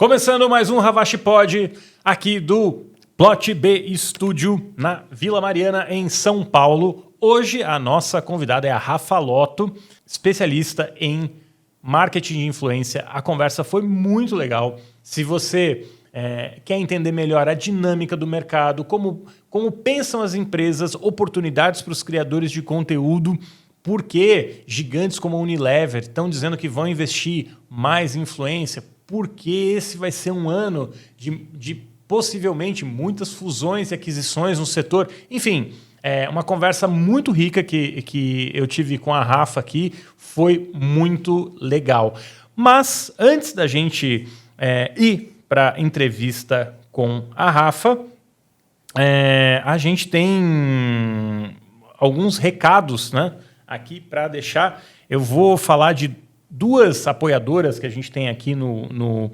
Começando mais um Ravache Pod aqui do Plot B Studio na Vila Mariana, em São Paulo. Hoje a nossa convidada é a Rafa Lotto, especialista em marketing de influência. A conversa foi muito legal. Se você quer entender melhor a dinâmica do mercado, como pensam as empresas, oportunidades para os criadores de conteúdo, por que gigantes como a Unilever estão dizendo que vão investir mais em influência, porque esse vai ser um ano de possivelmente muitas fusões e aquisições no setor. Enfim, uma conversa muito rica que eu tive com a Rafa aqui. Foi muito legal. Mas antes da gente ir para a entrevista com a Rafa, a gente tem alguns recados, né, aqui para deixar. Eu vou falar de duas apoiadoras que a gente tem aqui no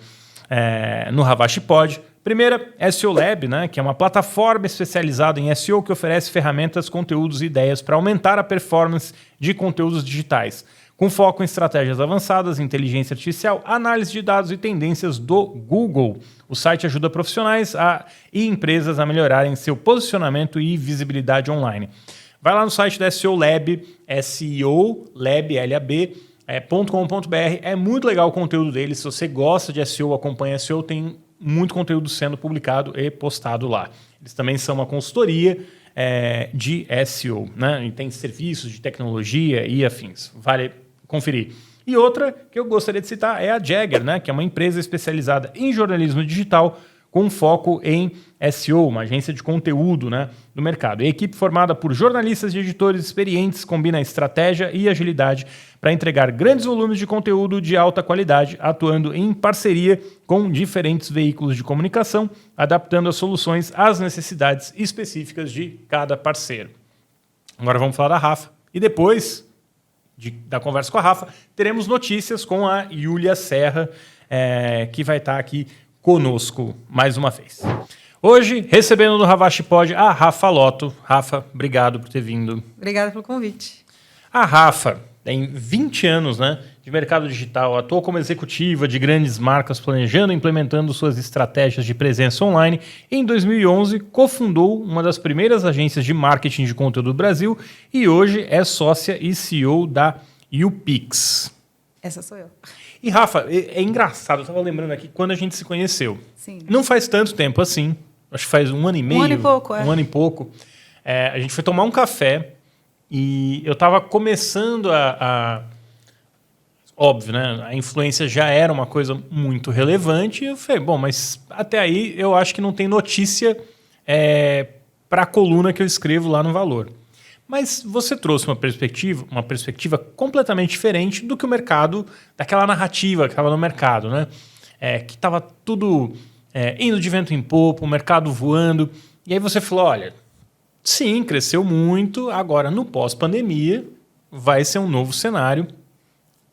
Ravache Pod. Primeira, SEO Lab, né, que é uma plataforma especializada em SEO que oferece ferramentas, conteúdos e ideias para aumentar a performance de conteúdos digitais, com foco em estratégias avançadas, inteligência artificial, análise de dados e tendências do Google. O site ajuda profissionais e empresas a melhorarem seu posicionamento e visibilidade online. Vai lá no site da SEO Lab, .com.br. É muito legal o conteúdo deles. Se você gosta de SEO, acompanha SEO, tem muito conteúdo sendo publicado e postado lá. Eles também são uma consultoria de SEO, né? E tem serviços de tecnologia e afins. Vale conferir. E outra que eu gostaria de citar é a Jagger, né? Que é uma empresa especializada em jornalismo digital com foco em SEO, uma agência de conteúdo, né, do mercado. A equipe formada por jornalistas e editores experientes combina estratégia e agilidade para entregar grandes volumes de conteúdo de alta qualidade, atuando em parceria com diferentes veículos de comunicação, adaptando as soluções às necessidades específicas de cada parceiro. Agora vamos falar da Rafa. E depois da conversa com a Rafa, teremos notícias com a Yúlia Serra, que vai estar aqui conosco mais uma vez. Hoje, recebendo no Ravache Pod a Rafa Lotto. Rafa, obrigado por ter vindo. Obrigada pelo convite. A Rafa tem 20 anos, né, de mercado digital, atuou como executiva de grandes marcas, planejando e implementando suas estratégias de presença online. Em 2011, cofundou uma das primeiras agências de marketing de conteúdo do Brasil e hoje é sócia e CEO da YouPix. Essa sou eu. E, Rafa, é engraçado, eu estava lembrando aqui, quando a gente se conheceu. Sim. Não faz tanto tempo assim, acho que faz um ano e meio. Um ano e pouco, Um ano e pouco. A gente foi tomar um café e eu estava começando Óbvio, né? A influência já era uma coisa muito relevante. E eu falei, bom, mas até aí eu acho que não tem notícia para a coluna que eu escrevo lá no Valor. Mas você trouxe uma perspectiva completamente diferente do que o mercado, daquela narrativa que estava no mercado, né? Que estava tudo indo de vento em popa, o mercado voando. E aí você falou, olha, sim, cresceu muito, agora no pós-pandemia vai ser um novo cenário.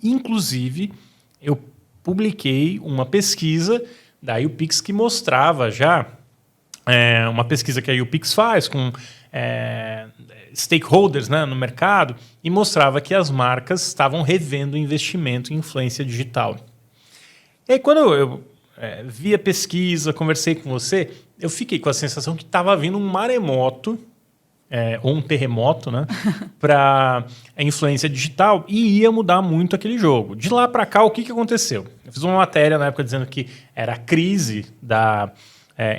Inclusive, eu publiquei uma pesquisa da YouPix que mostrava já, uma pesquisa que a YouPix faz com stakeholders, né, no mercado, e mostrava que as marcas estavam revendo o investimento em influência digital. E aí, quando eu vi a pesquisa, conversei com você, eu fiquei com a sensação que estava vindo um maremoto, ou um terremoto, né, para a influência digital e ia mudar muito aquele jogo. De lá para cá, o que aconteceu? Eu fiz uma matéria na época dizendo que era a crise da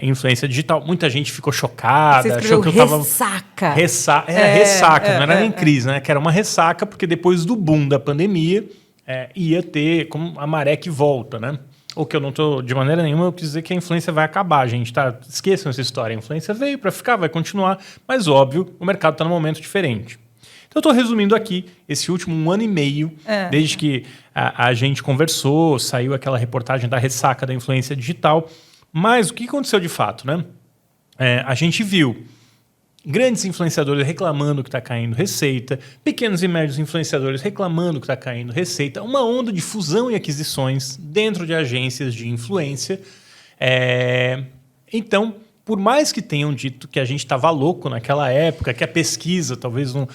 influência digital. Muita gente ficou chocada, achou que eu estava... Ressaca. Ressaca, não era nem crise, né? Que era uma ressaca, porque depois do boom da pandemia ia ter como a maré que volta, né? Ou que eu não estou, de maneira nenhuma, eu quis dizer que a influência vai acabar, gente, tá? Esqueçam essa história. A influência veio para ficar, vai continuar, mas óbvio, o mercado está num momento diferente. Então, eu estou resumindo aqui esse último 1 ano e meio, desde que a gente conversou, saiu aquela reportagem da ressaca da influência digital. Mas o que aconteceu de fato, né? A gente viu grandes influenciadores reclamando que está caindo receita, pequenos e médios influenciadores reclamando que está caindo receita, uma onda de fusão e aquisições dentro de agências de influência. Então, por mais que tenham dito que a gente estava louco naquela época, que a pesquisa talvez não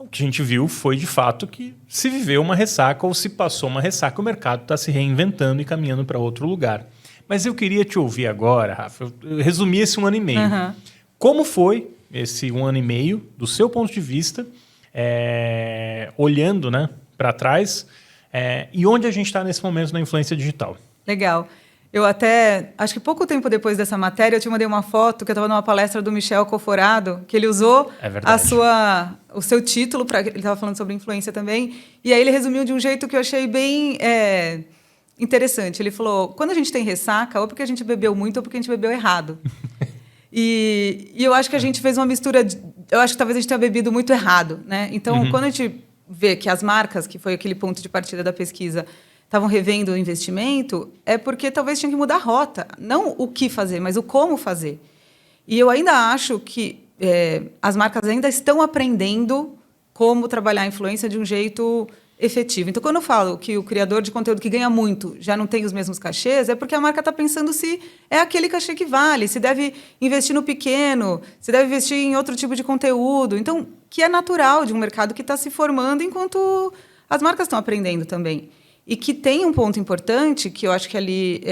o que a gente viu foi, de fato, que se viveu uma ressaca ou se passou uma ressaca, o mercado está se reinventando e caminhando para outro lugar. Mas eu queria te ouvir agora, Rafa, eu resumi esse 1 ano e meio. Uhum. Como foi esse 1 ano e meio, do seu ponto de vista, olhando, né, para trás, e onde a gente está nesse momento na influência digital? Legal. Eu até, acho que pouco tempo depois dessa matéria, eu te mandei uma foto que eu estava numa palestra do Michel Coforado, que ele usou o seu título, ele estava falando sobre influência também, e aí ele resumiu de um jeito que eu achei bem interessante. Ele falou, quando a gente tem ressaca, ou porque a gente bebeu muito, ou porque a gente bebeu errado. E eu acho que a gente fez uma mistura, eu acho que talvez a gente tenha bebido muito errado, né? Então, quando a gente vê que as marcas, que foi aquele ponto de partida da pesquisa, estavam revendo o investimento, é porque talvez tinha que mudar a rota. Não o que fazer, mas o como fazer. E eu ainda acho que as marcas ainda estão aprendendo como trabalhar a influência de um jeito efetivo. Então, quando eu falo que o criador de conteúdo que ganha muito já não tem os mesmos cachês, é porque a marca está pensando se é aquele cachê que vale, se deve investir no pequeno, se deve investir em outro tipo de conteúdo. Então, que é natural de um mercado que está se formando enquanto as marcas estão aprendendo também. E que tem um ponto importante, que eu acho que ali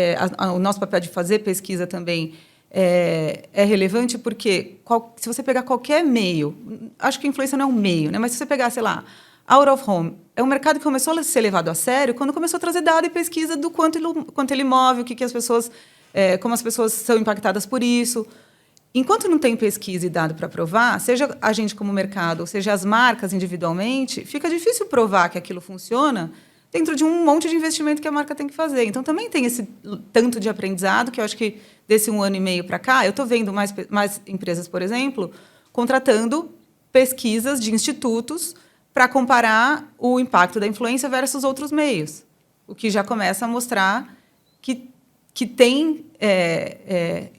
o nosso papel de fazer pesquisa também é relevante, porque se você pegar qualquer meio, acho que a influência não é um meio, né? Mas se você pegar, sei lá, out of home, é um mercado que começou a ser levado a sério quando começou a trazer dado e pesquisa do quanto ele move, o que as pessoas, como as pessoas são impactadas por isso. Enquanto não tem pesquisa e dado para provar, seja a gente como mercado, ou seja as marcas individualmente, fica difícil provar que aquilo funciona dentro de um monte de investimento que a marca tem que fazer. Então, também tem esse tanto de aprendizado, que eu acho que desse 1 ano e meio para cá, eu estou vendo mais empresas, por exemplo, contratando pesquisas de institutos para comparar o impacto da influência versus outros meios, o que já começa a mostrar que tem,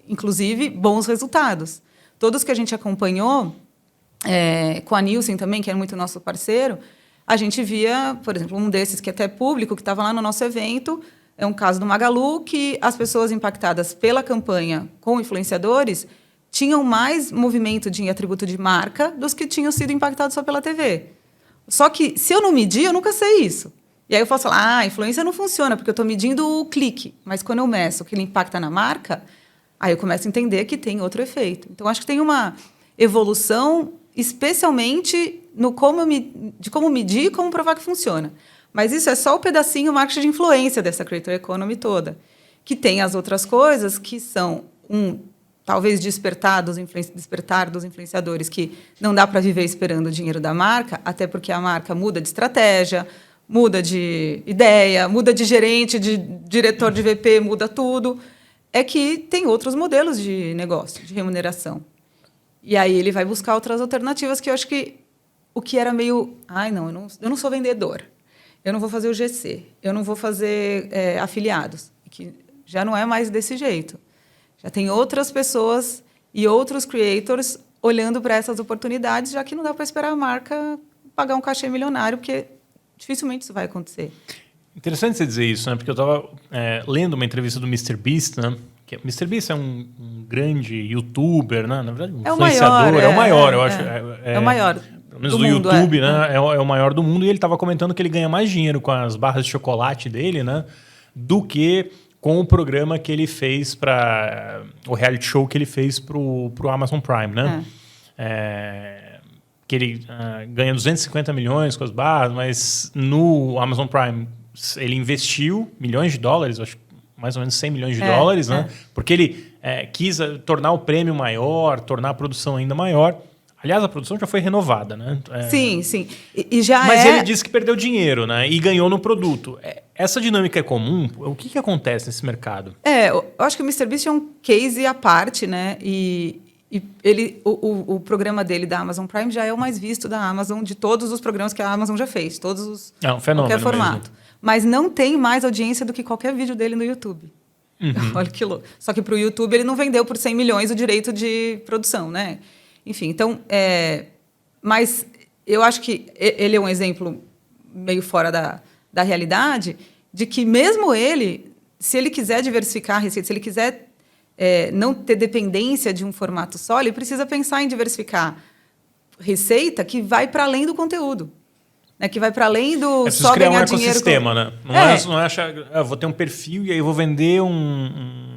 inclusive, bons resultados. Todos que a gente acompanhou, com a Nielsen também, que é muito nosso parceiro, a gente via, por exemplo, um desses que é até público, que estava lá no nosso evento, é um caso do Magalu, que as pessoas impactadas pela campanha com influenciadores tinham mais movimento de atributo de marca dos que tinham sido impactados só pela TV. Só que, se eu não medir, eu nunca sei isso. E aí eu posso falar, a influência não funciona, porque eu estou medindo o clique. Mas, quando eu meço o que ele impacta na marca, aí eu começo a entender que tem outro efeito. Então, acho que tem uma evolução, especialmente de como medir e como provar que funciona. Mas isso é só o pedacinho marketing de influência dessa creator economy toda. Que tem as outras coisas que são, talvez despertar dos influenciadores, que não dá para viver esperando o dinheiro da marca, até porque a marca muda de estratégia, muda de ideia, muda de gerente, de diretor de VP, muda tudo. É que tem outros modelos de negócio, de remuneração. E aí ele vai buscar outras alternativas, que eu acho que o que era meio... eu não sou vendedor, eu não vou fazer o GC, eu não vou fazer afiliados. Que já não é mais desse jeito. Já tem outras pessoas e outros creators olhando para essas oportunidades, já que não dá para esperar a marca pagar um cachê milionário, porque dificilmente isso vai acontecer. Interessante você dizer isso, né? Porque eu estava lendo uma entrevista do MrBeast, né? Que o MrBeast é um grande youtuber, né? Na verdade, um influenciador. É o maior, eu acho. É o maior. Pelo menos do YouTube, né? É o maior do mundo. E ele estava comentando que ele ganha mais dinheiro com as barras de chocolate dele, né? Do que com o programa que ele fez para... o reality show que ele fez para o Amazon Prime, né? Que ele ganha 250 milhões com as barras, mas no Amazon Prime ele investiu milhões de dólares, acho mais ou menos 100 milhões de dólares, né? Porque ele quis tornar o prêmio maior, tornar a produção ainda maior. Aliás, a produção já foi renovada, né? Sim, sim. E já Mas ele disse que perdeu dinheiro, né? E ganhou no produto. Essa dinâmica é comum? O que acontece nesse mercado? Eu acho que o MrBeast é um case à parte, né? E o programa dele da Amazon Prime já é o mais visto da Amazon, de todos os programas que a Amazon já fez. Todos os... É um fenômeno qualquer formato. Mesmo. Mas não tem mais audiência do que qualquer vídeo dele no YouTube. Olha que louco. Só que para o YouTube ele não vendeu por 100 milhões o direito de produção, né? Enfim, então... mas eu acho que ele é um exemplo meio fora da realidade, de que mesmo ele, se ele quiser diversificar a receita, se ele quiser não ter dependência de um formato só, ele precisa pensar em diversificar receita que vai para além do conteúdo. Né, que vai para além do só ganhar criar um dinheiro. Ecossistema, né? Não é achar, vou ter um perfil e aí vou vender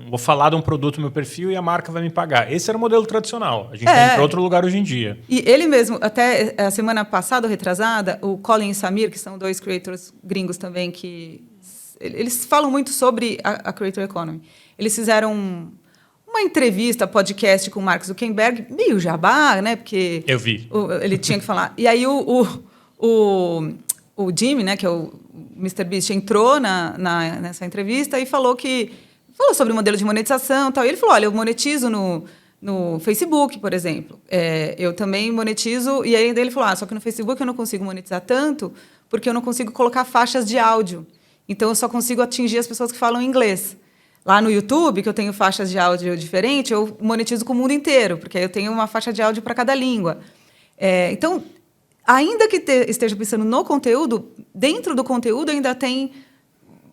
vou falar de um produto no meu perfil e a marca vai me pagar. Esse era o modelo tradicional. A gente está para outro lugar hoje em dia. E ele mesmo, até a semana passada, ou retrasada, o Colin e Samir, que são 2 creators gringos também, que eles falam muito sobre a Creator Economy. Eles fizeram uma entrevista, podcast com o Mark Zuckerberg, meio jabá, né? Porque eu vi. Ele tinha que falar. E aí o Jimmy, né, que é o MrBeast, entrou nessa entrevista e falou sobre o modelo de monetização e tal. E ele falou, olha, eu monetizo no Facebook, por exemplo. Eu também monetizo... E aí ele falou, só que no Facebook eu não consigo monetizar tanto porque eu não consigo colocar faixas de áudio. Então, eu só consigo atingir as pessoas que falam inglês. Lá no YouTube, que eu tenho faixas de áudio diferentes, eu monetizo com o mundo inteiro, porque aí eu tenho uma faixa de áudio para cada língua. Então... Ainda que esteja pensando no conteúdo, dentro do conteúdo ainda tem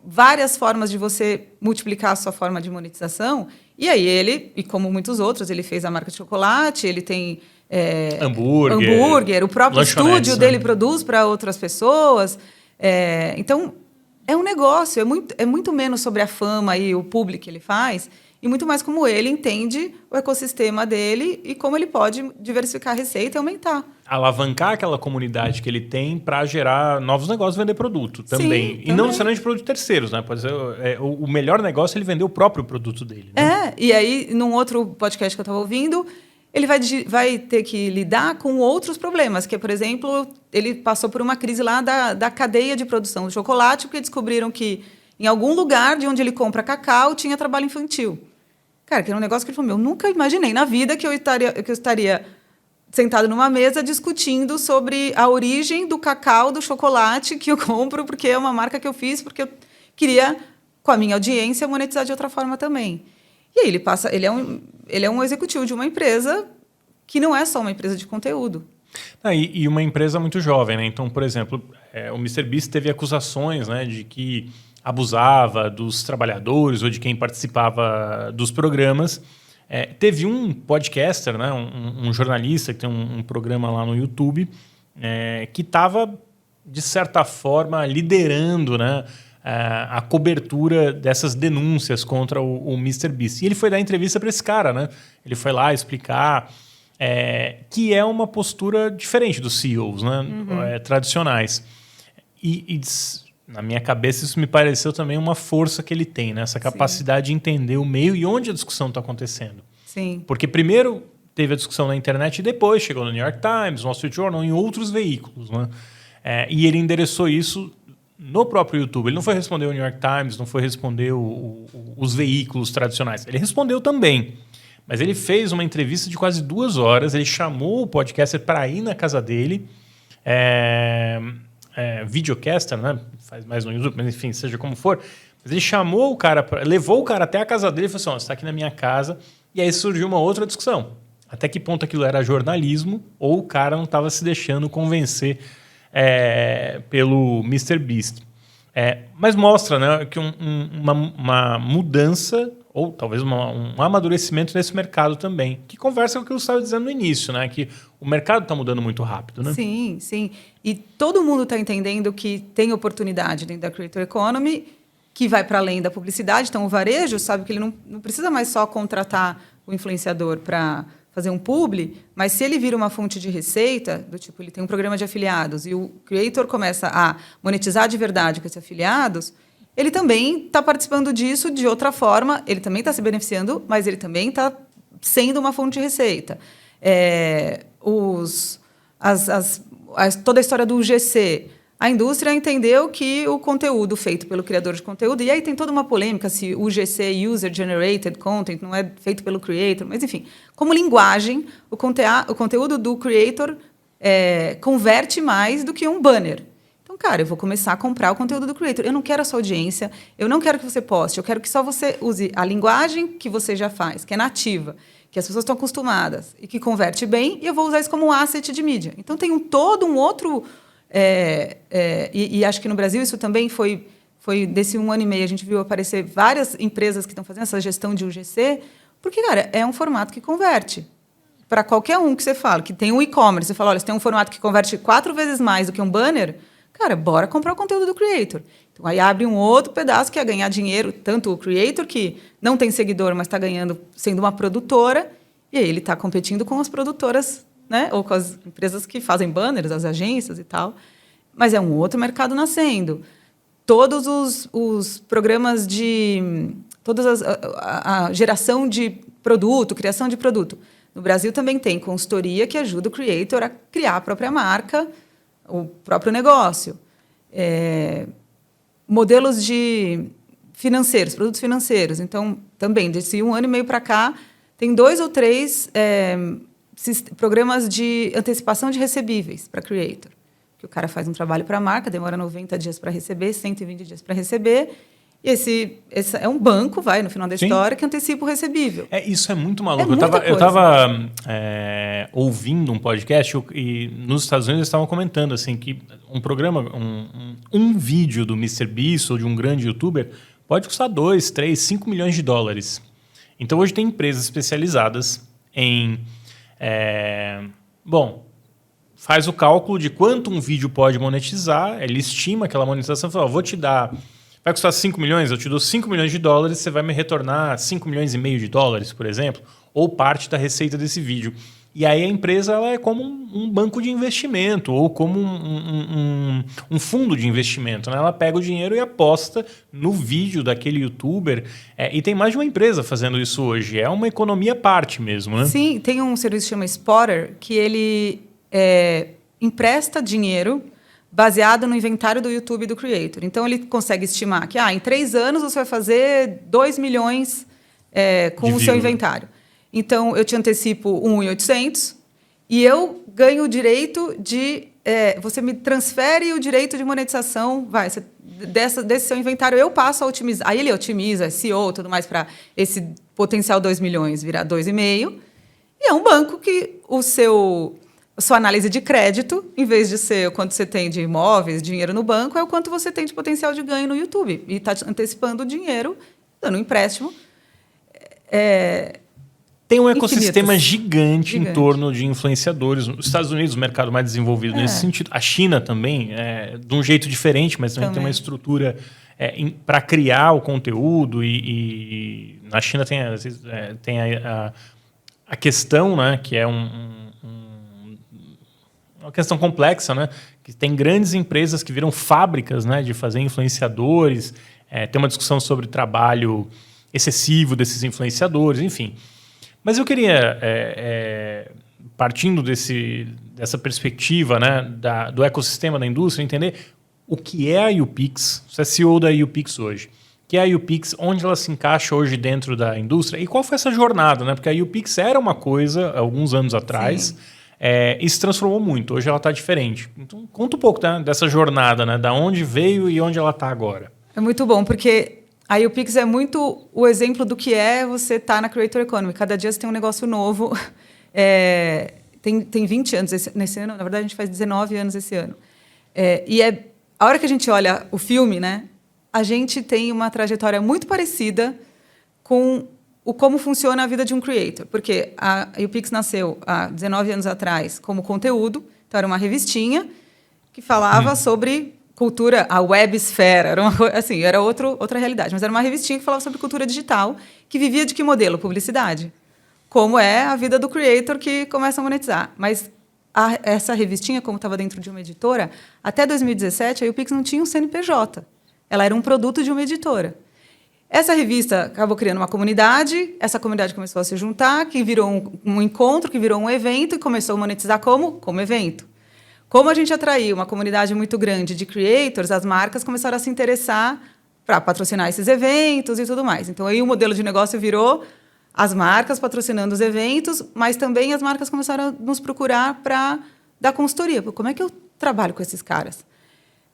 várias formas de você multiplicar a sua forma de monetização. E aí ele, e como muitos outros, ele fez a marca de chocolate, ele tem hambúrguer, o próprio estúdio dele produz para outras pessoas. Então, é um negócio, é muito menos sobre a fama e o público que ele faz, e muito mais como ele entende o ecossistema dele e como ele pode diversificar a receita e aumentar. Alavancar aquela comunidade que ele tem para gerar novos negócios e vender produto também. Sim, e não necessariamente produto de terceiros, né? Pode ser, o melhor negócio é ele vender o próprio produto dele. Né? E aí, num outro podcast que eu estava ouvindo, ele vai ter que lidar com outros problemas, que é, por exemplo, ele passou por uma crise lá da cadeia de produção do chocolate, porque descobriram que em algum lugar de onde ele compra cacau tinha trabalho infantil. Cara, que era um negócio que ele falou, eu nunca imaginei na vida que eu estaria sentado numa mesa discutindo sobre a origem do cacau, do chocolate que eu compro, porque é uma marca que eu fiz, porque eu queria, com a minha audiência, monetizar de outra forma também. E aí ele é um executivo de uma empresa que não é só uma empresa de conteúdo. E uma empresa muito jovem, né? Então, por exemplo, o MrBeast teve acusações, né, de que abusava dos trabalhadores ou de quem participava dos programas. Teve um podcaster, né, um jornalista que tem um programa lá no YouTube, que estava, de certa forma, liderando, né, a cobertura dessas denúncias contra o MrBeast. E ele foi dar entrevista para esse cara, né? Ele foi lá explicar que é uma postura diferente dos CEOs, né, tradicionais. E na minha cabeça, isso me pareceu também uma força que ele tem, né? Essa capacidade de entender o meio e onde a discussão está acontecendo. Sim. Porque primeiro teve a discussão na internet e depois chegou no New York Times, Wall Street Journal, em outros veículos. Né? E ele endereçou isso no próprio YouTube. Ele não foi responder o New York Times, não foi responder os veículos tradicionais. Ele respondeu também. Mas ele fez uma entrevista de quase 2 horas, ele chamou o podcaster para ir na casa dele, videocaster, né? Faz mais no YouTube, mas enfim, seja como for. Mas ele chamou o cara, levou o cara até a casa dele e falou assim, você está aqui na minha casa. E aí surgiu uma outra discussão. Até que ponto aquilo era jornalismo ou o cara não estava se deixando convencer pelo MrBeast. Mas mostra, né, que uma mudança ou talvez um amadurecimento nesse mercado também, que conversa com o que eu estava dizendo no início, né, que o mercado está mudando muito rápido. Né? Sim, sim. E todo mundo está entendendo que tem oportunidade dentro da Creator Economy, que vai para além da publicidade. Então, o varejo sabe que ele não precisa mais só contratar o influenciador para fazer um publi, mas se ele vira uma fonte de receita, do tipo, ele tem um programa de afiliados e o creator começa a monetizar de verdade com esses afiliados, ele também está participando disso de outra forma, ele também está se beneficiando, mas ele também está sendo uma fonte de receita. Toda a história do UGC, a indústria entendeu que o conteúdo feito pelo criador de conteúdo, e aí tem toda uma polêmica se o UGC, User Generated Content, não é feito pelo creator, mas, enfim, como linguagem, o conteúdo do creator converte mais do que um banner. Então, cara, eu vou começar a comprar o conteúdo do creator. Eu não quero a sua audiência, eu não quero que você poste, eu quero que só você use a linguagem que você já faz, que é nativa, que as pessoas estão acostumadas e que converte bem, e eu vou usar isso como um asset de mídia. Então, tem todo um outro... E acho que no Brasil isso também foi desse 1 ano e meio, a gente viu aparecer várias empresas que estão fazendo essa gestão de UGC, porque, cara, é um formato que converte. para qualquer um que você fala, que tem um e-commerce, você fala, olha, você tem um formato que converte 4 vezes mais do que um banner, cara, bora comprar o conteúdo do creator. Então, aí abre um outro pedaço que é ganhar dinheiro, tanto o creator, que não tem seguidor, mas está ganhando sendo uma produtora, e aí ele está competindo com as produtoras, né? Ou com as empresas que fazem banners, as agências e tal. Mas é um outro mercado nascendo. Todos os programas de... a geração de produto, criação de produto. No Brasil também tem consultoria que ajuda o creator a criar a própria marca, o próprio negócio. Modelos de financeiros, produtos financeiros. Então, também, desse 1 ano e meio para cá, tem 2 ou 3 programas de antecipação de recebíveis para creator. Que o cara faz um trabalho para a marca, demora 90 dias para receber, 120 dias para receber. E esse é um banco, no final da história, que antecipa o recebível. Isso é muito maluco. Eu estava ouvindo um podcast e nos Estados Unidos eles estavam comentando assim, que um programa, um vídeo do MrBeast ou de um grande youtuber pode custar 2, 3, 5 milhões de dólares. Então, hoje tem empresas especializadas em... faz o cálculo de quanto um vídeo pode monetizar, ele estima aquela monetização e fala, vou te dar... Vai custar 5 milhões, eu te dou 5 milhões de dólares, você vai me retornar 5 milhões e meio de dólares, por exemplo, ou parte da receita desse vídeo. E aí a empresa ela é como um banco de investimento ou como um fundo de investimento. Né? Ela pega o dinheiro e aposta no vídeo daquele youtuber. E tem mais de uma empresa fazendo isso hoje. É uma economia à parte mesmo. Né? Sim, tem um serviço que chama Spotter, que ele empresta dinheiro baseado no inventário do YouTube do creator. Então, ele consegue estimar que em 3 anos você vai fazer 2 milhões com o seu inventário. Então, eu te antecipo 1.800 e eu ganho o direito de... você me transfere o direito de monetização desse seu inventário. Eu passo a otimizar. Aí ele otimiza, SEO, tudo mais, para esse potencial 2 milhões virar 2,5. E é um banco que a sua análise de crédito, em vez de ser o quanto você tem de imóveis, dinheiro no banco, é o quanto você tem de potencial de ganho no YouTube. E está antecipando o dinheiro, dando um empréstimo. Tem um ecossistema gigante em torno de influenciadores. Os Estados Unidos, o mercado mais desenvolvido nesse sentido. A China também, de um jeito diferente, mas também tem uma estrutura para criar o conteúdo. E na China tem a questão, né, que é uma questão complexa, né? Que tem grandes empresas que viram fábricas, né, de fazer influenciadores. Tem uma discussão sobre trabalho excessivo desses influenciadores, enfim. Mas eu queria, partindo dessa perspectiva, né, do ecossistema da indústria, entender o que é a YouPix. Você é CEO da YouPix hoje. O que é a YouPix, onde ela se encaixa hoje dentro da indústria e qual foi essa jornada, né? Porque a YouPix era uma coisa, alguns anos atrás... Sim. E se transformou muito. Hoje ela está diferente. Então, conta um pouco dessa jornada, né? Da onde veio e onde ela está agora. É muito bom, porque a YouPix é muito o exemplo do que é você estar na Creator Economy. Cada dia você tem um negócio novo. Tem 20 anos nesse ano. Na verdade, a gente faz 19 anos esse ano. A hora que a gente olha o filme, né? A gente tem uma trajetória muito parecida com como funciona a vida de um creator. Porque a YouPix nasceu há 19 anos atrás como conteúdo. Então, era uma revistinha que falava sobre cultura, a websfera. Era outra realidade. Mas era uma revistinha que falava sobre cultura digital, que vivia de que modelo? Publicidade. Como é a vida do creator que começa a monetizar. Mas essa revistinha, como estava dentro de uma editora, até 2017, a YouPix não tinha um CNPJ. Ela era um produto de uma editora. Essa revista acabou criando uma comunidade, essa comunidade começou a se juntar, que virou um encontro, que virou um evento e começou a monetizar como evento. Como a gente atraiu uma comunidade muito grande de creators, as marcas começaram a se interessar para patrocinar esses eventos e tudo mais. Então, aí o modelo de negócio virou as marcas patrocinando os eventos, mas também as marcas começaram a nos procurar para dar consultoria. Como é que eu trabalho com esses caras?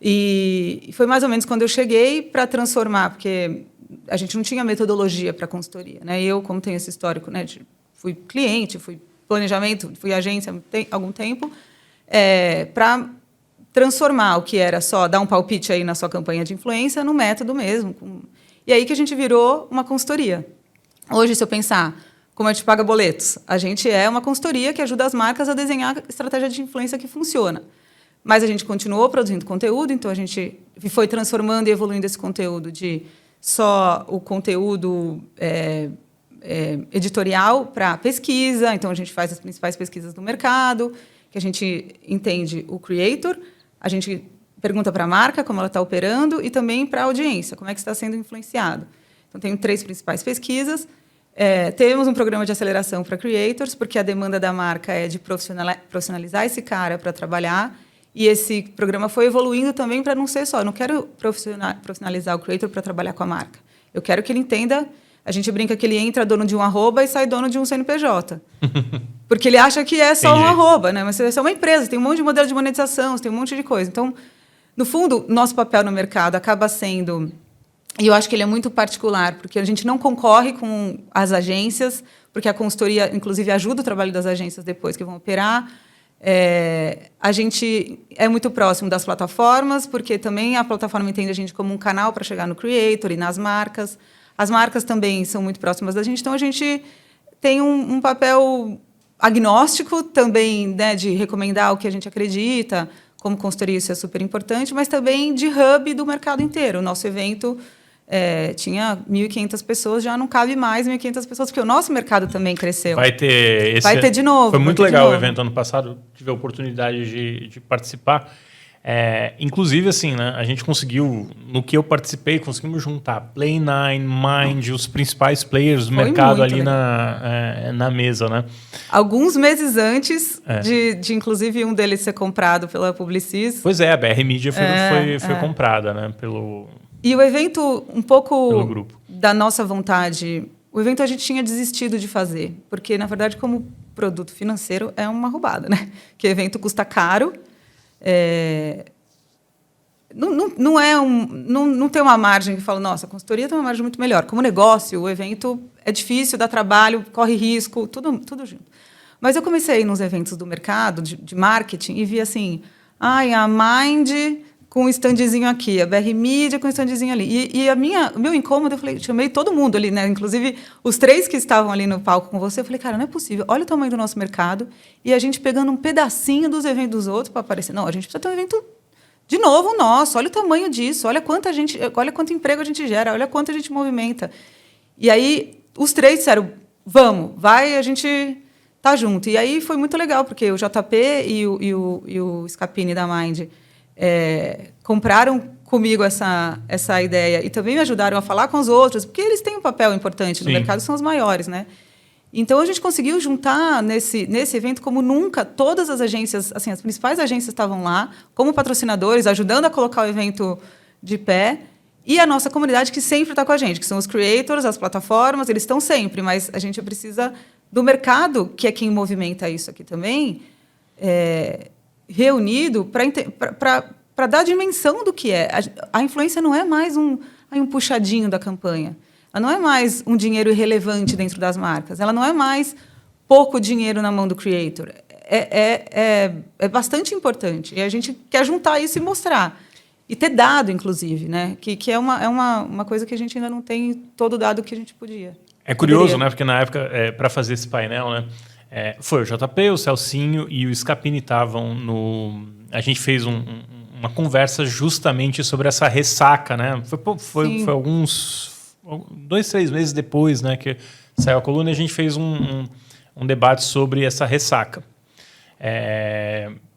E foi mais ou menos quando eu cheguei para transformar, porque a gente não tinha metodologia para consultoria, né? Eu, como tenho esse histórico, né, fui cliente, fui planejamento, fui agência há algum tempo, para transformar o que era só dar um palpite aí na sua campanha de influência no método mesmo. E aí que a gente virou uma consultoria. Hoje, se eu pensar como a gente paga boletos. A gente é uma consultoria que ajuda as marcas a desenhar estratégia de influência que funciona. Mas a gente continuou produzindo conteúdo, então a gente foi transformando e evoluindo esse conteúdo de só o conteúdo editorial para pesquisa. Então, a gente faz as principais pesquisas do mercado, que a gente entende o creator, a gente pergunta para a marca como ela está operando e também para a audiência, como é que está sendo influenciado. Então, tem 3 principais pesquisas. Temos um programa de aceleração para creators, porque a demanda da marca é de profissionalizar esse cara para trabalhar. E esse programa foi evoluindo também para não ser só. Eu não quero profissionalizar o creator para trabalhar com a marca. Eu quero que ele entenda. A gente brinca que ele entra dono de um arroba e sai dono de um CNPJ. Porque ele acha que é só um arroba, né? Mas é uma empresa, tem um monte de modelo de monetização, tem um monte de coisa. Então, no fundo, nosso papel no mercado acaba sendo... E eu acho que ele é muito particular, porque a gente não concorre com as agências, porque a consultoria, inclusive, ajuda o trabalho das agências depois que vão operar. A gente é muito próximo das plataformas, porque também a plataforma entende a gente como um canal para chegar no creator e nas marcas. As marcas também são muito próximas da gente, então a gente tem um papel agnóstico também, né, de recomendar o que a gente acredita, como consultoria isso é super importante, mas também de hub do mercado inteiro. O nosso evento tinha 1.500 pessoas, já não cabe mais 1.500 pessoas, porque o nosso mercado também cresceu. Vai ter de novo. Foi muito legal o evento ano passado, tive a oportunidade de participar. Inclusive, assim, né, a gente conseguiu, no que eu participei, conseguimos juntar Play9, Mind, os principais players do mercado ali na mesa, né? Alguns meses antes de inclusive, um deles ser comprado pela Publicis. Pois é, a BR Media foi comprada, né, E o evento, um pouco da nossa vontade, o evento a gente tinha desistido de fazer, porque, na verdade, como produto financeiro, é uma roubada, né? Porque o evento custa caro, não tem uma margem que fala, nossa, a consultoria tem uma margem muito melhor. Como negócio, o evento é difícil, dá trabalho, corre risco, tudo junto. Mas eu comecei a ir nos eventos do mercado, de marketing, e vi assim, a Mind com um standzinho aqui, a BR Media com um standzinho ali. E o meu incômodo, chamei todo mundo ali, né? Inclusive os 3 que estavam ali no palco com você, eu falei, cara, não é possível, olha o tamanho do nosso mercado, e a gente pegando um pedacinho dos eventos dos outros para aparecer. Não, a gente precisa ter um evento de novo nosso, olha o tamanho disso, olha quanto emprego a gente gera, olha quanto a gente movimenta. E aí os 3 disseram, vamos, vai, a gente tá junto. E aí foi muito legal, porque o JP e o Scapini da Mind compraram comigo essa ideia e também me ajudaram a falar com os outros, porque eles têm um papel importante no mercado, são os maiores, né? Então, a gente conseguiu juntar nesse evento como nunca. Todas as agências, assim, as principais agências estavam lá, como patrocinadores, ajudando a colocar o evento de pé. E a nossa comunidade, que sempre está com a gente, que são os creators, as plataformas, eles estão sempre, mas a gente precisa do mercado, que é quem movimenta isso aqui também, reunido para dar a dimensão do que é. A influência não é mais um puxadinho da campanha. Ela não é mais um dinheiro irrelevante dentro das marcas. Ela não é mais pouco dinheiro na mão do creator. É bastante importante. E a gente quer juntar isso e mostrar. E ter dado, inclusive, né? Que é uma coisa que a gente ainda não tem todo o dado que a gente podia. É curioso, né? Porque na época, para fazer esse painel, né? Foi o JP, o Celcinho e o Scapini estavam no... A gente fez uma conversa justamente sobre essa ressaca, né? Foi alguns... 2, 3 meses depois, né, que saiu a coluna, a gente fez um debate sobre essa ressaca.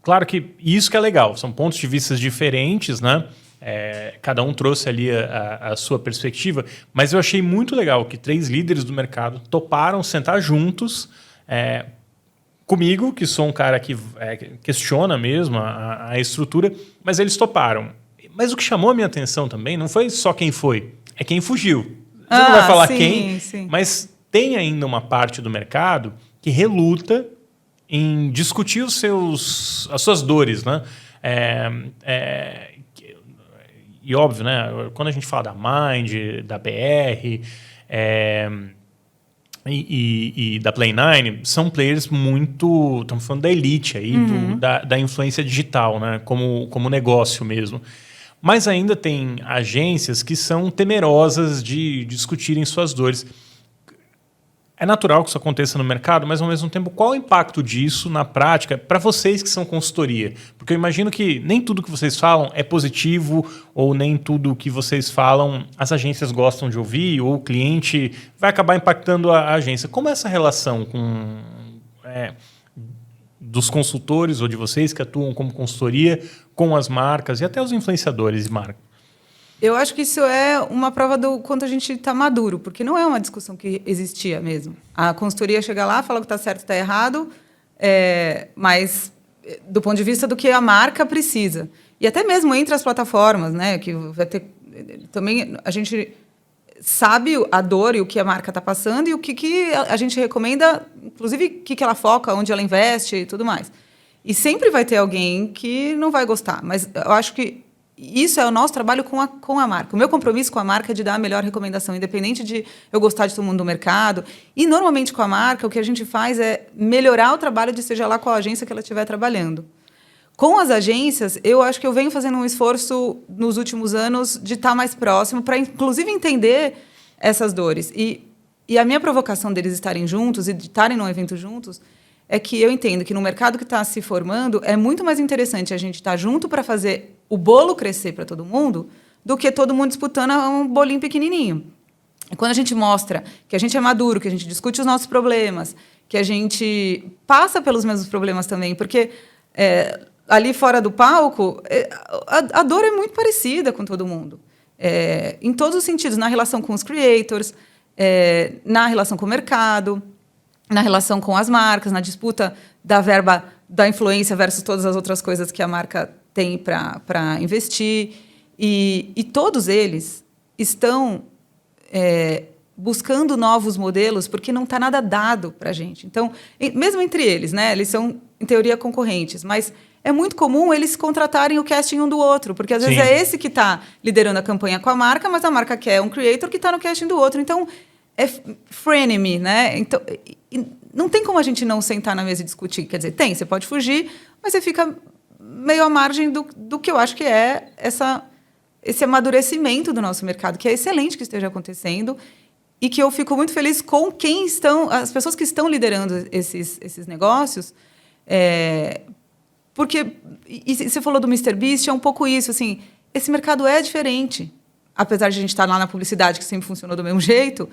Claro que isso que é legal, são pontos de vista diferentes, né? Cada um trouxe ali a sua perspectiva, mas eu achei muito legal que 3 líderes do mercado toparam sentar juntos comigo, que sou um cara que questiona mesmo a estrutura, mas eles toparam. Mas o que chamou a minha atenção também não foi só quem foi, é quem fugiu. Você não vai falar quem, mas tem ainda uma parte do mercado que reluta em discutir as suas dores, né? E óbvio, né? Quando a gente fala da Mind, da BR e da Play9, são players muito... Estamos falando da elite aí, da influência digital, né? Como negócio mesmo. Mas ainda tem agências que são temerosas de discutirem suas dores. É natural que isso aconteça no mercado, mas ao mesmo tempo, qual o impacto disso na prática para vocês que são consultoria? Porque eu imagino que nem tudo que vocês falam é positivo ou nem tudo que vocês falam as agências gostam de ouvir ou o cliente vai acabar impactando a agência. Como é essa relação dos consultores ou de vocês que atuam como consultoria com as marcas e até os influenciadores de marca? Eu acho que isso é uma prova do quanto a gente está maduro, porque não é uma discussão que existia mesmo. A consultoria chega lá, fala que está certo, está errado, mas do ponto de vista do que a marca precisa. E até mesmo entre as plataformas, né, que vai ter também a gente sabe a dor e o que a marca está passando e o que a gente recomenda, inclusive o que ela foca, onde ela investe e tudo mais. E sempre vai ter alguém que não vai gostar, mas eu acho que isso é o nosso trabalho com a marca. O meu compromisso com a marca é de dar a melhor recomendação, independente de eu gostar de todo mundo do mercado. E, normalmente, com a marca, o que a gente faz é melhorar o trabalho de seja lá qual agência que ela estiver trabalhando. Com as agências, eu acho que eu venho fazendo um esforço nos últimos anos de estar mais próximo para, inclusive, entender essas dores. E a minha provocação deles estarem juntos e de estarem num evento juntos é que eu entendo que no mercado que está se formando é muito mais interessante a gente estar junto para fazer o bolo crescer para todo mundo do que todo mundo disputando um bolinho pequenininho. E quando a gente mostra que a gente é maduro, que a gente discute os nossos problemas, que a gente passa pelos mesmos problemas também, porque ali fora do palco, a dor é muito parecida com todo mundo. Em todos os sentidos, na relação com os creators, na relação com o mercado, na relação com as marcas, na disputa da verba da influência versus todas as outras coisas que a marca tem para investir. E todos eles estão buscando novos modelos porque não está nada dado para a gente. Então, mesmo entre eles, né, eles são, em teoria, concorrentes, mas é muito comum eles contratarem o casting um do outro, porque às vezes é esse que está liderando a campanha com a marca, mas a marca quer um creator que está no casting do outro. Então, é frenemy, né? Então, não tem como a gente não sentar na mesa e discutir. Quer dizer, você pode fugir, mas você fica meio à margem do que eu acho que é esse amadurecimento do nosso mercado, que é excelente que esteja acontecendo e que eu fico muito feliz com as pessoas que estão liderando esses negócios, porque, e você falou do MrBeast, é um pouco isso, assim, esse mercado é diferente, apesar de a gente estar lá na publicidade, que sempre funcionou do mesmo jeito.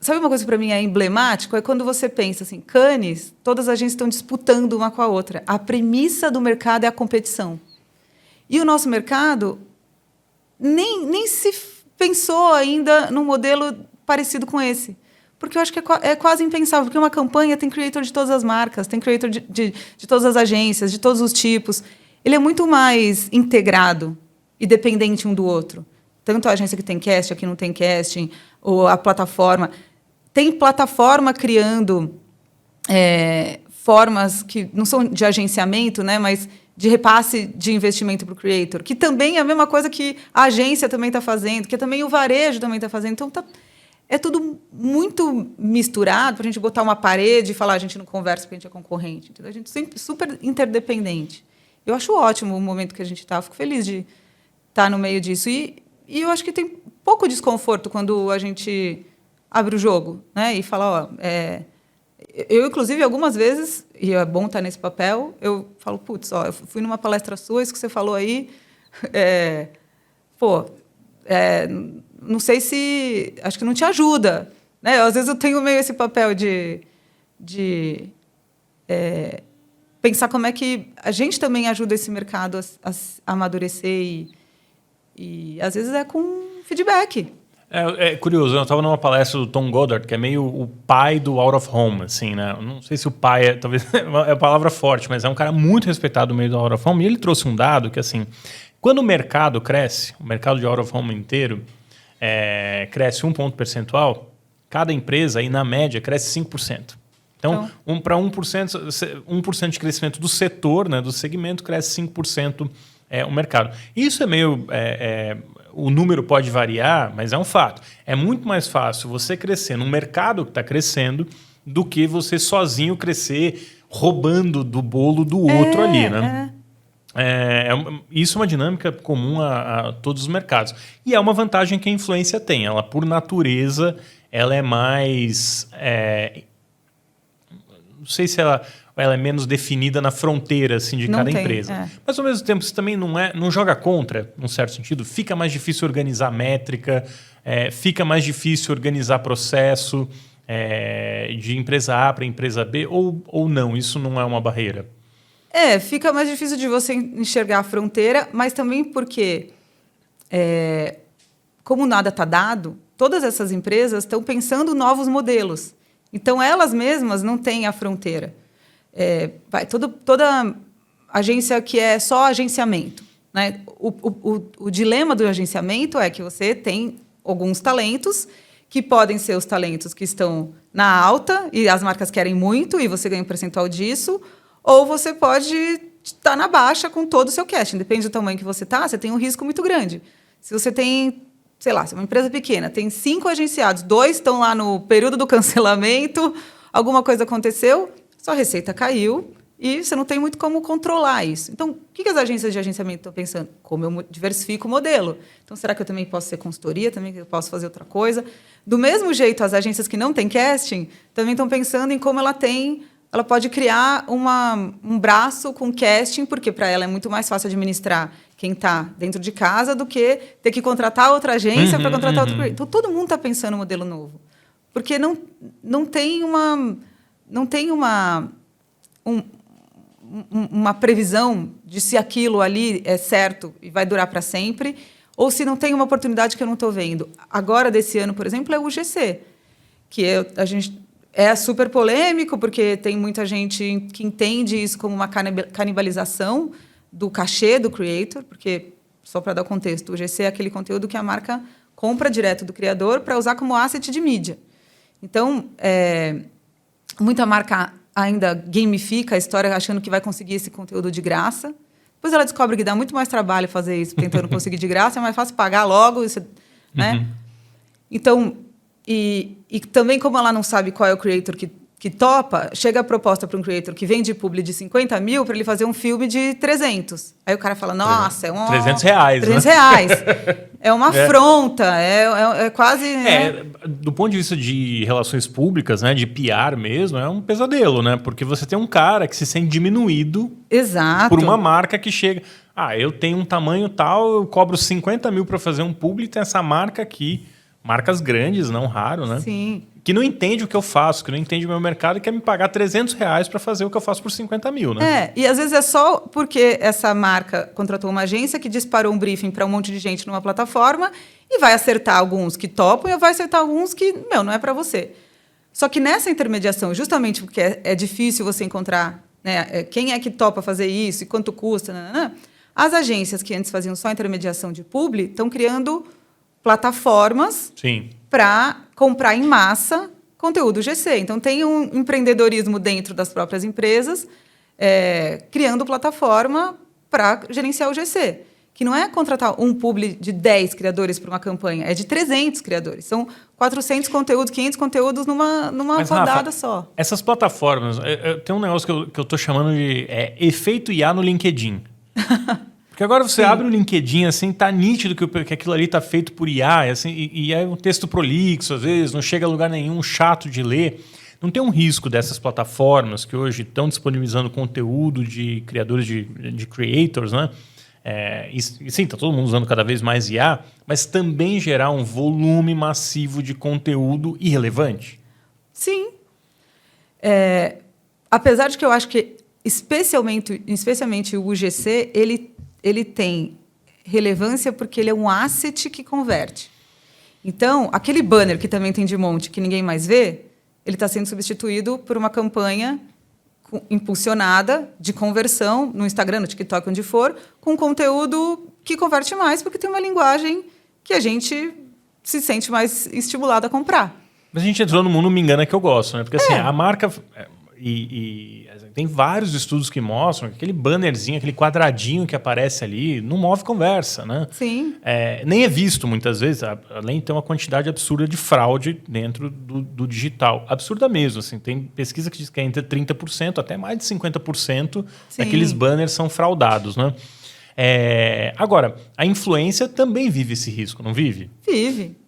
Sabe uma coisa que para mim é emblemático? É quando você pensa assim, Cannes, todas as agências estão disputando uma com a outra. A premissa do mercado é a competição. E o nosso mercado nem se pensou ainda num modelo parecido com esse. Porque eu acho que é quase impensável, porque uma campanha tem creator de todas as marcas, tem creator de todas as agências, de todos os tipos. Ele é muito mais integrado e dependente um do outro. Tanto a agência que tem casting, a que não tem casting, ou a plataforma. Tem plataforma criando formas que não são de agenciamento, né, mas de repasse de investimento para o creator, que também é a mesma coisa que a agência também está fazendo, que também o varejo também está fazendo. Então, é tudo muito misturado para a gente botar uma parede e falar a gente não conversa porque a gente é concorrente. Entendeu? A gente sempre super interdependente. Eu acho ótimo o momento que a gente está. Fico feliz de estar no meio disso. E eu acho que tem pouco desconforto quando a gente abre o jogo, né? E fala, eu, inclusive, algumas vezes, e é bom estar nesse papel, eu falo, putz, eu fui numa palestra sua, isso que você falou aí, não sei se... Acho que não te ajuda. Né? Às vezes eu tenho meio esse papel de pensar como é que a gente também ajuda esse mercado a amadurecer e, às vezes, é com feedback. É curioso, eu estava numa palestra do Tom Goddard, que é meio o pai do out of home, assim, né? Não sei se o pai talvez é palavra forte, mas é um cara muito respeitado no meio do out of home, e ele trouxe um dado que, assim, quando o mercado cresce, o mercado de out of home inteiro cresce 1 ponto percentual, cada empresa, aí, na média, cresce 5%. Então, para 1% de crescimento do setor, né, do segmento, cresce 5% o mercado. Isso é meio... o número pode variar, mas é um fato. É muito mais fácil você crescer num mercado que está crescendo do que você sozinho crescer roubando do bolo do outro ali, né? Isso é uma dinâmica comum a todos os mercados. E é uma vantagem que a influência tem. Ela, por natureza, ela é mais... não sei se ela é menos definida na fronteira assim, de cada empresa. Mas, ao mesmo tempo, você também não joga contra, num certo sentido. Fica mais difícil organizar métrica, fica mais difícil organizar processo de empresa A para empresa B, ou não? Isso não é uma barreira? Fica mais difícil de você enxergar a fronteira, mas também porque, como nada está dado, todas essas empresas estão pensando novos modelos. Então, elas mesmas não têm a fronteira. Toda agência que é só agenciamento, né? O dilema do agenciamento é que você tem alguns talentos que podem ser os talentos que estão na alta e as marcas querem muito e você ganha um percentual disso, ou você pode estar na baixa com todo o seu casting. Depende do tamanho que você está, você tem um risco muito grande. Se você tem, sei lá, se é uma empresa pequena, tem 5 agenciados, 2 estão lá no período do cancelamento, alguma coisa aconteceu, sua receita caiu e você não tem muito como controlar isso. Então, o que as agências de agenciamento estão pensando? Como eu diversifico o modelo? Então, será que eu também posso ser consultoria? Também eu posso fazer outra coisa? Do mesmo jeito, as agências que não têm casting também estão pensando em como ela pode criar um braço com casting, porque para ela é muito mais fácil administrar quem está dentro de casa do que ter que contratar outra agência para contratar outro cliente. Então, todo mundo está pensando em um modelo novo. Porque não tem uma previsão de se aquilo ali é certo e vai durar para sempre, ou se não tem uma oportunidade que eu não estou vendo. Agora, desse ano, por exemplo, é o UGC, que a gente... É super polêmico, porque tem muita gente que entende isso como uma canibalização do cachê do creator, porque, só para dar o contexto, o GC é aquele conteúdo que a marca compra direto do criador para usar como asset de mídia. Então, muita marca ainda gamifica a história achando que vai conseguir esse conteúdo de graça. Depois ela descobre que dá muito mais trabalho fazer isso tentando conseguir de graça, é mais fácil pagar logo. Isso, né? Então... E também, como ela não sabe qual é o creator que topa, chega a proposta para um creator que vende publi de 50 mil para ele fazer um filme de 300. Aí o cara fala, nossa, é um... 300 reais, 300 né? reais. É uma afronta, é quase... Do ponto de vista de relações públicas, né, de PR mesmo, é um pesadelo, né? Porque você tem um cara que se sente diminuído por uma marca que chega... eu tenho um tamanho tal, eu cobro 50 mil para fazer um publi, tem essa marca aqui... Marcas grandes, não raro, né? Sim. Que não entende o que eu faço, que não entende o meu mercado e quer me pagar 300 reais para fazer o que eu faço por 50 mil, né? E às vezes é só porque essa marca contratou uma agência que disparou um briefing para um monte de gente numa plataforma e vai acertar alguns que topam e vai acertar alguns que, não é para você. Só que nessa intermediação, justamente porque é difícil você encontrar, né, quem é que topa fazer isso e quanto custa, as agências que antes faziam só intermediação de publi estão criando... plataformas para comprar em massa conteúdo GC. Então, tem um empreendedorismo dentro das próprias empresas, criando plataforma para gerenciar o GC, que não é contratar um publi de 10 criadores para uma campanha, é de 300 criadores. São 400 conteúdos, 500 conteúdos numa rodada, Rafa, só. Essas plataformas, tem um negócio que eu estou chamando de efeito IA no LinkedIn. Porque agora você abre o LinkedIn, assim, tá nítido que aquilo ali tá feito por IA, assim, e é um texto prolixo, às vezes, não chega a lugar nenhum, chato de ler. Não tem um risco dessas plataformas que hoje estão disponibilizando conteúdo de criadores de creators, né? E sim, tá todo mundo usando cada vez mais IA, mas também gerar um volume massivo de conteúdo irrelevante? Sim. Apesar de que eu acho que, especialmente o UGC, ele tem relevância porque ele é um asset que converte. Então, aquele banner que também tem de monte, que ninguém mais vê, ele está sendo substituído por uma campanha impulsionada de conversão no Instagram, no TikTok, onde for, com conteúdo que converte mais, porque tem uma linguagem que a gente se sente mais estimulado a comprar. Mas a gente entrou no mundo me engana que eu gosto, né? Porque assim, a marca... tem vários estudos que mostram que aquele bannerzinho, aquele quadradinho que aparece ali, não move conversa, né? Sim. Nem é visto muitas vezes, além de ter uma quantidade absurda de fraude dentro do digital. Absurda mesmo. Assim, tem pesquisa que diz que é entre 30% até mais de 50% daqueles banners são fraudados, né? Agora, a influência também vive esse risco, não vive?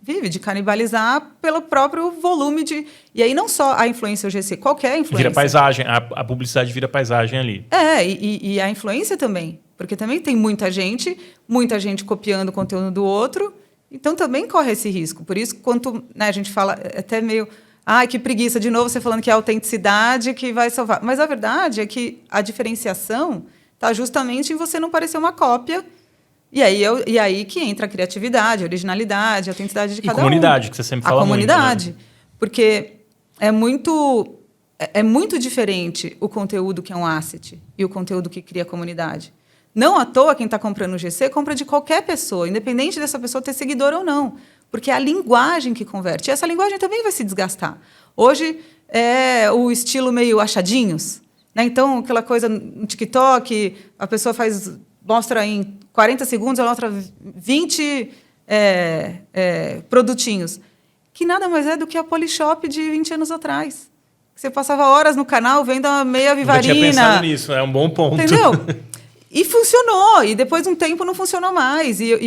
Vive de canibalizar pelo próprio volume de... E aí não só a influência UGC, qualquer influência. Vira paisagem, a publicidade vira paisagem ali. E a influência também. Porque também tem muita gente copiando o conteúdo do outro, então também corre esse risco. Por isso, quanto a gente fala até meio... que preguiça, de novo você falando que é a autenticidade que vai salvar. Mas a verdade é que a diferenciação está justamente em você não parecer uma cópia. E aí que entra a criatividade, a originalidade, a autenticidade de cada um. E comunidade, que você sempre fala muito. A comunidade. Né? Porque é muito diferente o conteúdo que é um asset e o conteúdo que cria comunidade. Não à toa, quem está comprando o GC compra de qualquer pessoa, independente dessa pessoa ter seguidor ou não. Porque é a linguagem que converte. E essa linguagem também vai se desgastar. Hoje é o estilo meio achadinhos. Né? Então, aquela coisa no TikTok, a pessoa mostra em 40 segundos, ela mostra 20 produtinhos. Que nada mais é do que a Polishop de 20 anos atrás. Você passava horas no canal vendo a meia vivarina. Eu tinha pensado nisso, é um bom ponto. Entendeu? E funcionou, e depois de um tempo não funcionou mais. E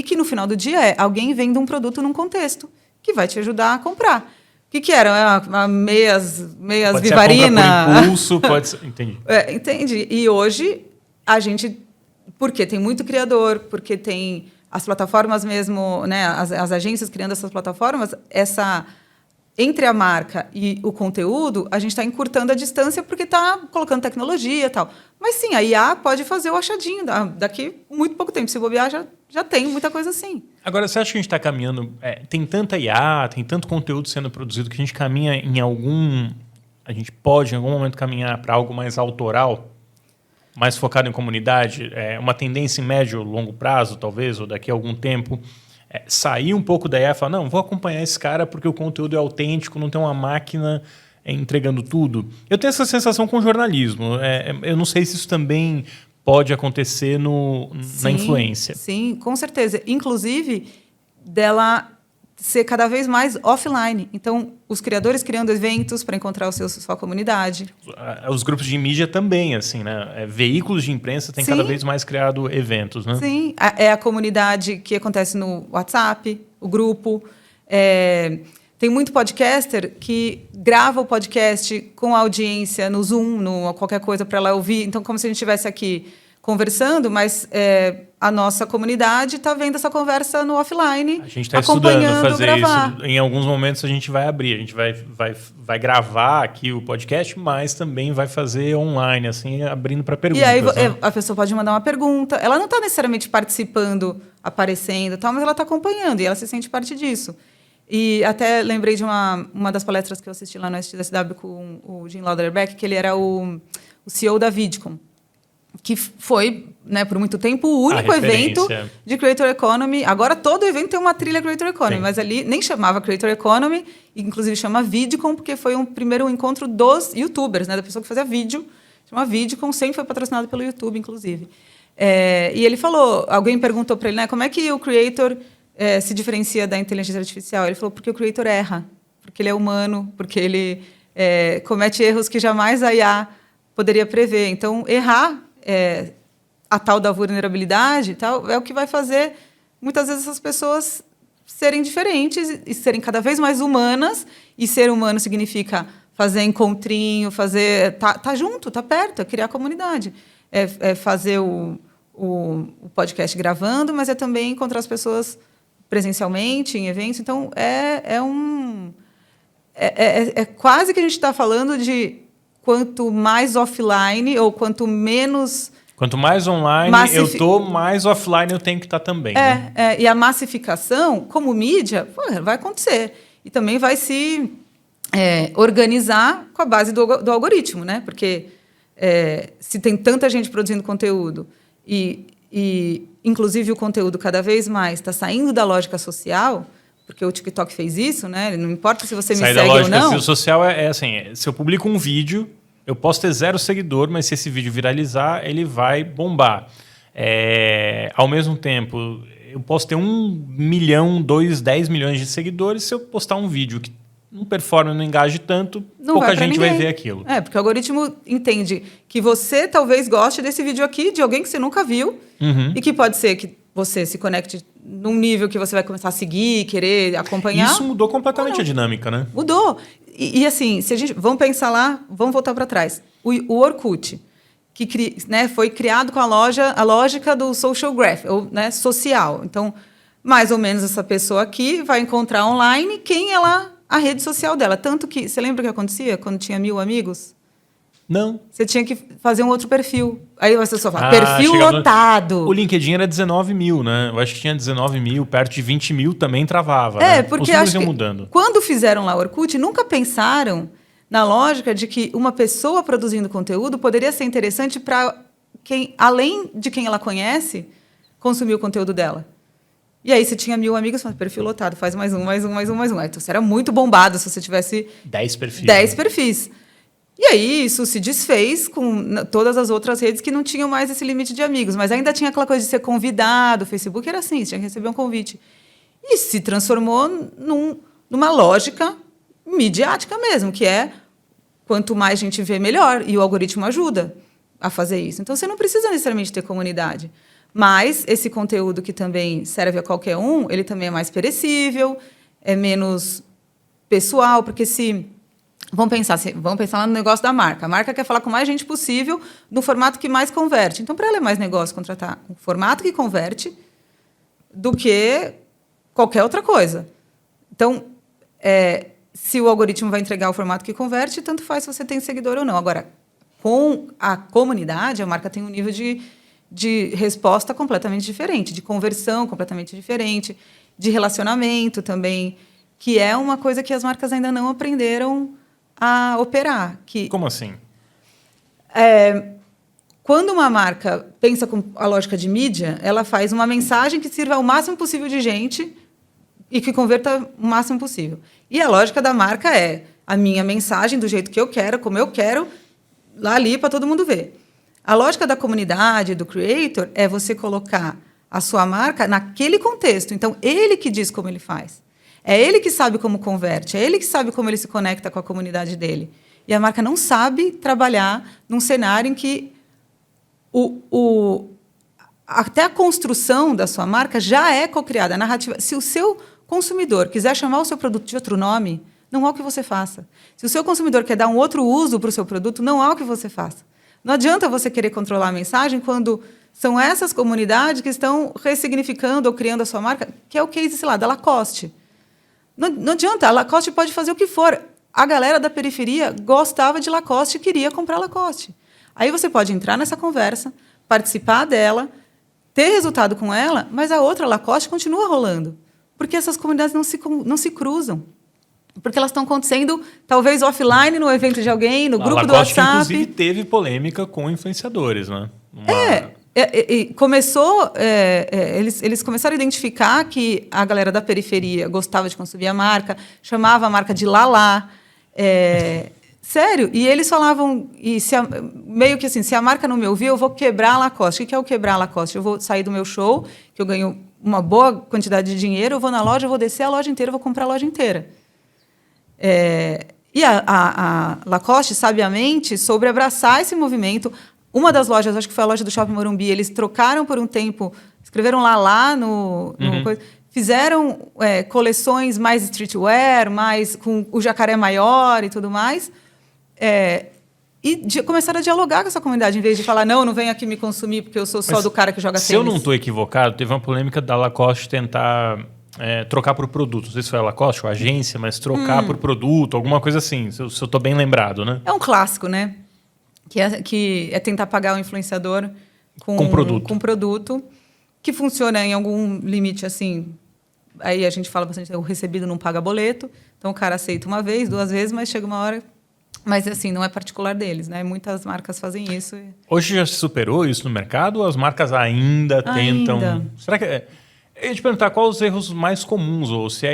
que no final do dia alguém vende um produto num contexto que vai te ajudar a comprar. O que era? Meias pode vivarina. Ser a compra por impulso, pode ser. Entendi. Entendi. E hoje a gente, porque tem muito criador, porque tem as plataformas mesmo, né, as agências criando essas plataformas, entre a marca e o conteúdo, a gente está encurtando a distância porque está colocando tecnologia e tal. Mas sim, a IA pode fazer o achadinho. Daqui muito pouco tempo, se bobear, já tem muita coisa assim. Agora, você acha que a gente está caminhando... tem tanta IA, tem tanto conteúdo sendo produzido que a gente caminha a gente pode, em algum momento, caminhar para algo mais autoral? Mais focado em comunidade? Uma tendência em médio, longo prazo, talvez, ou daqui a algum tempo... sair um pouco da IA e falar, não, vou acompanhar esse cara porque o conteúdo é autêntico, não tem uma máquina entregando tudo. Eu tenho essa sensação com o jornalismo. Eu não sei se isso também pode acontecer na influência. Sim, com certeza. Inclusive, dela ser cada vez mais offline. Então, os criadores criando eventos para encontrar sua comunidade. Os grupos de mídia também, assim, né? Veículos de imprensa têm cada vez mais criado eventos, né? Sim, é a comunidade que acontece no WhatsApp, o grupo. Tem muito podcaster que grava o podcast com a audiência no Zoom, qualquer coisa para ela ouvir. Então, como se a gente estivesse aqui conversando, mas a nossa comunidade está vendo essa conversa no offline. A gente está estudando fazer isso. Em alguns momentos a gente vai abrir, a gente vai gravar aqui o podcast, mas também vai fazer online, assim, abrindo para perguntas. E aí a pessoa pode mandar uma pergunta. Ela não está necessariamente participando, aparecendo, tal, mas ela está acompanhando e ela se sente parte disso. E até lembrei de uma das palestras que eu assisti lá no SXSW com o Jim Lauderbeck, que ele era o CEO da Vidcon, que foi, né, por muito tempo, o único evento de Creator Economy. Agora, todo evento tem uma trilha Creator Economy, mas ali nem chamava Creator Economy, inclusive chama Vidcon, porque foi um primeiro encontro dos youtubers, né, da pessoa que fazia vídeo. Chama Vidcon, sempre foi patrocinado pelo YouTube, inclusive. E ele falou, alguém perguntou para ele, né, como é que o Creator se diferencia da inteligência artificial? Ele falou, porque o Creator erra, porque ele é humano, porque ele comete erros que jamais a IA poderia prever. Então, errar... a tal da vulnerabilidade tal, é o que vai fazer, muitas vezes, essas pessoas serem diferentes e serem cada vez mais humanas. E ser humano significa fazer encontrinho, tá junto, tá perto, é criar comunidade. Fazer o podcast gravando, mas é também encontrar as pessoas presencialmente, em eventos. Então, quase que a gente está falando de quanto mais offline ou quanto menos... Quanto mais online eu estou, mais offline eu tenho que estar também. Né? E a massificação, como mídia, vai acontecer. E também vai se organizar com a base do algoritmo, né? Porque se tem tanta gente produzindo conteúdo e inclusive, o conteúdo cada vez mais está saindo da lógica social... Porque o TikTok fez isso, né? Não importa se você me segue ou não. O social é assim, se eu publico um vídeo, eu posso ter 0 seguidor, mas se esse vídeo viralizar, ele vai bombar. Ao mesmo tempo, eu posso ter 1 milhão, 10 milhões de seguidores se eu postar um vídeo que não performe, não engaje tanto, não pouca gente vai ver aquilo. Porque o algoritmo entende que você talvez goste desse vídeo aqui de alguém que você nunca viu e que pode ser que você se conecte num nível que você vai começar a seguir, querer acompanhar. Isso mudou completamente a dinâmica, né? Mudou. E assim, se a gente vamos pensar lá, vamos voltar para trás. O Orkut, que né, foi criado com a lógica do social graph, ou né, social. Então, mais ou menos essa pessoa aqui vai encontrar online quem a rede social dela. Tanto que, você lembra o que acontecia quando tinha 1.000 amigos? Não. Você tinha que fazer um outro perfil. Aí você só fala, perfil lotado. O LinkedIn era 19 mil, né? Eu acho que tinha 19 mil, perto de 20 mil também travava. Né? Porque os números iam mudando. Quando fizeram lá o Orkut, nunca pensaram na lógica de que uma pessoa produzindo conteúdo poderia ser interessante para quem, além de quem ela conhece, consumir o conteúdo dela. E aí você tinha 1.000 amigos, perfil lotado, faz mais um. Então você era muito bombado se você tivesse 10 perfis. 10 perfis. E aí isso se desfez com todas as outras redes que não tinham mais esse limite de amigos. Mas ainda tinha aquela coisa de ser convidado. O Facebook era assim, você tinha que receber um convite. E se transformou numa lógica midiática mesmo, que é quanto mais gente vê, melhor. E o algoritmo ajuda a fazer isso. Então você não precisa necessariamente ter comunidade. Mas esse conteúdo que também serve a qualquer um, ele também é mais perecível, é menos pessoal, porque vamos pensar lá no negócio da marca. A marca quer falar com mais gente possível no formato que mais converte. Então, para ela é mais negócio contratar um formato que converte do que qualquer outra coisa. Então, se o algoritmo vai entregar o formato que converte, tanto faz se você tem seguidor ou não. Agora, com a comunidade, a marca tem um nível de resposta completamente diferente, de conversão completamente diferente, de relacionamento também, que é uma coisa que as marcas ainda não aprenderam a operar. Como assim? Quando uma marca pensa com a lógica de mídia, ela faz uma mensagem que sirva ao máximo possível de gente e que converta o máximo possível. E a lógica da marca é a minha mensagem do jeito que eu quero, como eu quero, lá ali para todo mundo ver. A lógica da comunidade, do creator, é você colocar a sua marca naquele contexto. Então, ele que diz como ele faz. É ele que sabe como converte, é ele que sabe como ele se conecta com a comunidade dele. E a marca não sabe trabalhar num cenário em que até a construção da sua marca já é cocriada, a narrativa. Se o seu consumidor quiser chamar o seu produto de outro nome, não há o que você faça. Se o seu consumidor quer dar um outro uso para o seu produto, não há o que você faça. Não adianta você querer controlar a mensagem quando são essas comunidades que estão ressignificando ou criando a sua marca, que é o case, sei lá, da Lacoste. Não adianta, a Lacoste pode fazer o que for. A galera da periferia gostava de Lacoste e queria comprar Lacoste. Aí você pode entrar nessa conversa, participar dela, ter resultado com ela, mas a outra Lacoste continua rolando. Porque essas comunidades não se cruzam. Porque elas estão acontecendo, talvez, offline, no evento de alguém, no grupo do WhatsApp. Inclusive, teve polêmica com influenciadores, né? Começou... eles começaram a identificar que a galera da periferia gostava de consumir a marca, chamava a marca de Lalá. Sério. E eles falavam... meio que assim, se a marca não me ouvir, eu vou quebrar a Lacoste. O que é o quebrar a Lacoste? Eu vou sair do meu show, que eu ganho uma boa quantidade de dinheiro, eu vou na loja, eu vou descer a loja inteira, eu vou comprar a loja inteira. E a Lacoste, sabiamente, soube abraçar esse movimento. Uma das lojas, acho que foi a loja do Shopping Morumbi, eles trocaram por um tempo, escreveram lá no coisa, fizeram coleções mais streetwear, mais com o jacaré maior e tudo mais, e começaram a dialogar com essa comunidade, em vez de falar, não vem aqui me consumir porque eu sou só do cara que joga tênis. Se eu não estou equivocado, teve uma polêmica da Lacoste tentar... trocar por produto. Não sei se foi a Lacoste ou a agência, mas trocar por produto, alguma coisa assim, se eu estou bem lembrado, né? É um clássico, né? Que é tentar pagar o influenciador com produto, que funciona em algum limite, assim... Aí a gente fala bastante, o recebido não paga boleto, então o cara aceita uma vez, 2 vezes, mas chega uma hora... Mas, assim, não é particular deles, né? Muitas marcas fazem isso. Hoje já se superou isso no mercado ou as marcas ainda tentam... Será que... Eu ia te perguntar quais os erros mais comuns, ou se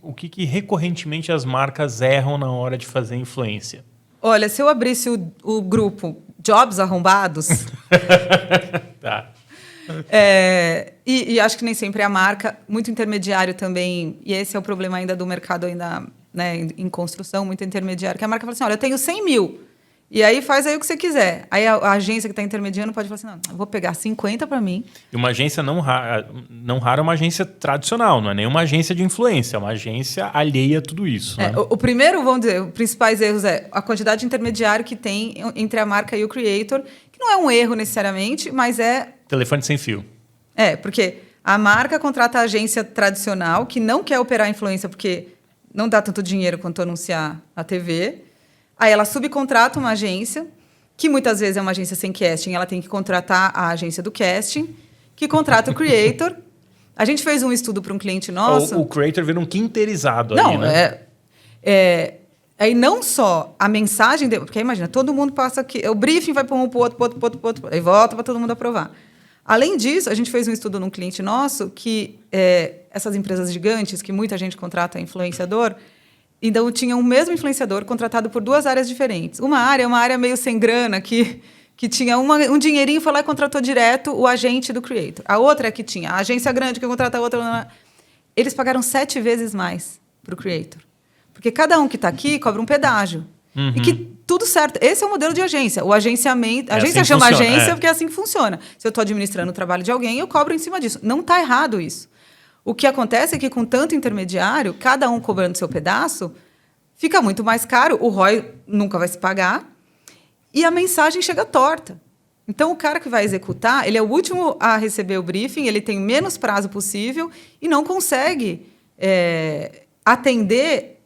o que recorrentemente as marcas erram na hora de fazer influência. Olha, se eu abrisse o grupo Jobs Arrombados... Tá. E acho que nem sempre é a marca, muito intermediário também, e esse é o problema ainda do mercado ainda né, em construção, muito intermediário, que a marca fala assim, olha, eu tenho 100 mil, e aí faz aí o que você quiser. Aí a agência que está intermediando pode falar assim, não, eu vou pegar 50 para mim. E uma agência não rara é uma agência tradicional, não é nenhuma agência de influência, é uma agência alheia a tudo isso. Né? O primeiro, vamos dizer, os principais erros é a quantidade de intermediário que tem entre a marca e o creator, que não é um erro necessariamente, mas é... Telefone sem fio. Porque a marca contrata a agência tradicional, que não quer operar a influência, porque não dá tanto dinheiro quanto anunciar na TV. Aí ela subcontrata uma agência, que muitas vezes é uma agência sem casting, ela tem que contratar a agência do casting, que contrata o creator. A gente fez um estudo para um cliente nosso... O creator vira um quinterizado não, ali, né? Aí não só a mensagem... Porque imagina, todo mundo passa aqui... O briefing vai para um, para o outro, aí volta para todo mundo aprovar. Além disso, a gente fez um estudo num cliente nosso que essas empresas gigantes, que muita gente contrata influenciador... Então, tinha o mesmo influenciador contratado por 2 áreas diferentes. Uma área meio sem grana, que tinha um dinheirinho, foi lá e contratou direto o agente do creator. A outra é que tinha a agência grande, que contrata a outra. Eles pagaram 7 vezes mais para o creator. Porque cada um que está aqui cobra um pedágio. Uhum. E que tudo certo. Esse é o modelo de agência. O agenciamento... A agência assim chama funciona, agência porque é assim que funciona. Se eu estou administrando o trabalho de alguém, eu cobro em cima disso. Não está errado isso. O que acontece é que, com tanto intermediário, cada um cobrando seu pedaço, fica muito mais caro, o ROI nunca vai se pagar, e a mensagem chega torta. Então, o cara que vai executar, ele é o último a receber o briefing, ele tem o menos prazo possível e não consegue atender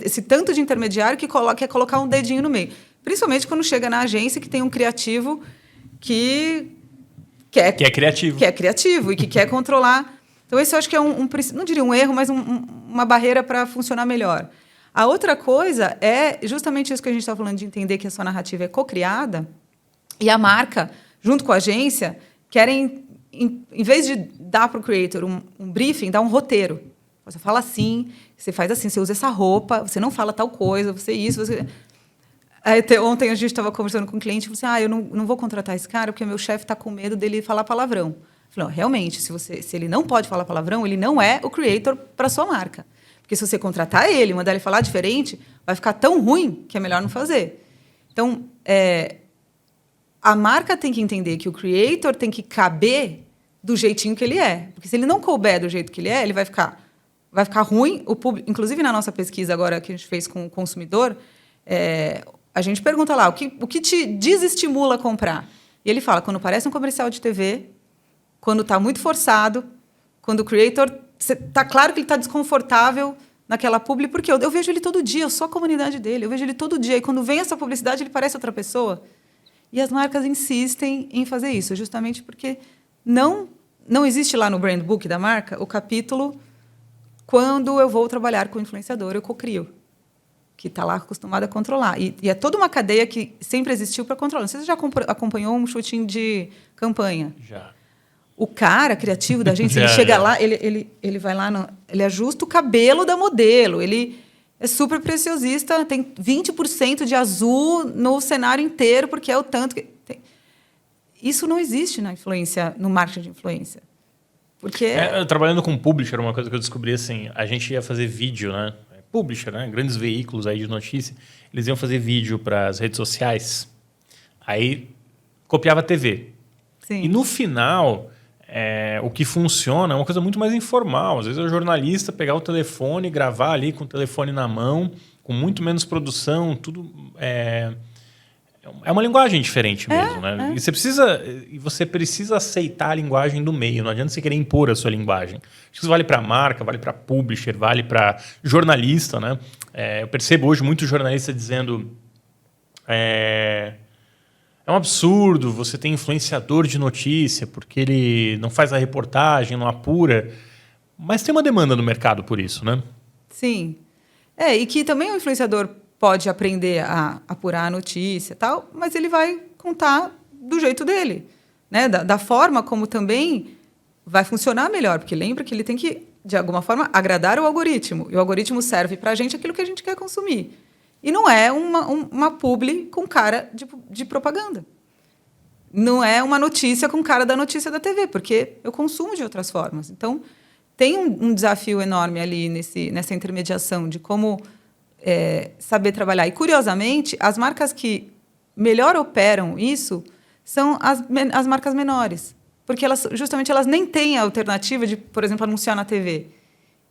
esse tanto de intermediário que quer colocar um dedinho no meio. Principalmente quando chega na agência que tem um criativo que é criativo e que quer controlar. Então, esse eu acho que é não diria um erro, mas uma barreira para funcionar melhor. A outra coisa é justamente isso que a gente está falando, de entender que a sua narrativa é co-criada e a marca, junto com a agência, querem, em vez de dar para o creator um briefing, dar um roteiro. Você fala assim, você faz assim, você usa essa roupa, você não fala tal coisa, você isso, você... Ontem a gente estava conversando com um cliente e falou assim, eu não vou contratar esse cara porque meu chefe está com medo dele falar palavrão. Eu falei, realmente, se ele não pode falar palavrão, ele não é o creator para a sua marca. Porque se você contratar ele, mandar ele falar diferente, vai ficar tão ruim que é melhor não fazer. Então, a marca tem que entender que o creator tem que caber do jeitinho que ele é. Porque se ele não couber do jeito que ele é, ele vai ficar ruim. Inclusive, na nossa pesquisa agora que a gente fez com o consumidor, a gente pergunta lá, o que te desestimula a comprar? E ele fala, quando parece um comercial de TV, quando está muito forçado, quando o creator... Está claro que ele está desconfortável naquela publi, porque eu vejo ele todo dia, eu sou a comunidade dele, eu vejo ele todo dia. E quando vem essa publicidade, ele parece outra pessoa. E as marcas insistem em fazer isso, justamente porque não existe lá no brand book da marca o capítulo quando eu vou trabalhar com o influenciador, eu cocrio, que está lá acostumado a controlar. E é toda uma cadeia que sempre existiu para controlar. Não sei se você já acompanhou um shooting de campanha. Já. O cara criativo da agência, ele chega lá, ele vai lá, ele ajusta o cabelo da modelo, ele é super preciosista, tem 20% de azul no cenário inteiro, porque é o tanto que... tem. Isso não existe na influência, no marketing de influência. Porque... trabalhando com publisher, uma coisa que eu descobri, assim, a gente ia fazer vídeo, né? Publisher, né? Grandes veículos aí de notícia, eles iam fazer vídeo para as redes sociais, aí copiava a TV. Sim. E no final... o que funciona é uma coisa muito mais informal. Às vezes o jornalista pegar o telefone, gravar ali com o telefone na mão, com muito menos produção, tudo é uma linguagem diferente mesmo, né? E você precisa aceitar a linguagem do meio. Não adianta você querer impor a sua linguagem. Acho que isso vale para marca, vale para publisher, vale para jornalista, né? Eu percebo hoje muito jornalista dizendo é um absurdo, você tem influenciador de notícia, porque ele não faz a reportagem, não apura. Mas tem uma demanda no mercado por isso, né? Sim. E que também o influenciador pode aprender a apurar a notícia e tal, mas ele vai contar do jeito dele, né? Da forma como também vai funcionar melhor, porque lembra que ele tem que, de alguma forma, agradar o algoritmo. E o algoritmo serve para a gente aquilo que a gente quer consumir. E não é uma publi com cara de propaganda. Não é uma notícia com cara da notícia da TV, porque eu consumo de outras formas. Então, tem um desafio enorme ali nessa intermediação de como saber trabalhar. E, curiosamente, as marcas que melhor operam isso são as marcas menores. Porque justamente elas nem têm a alternativa de, por exemplo, anunciar na TV.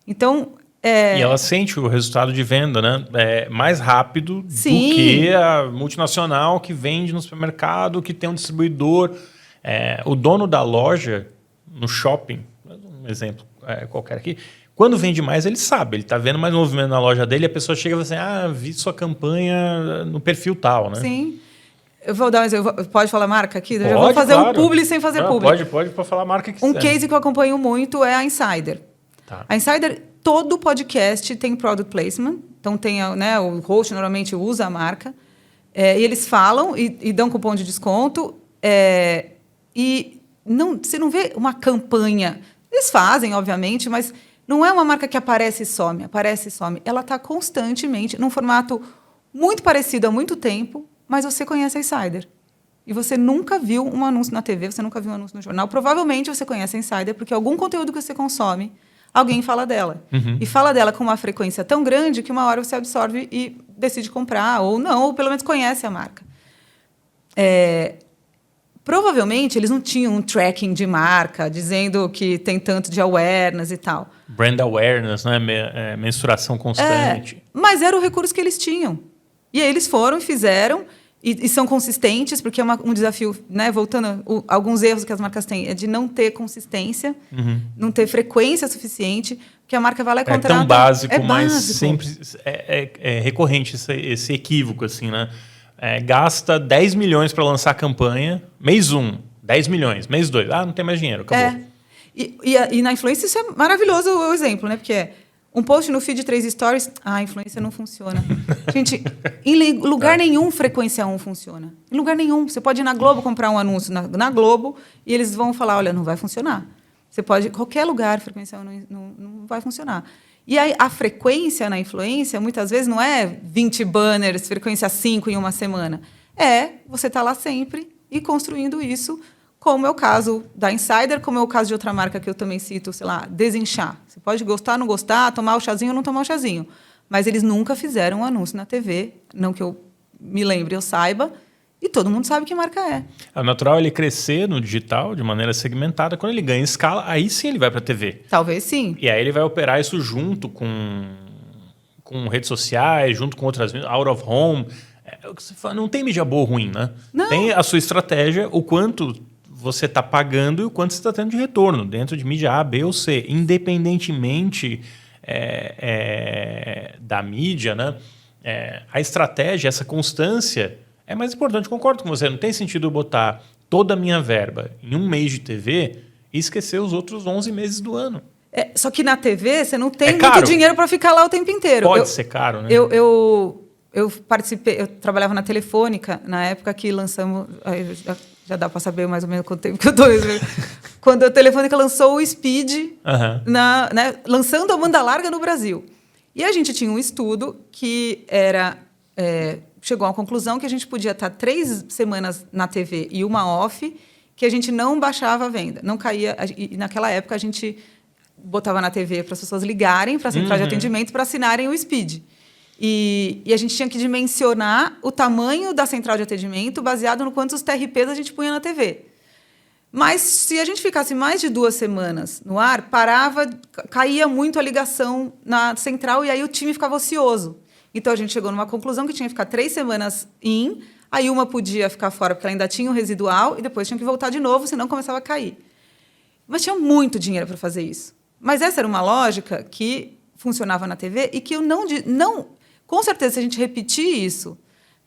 Então... E ela sente o resultado de venda, né? Mais rápido do que a multinacional que vende no supermercado, que tem um distribuidor. O dono da loja no shopping, um exemplo qualquer aqui, quando vende mais, ele sabe. Ele está vendo mais movimento na loja dele e a pessoa chega e fala assim, vi sua campanha no perfil tal, né? Sim. Eu vou dar um exemplo. Pode falar marca aqui? Pode, eu vou fazer claro. um publi sem fazer publi. Pode falar a marca que Um case que eu acompanho muito é a Insider. Tá. A Insider, todo podcast tem product placement. Então, tem, né, o host normalmente usa a marca. E eles falam e dão cupom de desconto. Você não vê uma campanha. Eles fazem, obviamente, mas não é uma marca que aparece e some. Ela está constantemente num formato muito parecido há muito tempo, mas você conhece a Insider. E você nunca viu um anúncio na TV, você nunca viu um anúncio no jornal. Provavelmente você conhece a Insider, porque algum conteúdo que você consome, alguém fala dela. Uhum. E fala dela com uma frequência tão grande que uma hora você absorve e decide comprar, ou não, ou pelo menos conhece a marca. Provavelmente eles não tinham um tracking de marca, dizendo que tem tanto de awareness e tal. Brand awareness, né? Mensuração constante. Mas era o recurso que eles tinham. E aí eles foram e fizeram, e são consistentes, porque é um desafio, né? Voltando, alguns erros que as marcas têm é de não ter consistência, não ter frequência suficiente, que a marca vai lá e contrata. É tão básico, mas básico. sempre é recorrente esse equívoco, assim, né? Gasta 10 milhões para lançar a campanha, mês 1, 10 milhões, mês 2, não tem mais dinheiro, acabou. E na influência isso é maravilhoso o exemplo, né? Porque um post no feed de 3 stories, a influência não funciona. Gente, em lugar nenhum frequência 1 funciona. Em lugar nenhum. Você pode ir na Globo comprar um anúncio na Globo e eles vão falar, olha, não vai funcionar. Você pode, qualquer lugar, frequência 1 não vai funcionar. E aí, a frequência na influência, muitas vezes, não é 20 banners, frequência 5 em uma semana. Você está lá sempre e construindo isso, como é o caso da Insider, como é o caso de outra marca que eu também cito, sei lá, Desinchar. Você pode gostar, não gostar, tomar o chazinho ou não tomar o chazinho. Mas eles nunca fizeram um anúncio na TV, não que eu me lembre, eu saiba, e todo mundo sabe que marca é. É natural ele crescer no digital de maneira segmentada. Quando ele ganha escala, aí sim ele vai para a TV. Talvez sim. E aí ele vai operar isso junto com redes sociais, junto com outras, out of home. Não tem mídia boa ou ruim, né? Não. Tem a sua estratégia, o quanto você está pagando e o quanto você está tendo de retorno dentro de mídia A, B ou C. Independentemente da mídia, né? A estratégia, essa constância é mais importante. Concordo com você. Não tem sentido eu botar toda a minha verba em um mês de TV e esquecer os outros 11 meses do ano. Só que na TV você não tem caro. muito dinheiro para ficar lá o tempo inteiro. Pode ser caro, né? Eu participei, eu trabalhava na Telefônica, na época que lançamos... Já dá para saber mais ou menos quanto tempo que eu estou... Quando a Telefônica lançou o Speed, lançando a banda larga no Brasil. E a gente tinha um estudo que chegou à conclusão que a gente podia estar 3 semanas na TV e uma off, que a gente não baixava a venda, não caía. E naquela época a gente botava na TV para as pessoas ligarem para a central de atendimento para assinarem o Speed. E a gente tinha que dimensionar o tamanho da central de atendimento baseado no quantos TRPs a gente punha na TV. Mas se a gente ficasse mais de 2 semanas no ar, caía muito a ligação na central e aí o time ficava ocioso. Então, a gente chegou numa conclusão que tinha que ficar 3 semanas aí uma podia ficar fora porque ela ainda tinha o residual e depois tinha que voltar de novo, senão começava a cair. Mas tinha muito dinheiro para fazer isso. Mas essa era uma lógica que funcionava na TV e que eu não... Com certeza, se a gente repetir isso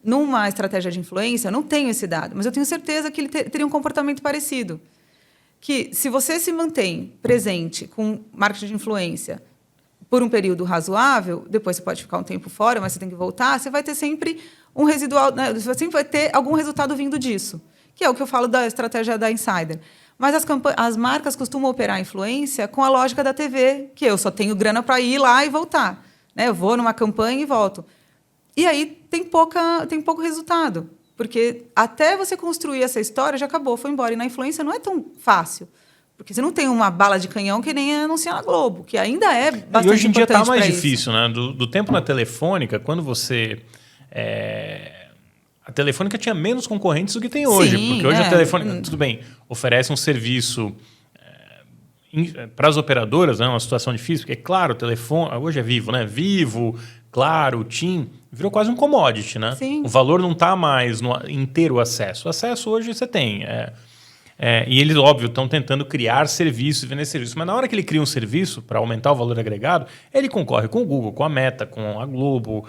numa estratégia de influência, eu não tenho esse dado, mas eu tenho certeza que ele teria um comportamento parecido. Que, se você se mantém presente com marketing de influência por um período razoável, depois você pode ficar um tempo fora, mas você tem que voltar, você vai ter sempre um residual, né? Você sempre vai ter algum resultado vindo disso, que é o que eu falo da estratégia da Insider. Mas as marcas costumam operar a influência com a lógica da TV, que eu só tenho grana para ir lá e voltar. Né? Eu vou numa campanha e volto. E aí tem pouco resultado, porque até você construir essa história já acabou, foi embora. E na influência não é tão fácil, Porque você não tem uma bala de canhão que nem anunciar na Globo, que ainda é bastante importante. E hoje em dia está mais isso. difícil, né? Do tempo na Telefônica, quando você... A Telefônica tinha menos concorrentes do que tem hoje. Sim, porque hoje a Telefônica, tudo bem, oferece um serviço para as operadoras, né? Uma situação difícil, porque, claro, o telefone... Hoje é Vivo, né? Vivo, Claro, TIM, virou quase um commodity, né? Sim. O valor não está mais no inteiro acesso. O acesso hoje você tem... e eles, óbvio, estão tentando criar serviços e vender serviços. Mas na hora que ele cria um serviço para aumentar o valor agregado, ele concorre com o Google, com a Meta, com a Globo.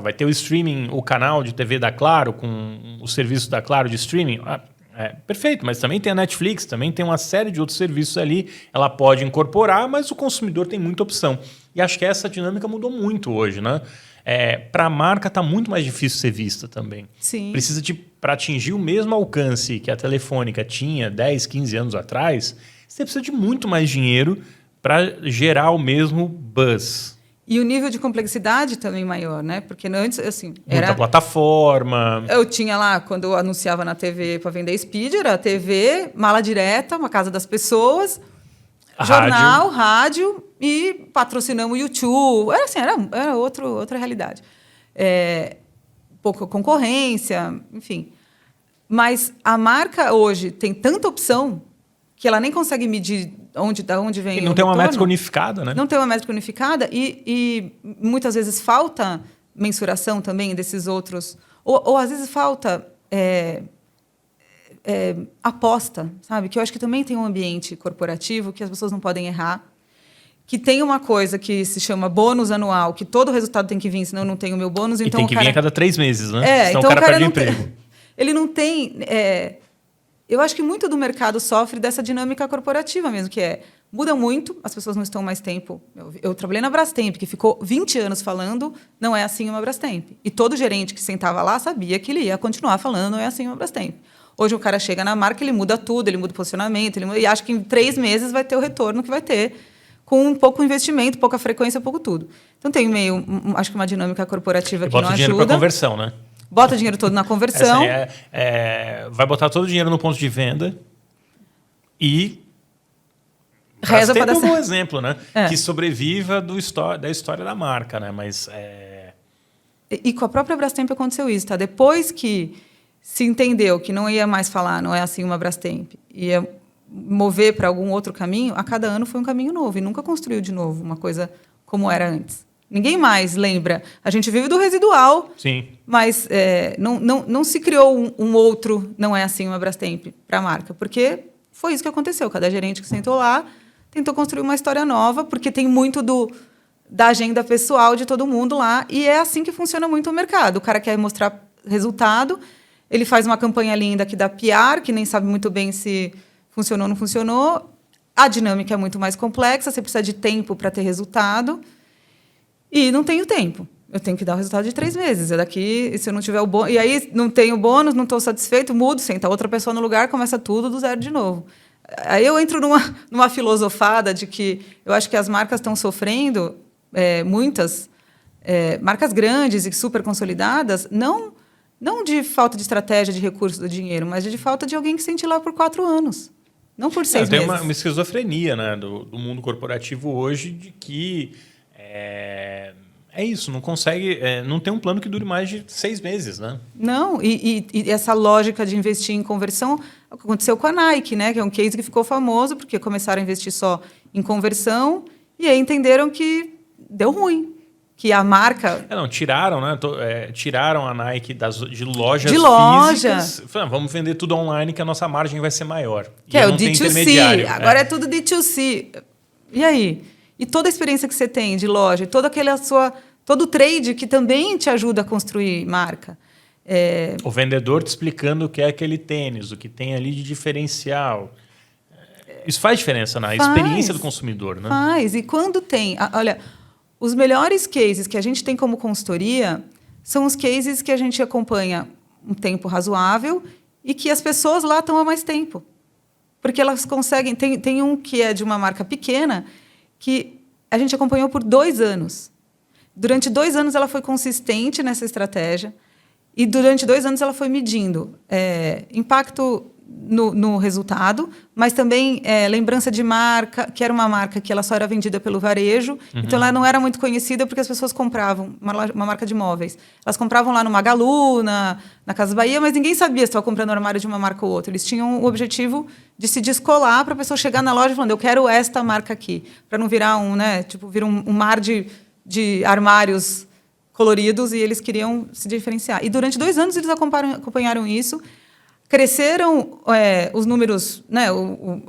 Vai ter o streaming, o canal de TV da Claro, com o serviço da Claro de streaming. Perfeito, mas também tem a Netflix, também tem uma série de outros serviços ali. Ela pode incorporar, mas o consumidor tem muita opção. E acho que essa dinâmica mudou muito hoje, né? Para a marca está muito mais difícil ser vista também. Sim. Precisa para atingir o mesmo alcance que a Telefônica tinha 10, 15 anos atrás, você precisa de muito mais dinheiro para gerar o mesmo buzz. E o nível de complexidade também maior, né? Porque antes, assim... Muita plataforma. Eu tinha lá, quando eu anunciava na TV para vender Speed, era TV, mala direta, uma casa das pessoas, jornal, rádio e patrocinamos o YouTube. Era assim, era outra realidade. Pouca concorrência, enfim. Mas a marca hoje tem tanta opção que ela nem consegue medir da onde vem o retorno. Não tem uma métrica unificada, né? Não tem uma métrica unificada e muitas vezes falta mensuração também desses outros... Ou às vezes falta aposta, sabe? Que eu acho que também tem um ambiente corporativo que as pessoas não podem errar, que tem uma coisa que se chama bônus anual, que todo resultado tem que vir, senão eu não tenho o meu bônus. Então tem que vir a cada 3 meses, né? Senão então o cara perde o emprego. Ele não tem... eu acho que muito do mercado sofre dessa dinâmica corporativa mesmo, que muda muito, as pessoas não estão mais tempo... Eu trabalhei na Brastemp, que ficou 20 anos falando, não é assim uma Brastemp. E todo gerente que sentava lá sabia que ele ia continuar falando, não é assim uma Brastemp. Hoje o cara chega na marca, ele muda tudo, ele muda o posicionamento, e acha que em 3 meses vai ter o retorno que vai ter, com pouco investimento, pouca frequência, pouco tudo. Então tem meio, acho que uma dinâmica corporativa que não ajuda. Bota dinheiro para conversão, né? Bota o dinheiro todo na conversão. Vai botar todo o dinheiro no ponto de venda e... Reza para dar certo. Um bom exemplo, né? Que sobreviva da história da marca, né? Mas... E com a própria Brastemp aconteceu isso, tá? Depois que se entendeu que não ia mais falar, não é assim uma Brastemp, ia mover para algum outro caminho, a cada ano foi um caminho novo e nunca construiu de novo uma coisa como era antes. Ninguém mais lembra. A gente vive do residual, sim, mas não se criou um outro, não é assim uma Brastemp para a marca, porque foi isso que aconteceu. Cada gerente que sentou lá tentou construir uma história nova, porque tem muito da agenda pessoal de todo mundo lá, e é assim que funciona muito o mercado. O cara quer mostrar resultado, ele faz uma campanha linda que dá PR, que nem sabe muito bem se funcionou ou não funcionou. A dinâmica é muito mais complexa, você precisa de tempo para ter resultado. E não tenho tempo. Eu tenho que dar o resultado de 3 meses. E se eu não tiver o bônus... E aí não tenho bônus, não estou satisfeito, mudo, senta outra pessoa no lugar, começa tudo do zero de novo. Aí eu entro numa filosofada de que eu acho que as marcas estão sofrendo, muitas marcas grandes e super consolidadas, não de falta de estratégia, de recurso do dinheiro, mas de falta de alguém que sente lá por 4 anos. Não por 6 meses. Tem uma esquizofrenia, né, do mundo corporativo hoje de que é isso, não consegue, não tem um plano que dure mais de 6 meses, né? Não, e essa lógica de investir em conversão aconteceu com a Nike, né, que é um case que ficou famoso porque começaram a investir só em conversão e aí entenderam que deu ruim. Que a marca... tiraram, né? Tiraram a Nike de lojas físicas. Falaram, vamos vender tudo online que a nossa margem vai ser maior. Que é o D2C. Agora é tudo D2C. E aí? E toda a experiência que você tem de loja, todo o trade que também te ajuda a construir marca. O vendedor te explicando o que é aquele tênis, o que tem ali de diferencial. Isso faz diferença na experiência do consumidor, né? Faz. E quando tem... Olha... Os melhores cases que a gente tem como consultoria são os cases que a gente acompanha um tempo razoável e que as pessoas lá estão há mais tempo. Porque elas conseguem... Tem um que é de uma marca pequena que a gente acompanhou por 2 anos. Durante 2 anos, ela foi consistente nessa estratégia e durante 2 anos ela foi medindo impacto no resultado, mas também lembrança de marca, que era uma marca que ela só era vendida pelo varejo, então ela não era muito conhecida porque as pessoas compravam, uma marca de móveis. Elas compravam lá no Magalu, na Casas Bahia, mas ninguém sabia se estava comprando um armário de uma marca ou outra. Eles tinham o objetivo de se descolar para a pessoa chegar na loja falando, eu quero esta marca aqui, para não virar um mar de armários coloridos, e eles queriam se diferenciar. E durante 2 anos eles acompanharam isso. Cresceram os números, né, o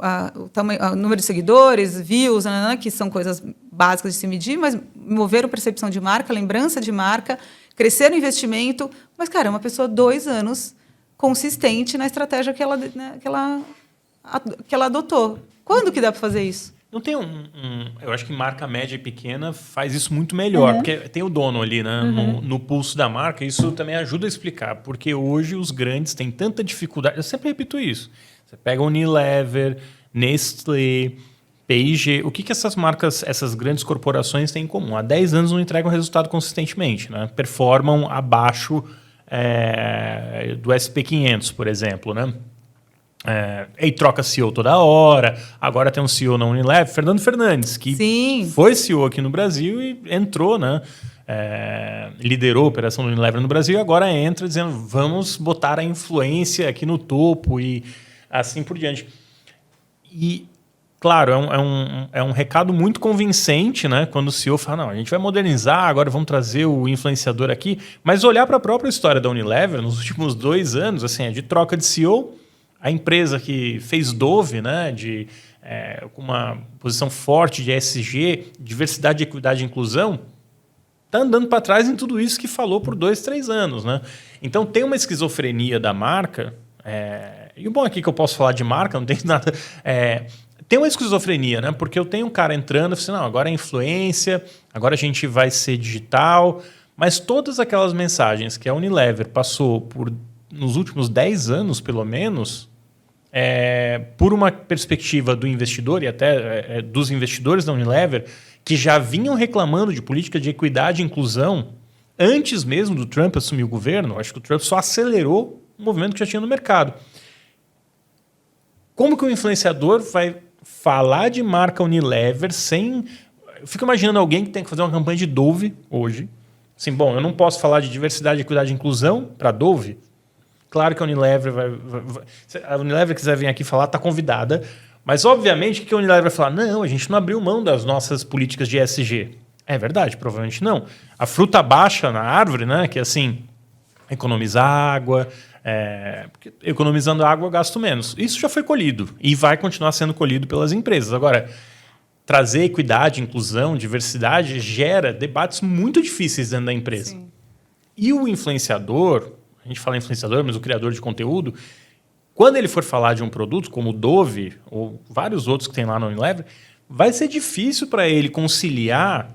número de seguidores, views, que são coisas básicas de se medir, mas moveram percepção de marca, lembrança de marca, cresceram o investimento. Mas, cara, é uma pessoa 2 anos consistente na estratégia que ela adotou. Quando que dá para fazer isso? Não tem eu acho que marca média e pequena faz isso muito melhor, porque tem o dono ali, né, no pulso da marca. Isso também ajuda a explicar, porque hoje os grandes têm tanta dificuldade. Eu sempre repito isso. Você pega Unilever, Nestlé, P&G. O que essas marcas, essas grandes corporações têm em comum? Há 10 anos não entregam resultado consistentemente, né? Performam abaixo do SP500, por exemplo, né? E troca CEO toda hora. Agora tem um CEO na Unilever, Fernando Fernandes, que foi CEO aqui no Brasil e entrou, né? Liderou a operação da Unilever no Brasil e agora entra dizendo vamos botar a influência aqui no topo e assim por diante. E, claro, é um recado muito convincente, né? Quando o CEO fala, não, a gente vai modernizar, agora vamos trazer o influenciador aqui. Mas olhar para a própria história da Unilever nos últimos 2 anos, assim, de troca de CEO. A empresa que fez Dove, né, com uma posição forte de ESG, diversidade, equidade e inclusão, está andando para trás em tudo isso que falou por 2, 3 anos. Né? Então, tem uma esquizofrenia da marca, e o bom aqui que eu posso falar de marca, não tem nada... tem uma esquizofrenia, né? Porque eu tenho um cara entrando e falo assim, não, agora é influência, agora a gente vai ser digital, mas todas aquelas mensagens que a Unilever passou por... nos últimos 10 anos, pelo menos, por uma perspectiva do investidor e até dos investidores da Unilever, que já vinham reclamando de política de equidade e inclusão antes mesmo do Trump assumir o governo. Acho que o Trump só acelerou o movimento que já tinha no mercado. Como que o influenciador vai falar de marca Unilever sem... Eu fico imaginando alguém que tem que fazer uma campanha de Dove hoje. Assim, bom, eu não posso falar de diversidade, equidade e inclusão para Dove. Claro que a Unilever se a Unilever quiser vir aqui falar, está convidada. Mas, obviamente, o que a Unilever vai falar? Não, a gente não abriu mão das nossas políticas de ESG. É verdade, provavelmente não. A fruta baixa na árvore, né, que é assim, economizar água, porque economizando água eu gasto menos. Isso já foi colhido e vai continuar sendo colhido pelas empresas. Agora, trazer equidade, inclusão, diversidade gera debates muito difíceis dentro da empresa. Sim. E o influenciador... A gente fala influenciador, mas o criador de conteúdo, quando ele for falar de um produto como o Dove ou vários outros que tem lá na Unilever, vai ser difícil para ele conciliar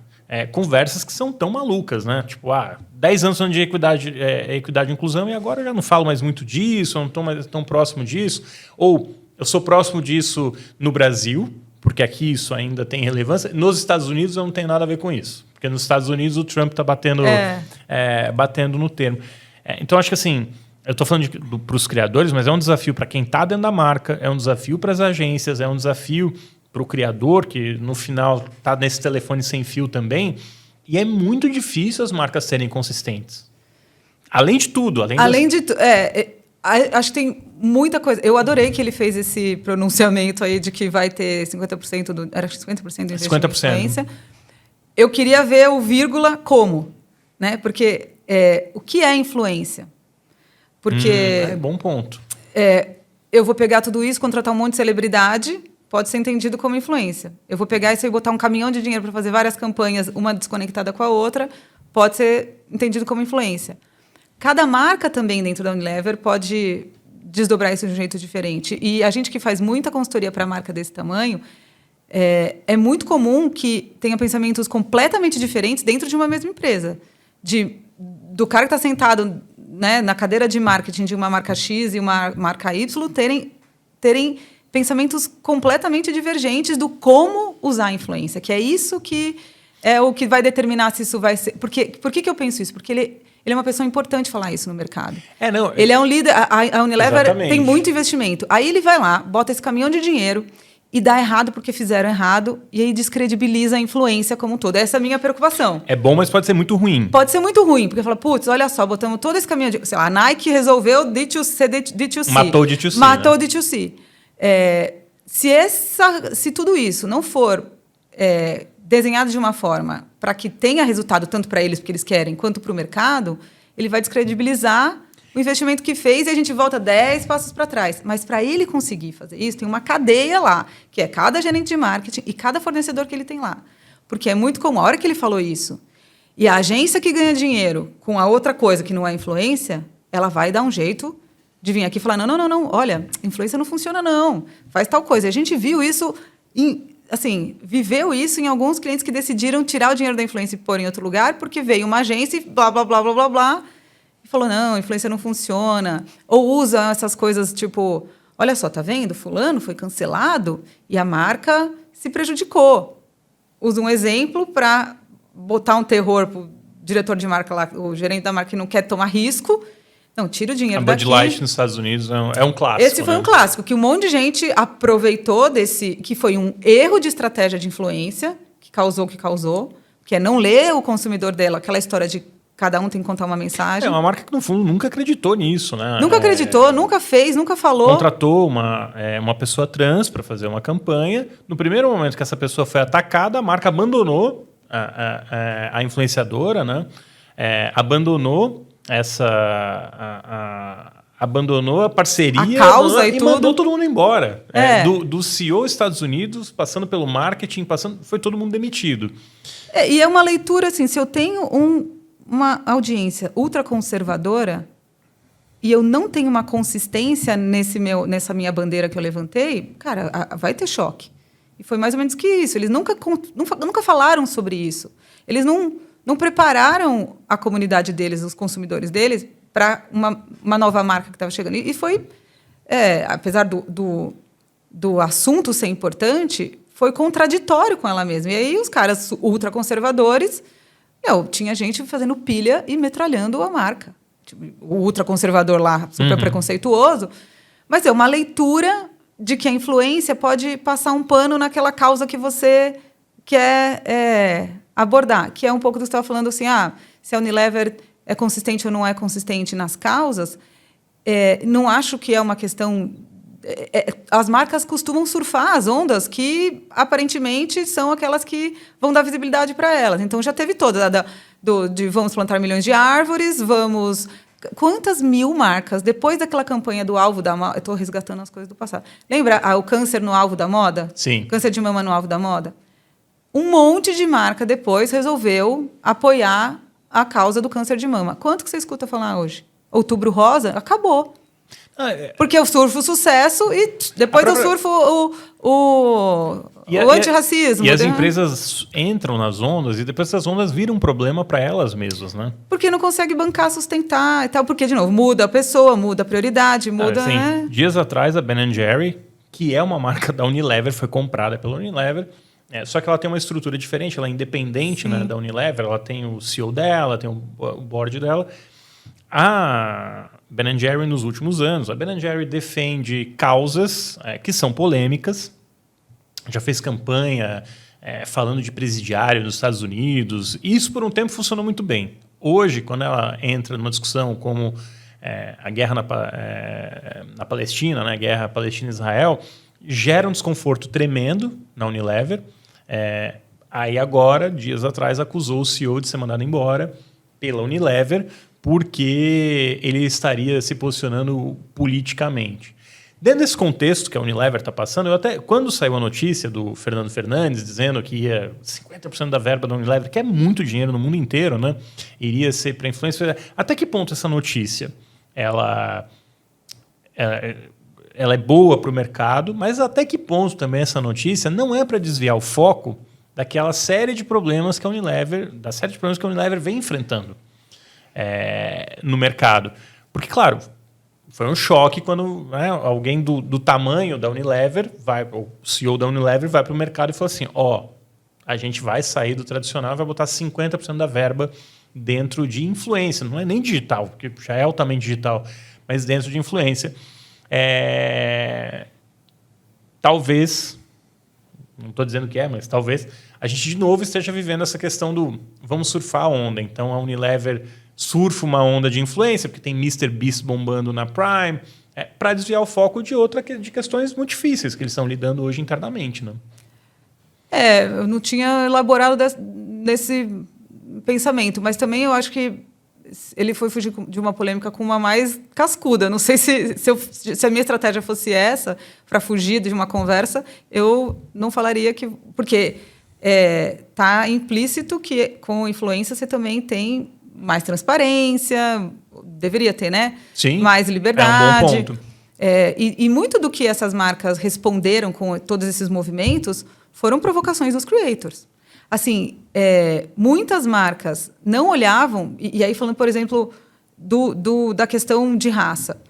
conversas que são tão malucas, né? Tipo, 10 anos falando de equidade e inclusão e agora eu já não falo mais muito disso, eu não estou mais tão próximo disso. Ou eu sou próximo disso no Brasil, porque aqui isso ainda tem relevância. Nos Estados Unidos eu não tenho nada a ver com isso, porque nos Estados Unidos o Trump está batendo no termo. Então, acho que assim, eu estou falando para os criadores, mas é um desafio para quem está dentro da marca, é um desafio para as agências, é um desafio para o criador, que no final está nesse telefone sem fio também, e é muito difícil as marcas serem consistentes. Além de tudo. Acho que tem muita coisa. Eu adorei que ele fez esse pronunciamento aí de que vai ter 50% era 50% do investimento de influência. Eu queria ver o vírgula como, né? Porque... o que é influência? Porque... bom ponto. Eu vou pegar tudo isso, contratar um monte de celebridade, pode ser entendido como influência. Eu vou pegar isso e botar um caminhão de dinheiro para fazer várias campanhas, uma desconectada com a outra, pode ser entendido como influência. Cada marca também dentro da Unilever pode desdobrar isso de um jeito diferente. E a gente que faz muita consultoria para marca desse tamanho, é muito comum que tenha pensamentos completamente diferentes dentro de uma mesma empresa. Do cara que está sentado, né, na cadeira de marketing de uma marca X e uma marca Y terem pensamentos completamente divergentes do como usar a influência, que é isso que é o que vai determinar se isso vai ser... Por que eu penso isso? Porque Ele é uma pessoa importante falar isso no mercado. Não, ele é um líder. A Unilever exatamente. Tem muito investimento. Aí ele vai lá, bota esse caminhão de dinheiro e dá errado porque fizeram errado, e aí descredibiliza a influência como um todo. Essa é a minha preocupação. É bom, mas pode ser muito ruim. Pode ser muito ruim, porque fala, putz, olha só, botamos todo esse caminhão de... Sei lá, a Nike resolveu D2C. Matou o D2C. Matou o D2C. Se tudo isso não for desenhado de uma forma para que tenha resultado tanto para eles, porque eles querem, quanto para o mercado, ele vai descredibilizar o investimento que fez e a gente volta 10 passos para trás. Mas para ele conseguir fazer isso, tem uma cadeia lá, que é cada gerente de marketing e cada fornecedor que ele tem lá. Porque é muito comum, a hora que ele falou isso, e a agência que ganha dinheiro com a outra coisa que não é influência, ela vai dar um jeito de vir aqui e falar, não, olha, influência não funciona não, faz tal coisa. A gente viu isso, viveu isso em alguns clientes que decidiram tirar o dinheiro da influência e pôr em outro lugar, porque veio uma agência e blá, blá, blá, blá, blá, blá, e falou, não, influência não funciona. Ou usa essas coisas tipo, olha só, tá vendo? Fulano foi cancelado e a marca se prejudicou. Usa um exemplo para botar um terror pro diretor de marca lá, o gerente da marca que não quer tomar risco. Não, tira o dinheiro daqui. A Bud Light nos Estados Unidos é um clássico. Esse foi um clássico, que um monte de gente aproveitou que foi um erro de estratégia de influência, que causou o que causou, que é não ler o consumidor dela, aquela história de cada um tem que contar uma mensagem. É uma marca que, no fundo, nunca acreditou nisso, né? Nunca acreditou, nunca fez, nunca falou. Contratou uma pessoa trans para fazer uma campanha. No primeiro momento que essa pessoa foi atacada, a marca abandonou a influenciadora, né? Abandonou abandonou a parceria, a causa e tudo, mandou todo mundo embora. Do CEO dos Estados Unidos, passando pelo marketing, foi todo mundo demitido. E é uma leitura assim, se eu tenho uma audiência ultraconservadora e eu não tenho uma consistência nessa minha bandeira que eu levantei, cara, vai ter choque. E foi mais ou menos que isso. Eles nunca falaram sobre isso. Eles não prepararam a comunidade deles, os consumidores deles, para uma nova marca que estava chegando. E foi, apesar do assunto ser importante, foi contraditório com ela mesma. E aí os caras ultraconservadores, tinha gente fazendo pilha e metralhando a marca. Tipo, o ultraconservador lá, super preconceituoso, mas é uma leitura de que a influência pode passar um pano naquela causa que você quer abordar, que é um pouco do que você estava falando, assim, se a Unilever é consistente ou não é consistente nas causas, não acho que é uma questão... as marcas costumam surfar as ondas que, aparentemente, são aquelas que vão dar visibilidade para elas. Então, já teve toda, de vamos plantar milhões de árvores, vamos... Quantas mil marcas, depois daquela campanha do alvo da moda... Eu estou resgatando as coisas do passado. Lembra o câncer no alvo da moda? Sim. Câncer de mama no alvo da moda? Um monte de marca depois resolveu apoiar a causa do câncer de mama. Quanto que você escuta falar hoje? Outubro Rosa? Acabou. Porque eu surfo o sucesso e depois eu surfo o antirracismo. E as empresas entram nas ondas e depois essas ondas viram um problema para elas mesmas, né? Porque não consegue bancar, sustentar e tal. Porque, de novo, muda a pessoa, muda a prioridade, muda... Dias atrás, a Ben & Jerry, que é uma marca da Unilever, foi comprada pela Unilever. Só que ela tem uma estrutura diferente, ela é independente, né, da Unilever, ela tem o CEO dela, tem o board dela. A Ben & Jerry, nos últimos anos, a Ben & Jerry defende causas que são polêmicas, já fez campanha falando de presidiário nos Estados Unidos, e isso por um tempo funcionou muito bem. Hoje, quando ela entra numa discussão como a guerra na Palestina, né, a guerra Palestina-Israel, gera um desconforto tremendo na Unilever. Aí agora, dias atrás, acusou o CEO de ser mandado embora pela Unilever porque ele estaria se posicionando politicamente. Dentro desse contexto que a Unilever está passando, quando saiu a notícia do Fernando Fernandes dizendo que 50% da verba da Unilever, que é muito dinheiro no mundo inteiro, né, iria ser para influência, até que ponto essa notícia ela é boa para o mercado, mas até que ponto também essa notícia não é para desviar o foco daquela série de problemas que a Unilever vem enfrentando no mercado. Porque, claro, foi um choque quando alguém do tamanho da Unilever, o CEO da Unilever vai para o mercado e fala assim, a gente vai sair do tradicional e vai botar 50% da verba dentro de influência. Não é nem digital, porque já é altamente digital, mas dentro de influência. Talvez, não estou dizendo que mas talvez a gente de novo esteja vivendo essa questão do vamos surfar a onda. Então a Unilever surfa uma onda de influência, porque tem Mr. Beast bombando na Prime, para desviar o foco de questões muito difíceis que eles estão lidando hoje internamente. Né? Eu não tinha elaborado desse pensamento, mas também eu acho que ele foi fugir de uma polêmica com uma mais cascuda. Não sei se a minha estratégia fosse essa, para fugir de uma conversa, eu não falaria que... Porque está implícito que com influência você também tem mais transparência, deveria ter, né? Sim, mais liberdade. É um bom ponto. E muito do que essas marcas responderam com todos esses movimentos foram provocações dos creators. Assim, muitas marcas não olhavam... E aí, falando, por exemplo, da questão de raça.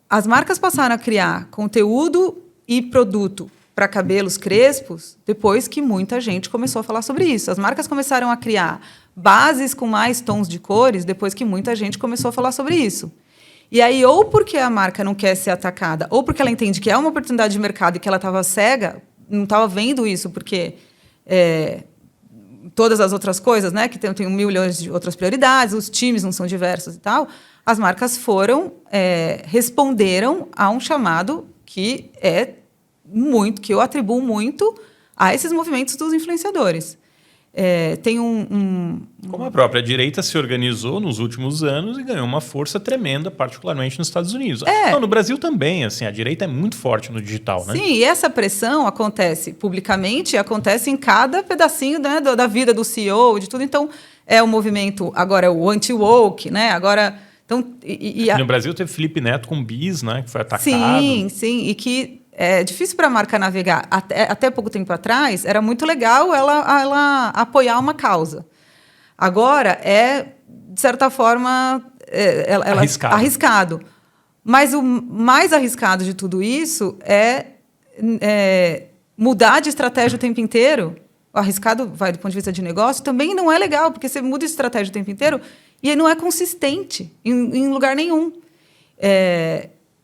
As marcas passaram a criar conteúdo e produto para cabelos crespos depois que muita gente começou a falar sobre isso. As marcas começaram a criar bases com mais tons de cores depois que muita gente começou a falar sobre isso. E aí, ou porque a marca não quer ser atacada, ou porque ela entende que é uma oportunidade de mercado e que ela estava cega, não estava vendo isso, porque todas as outras coisas, né, que tem 1 milhões de outras prioridades, os times não são diversos e tal, as marcas responderam a um chamado que eu atribuo muito a esses movimentos dos influenciadores. Tem Como a própria direita se organizou nos últimos anos e ganhou uma força tremenda, particularmente nos Estados Unidos. Não, no Brasil também, assim, a direita é muito forte no digital, né? Sim, e essa pressão acontece publicamente, acontece em cada pedacinho, né, da vida do CEO, de tudo. Então, o movimento, agora o anti-woke, né? Agora... Então, no Brasil teve Felipe Neto com bis, né, que foi atacado. Sim, e que... É difícil para a marca navegar. Até pouco tempo atrás, era muito legal ela apoiar uma causa. Agora, de certa forma, arriscado. Mas o mais arriscado de tudo isso é mudar de estratégia o tempo inteiro. O arriscado vai do ponto de vista de negócio, também não é legal, porque você muda de estratégia o tempo inteiro e aí não é consistente em lugar nenhum.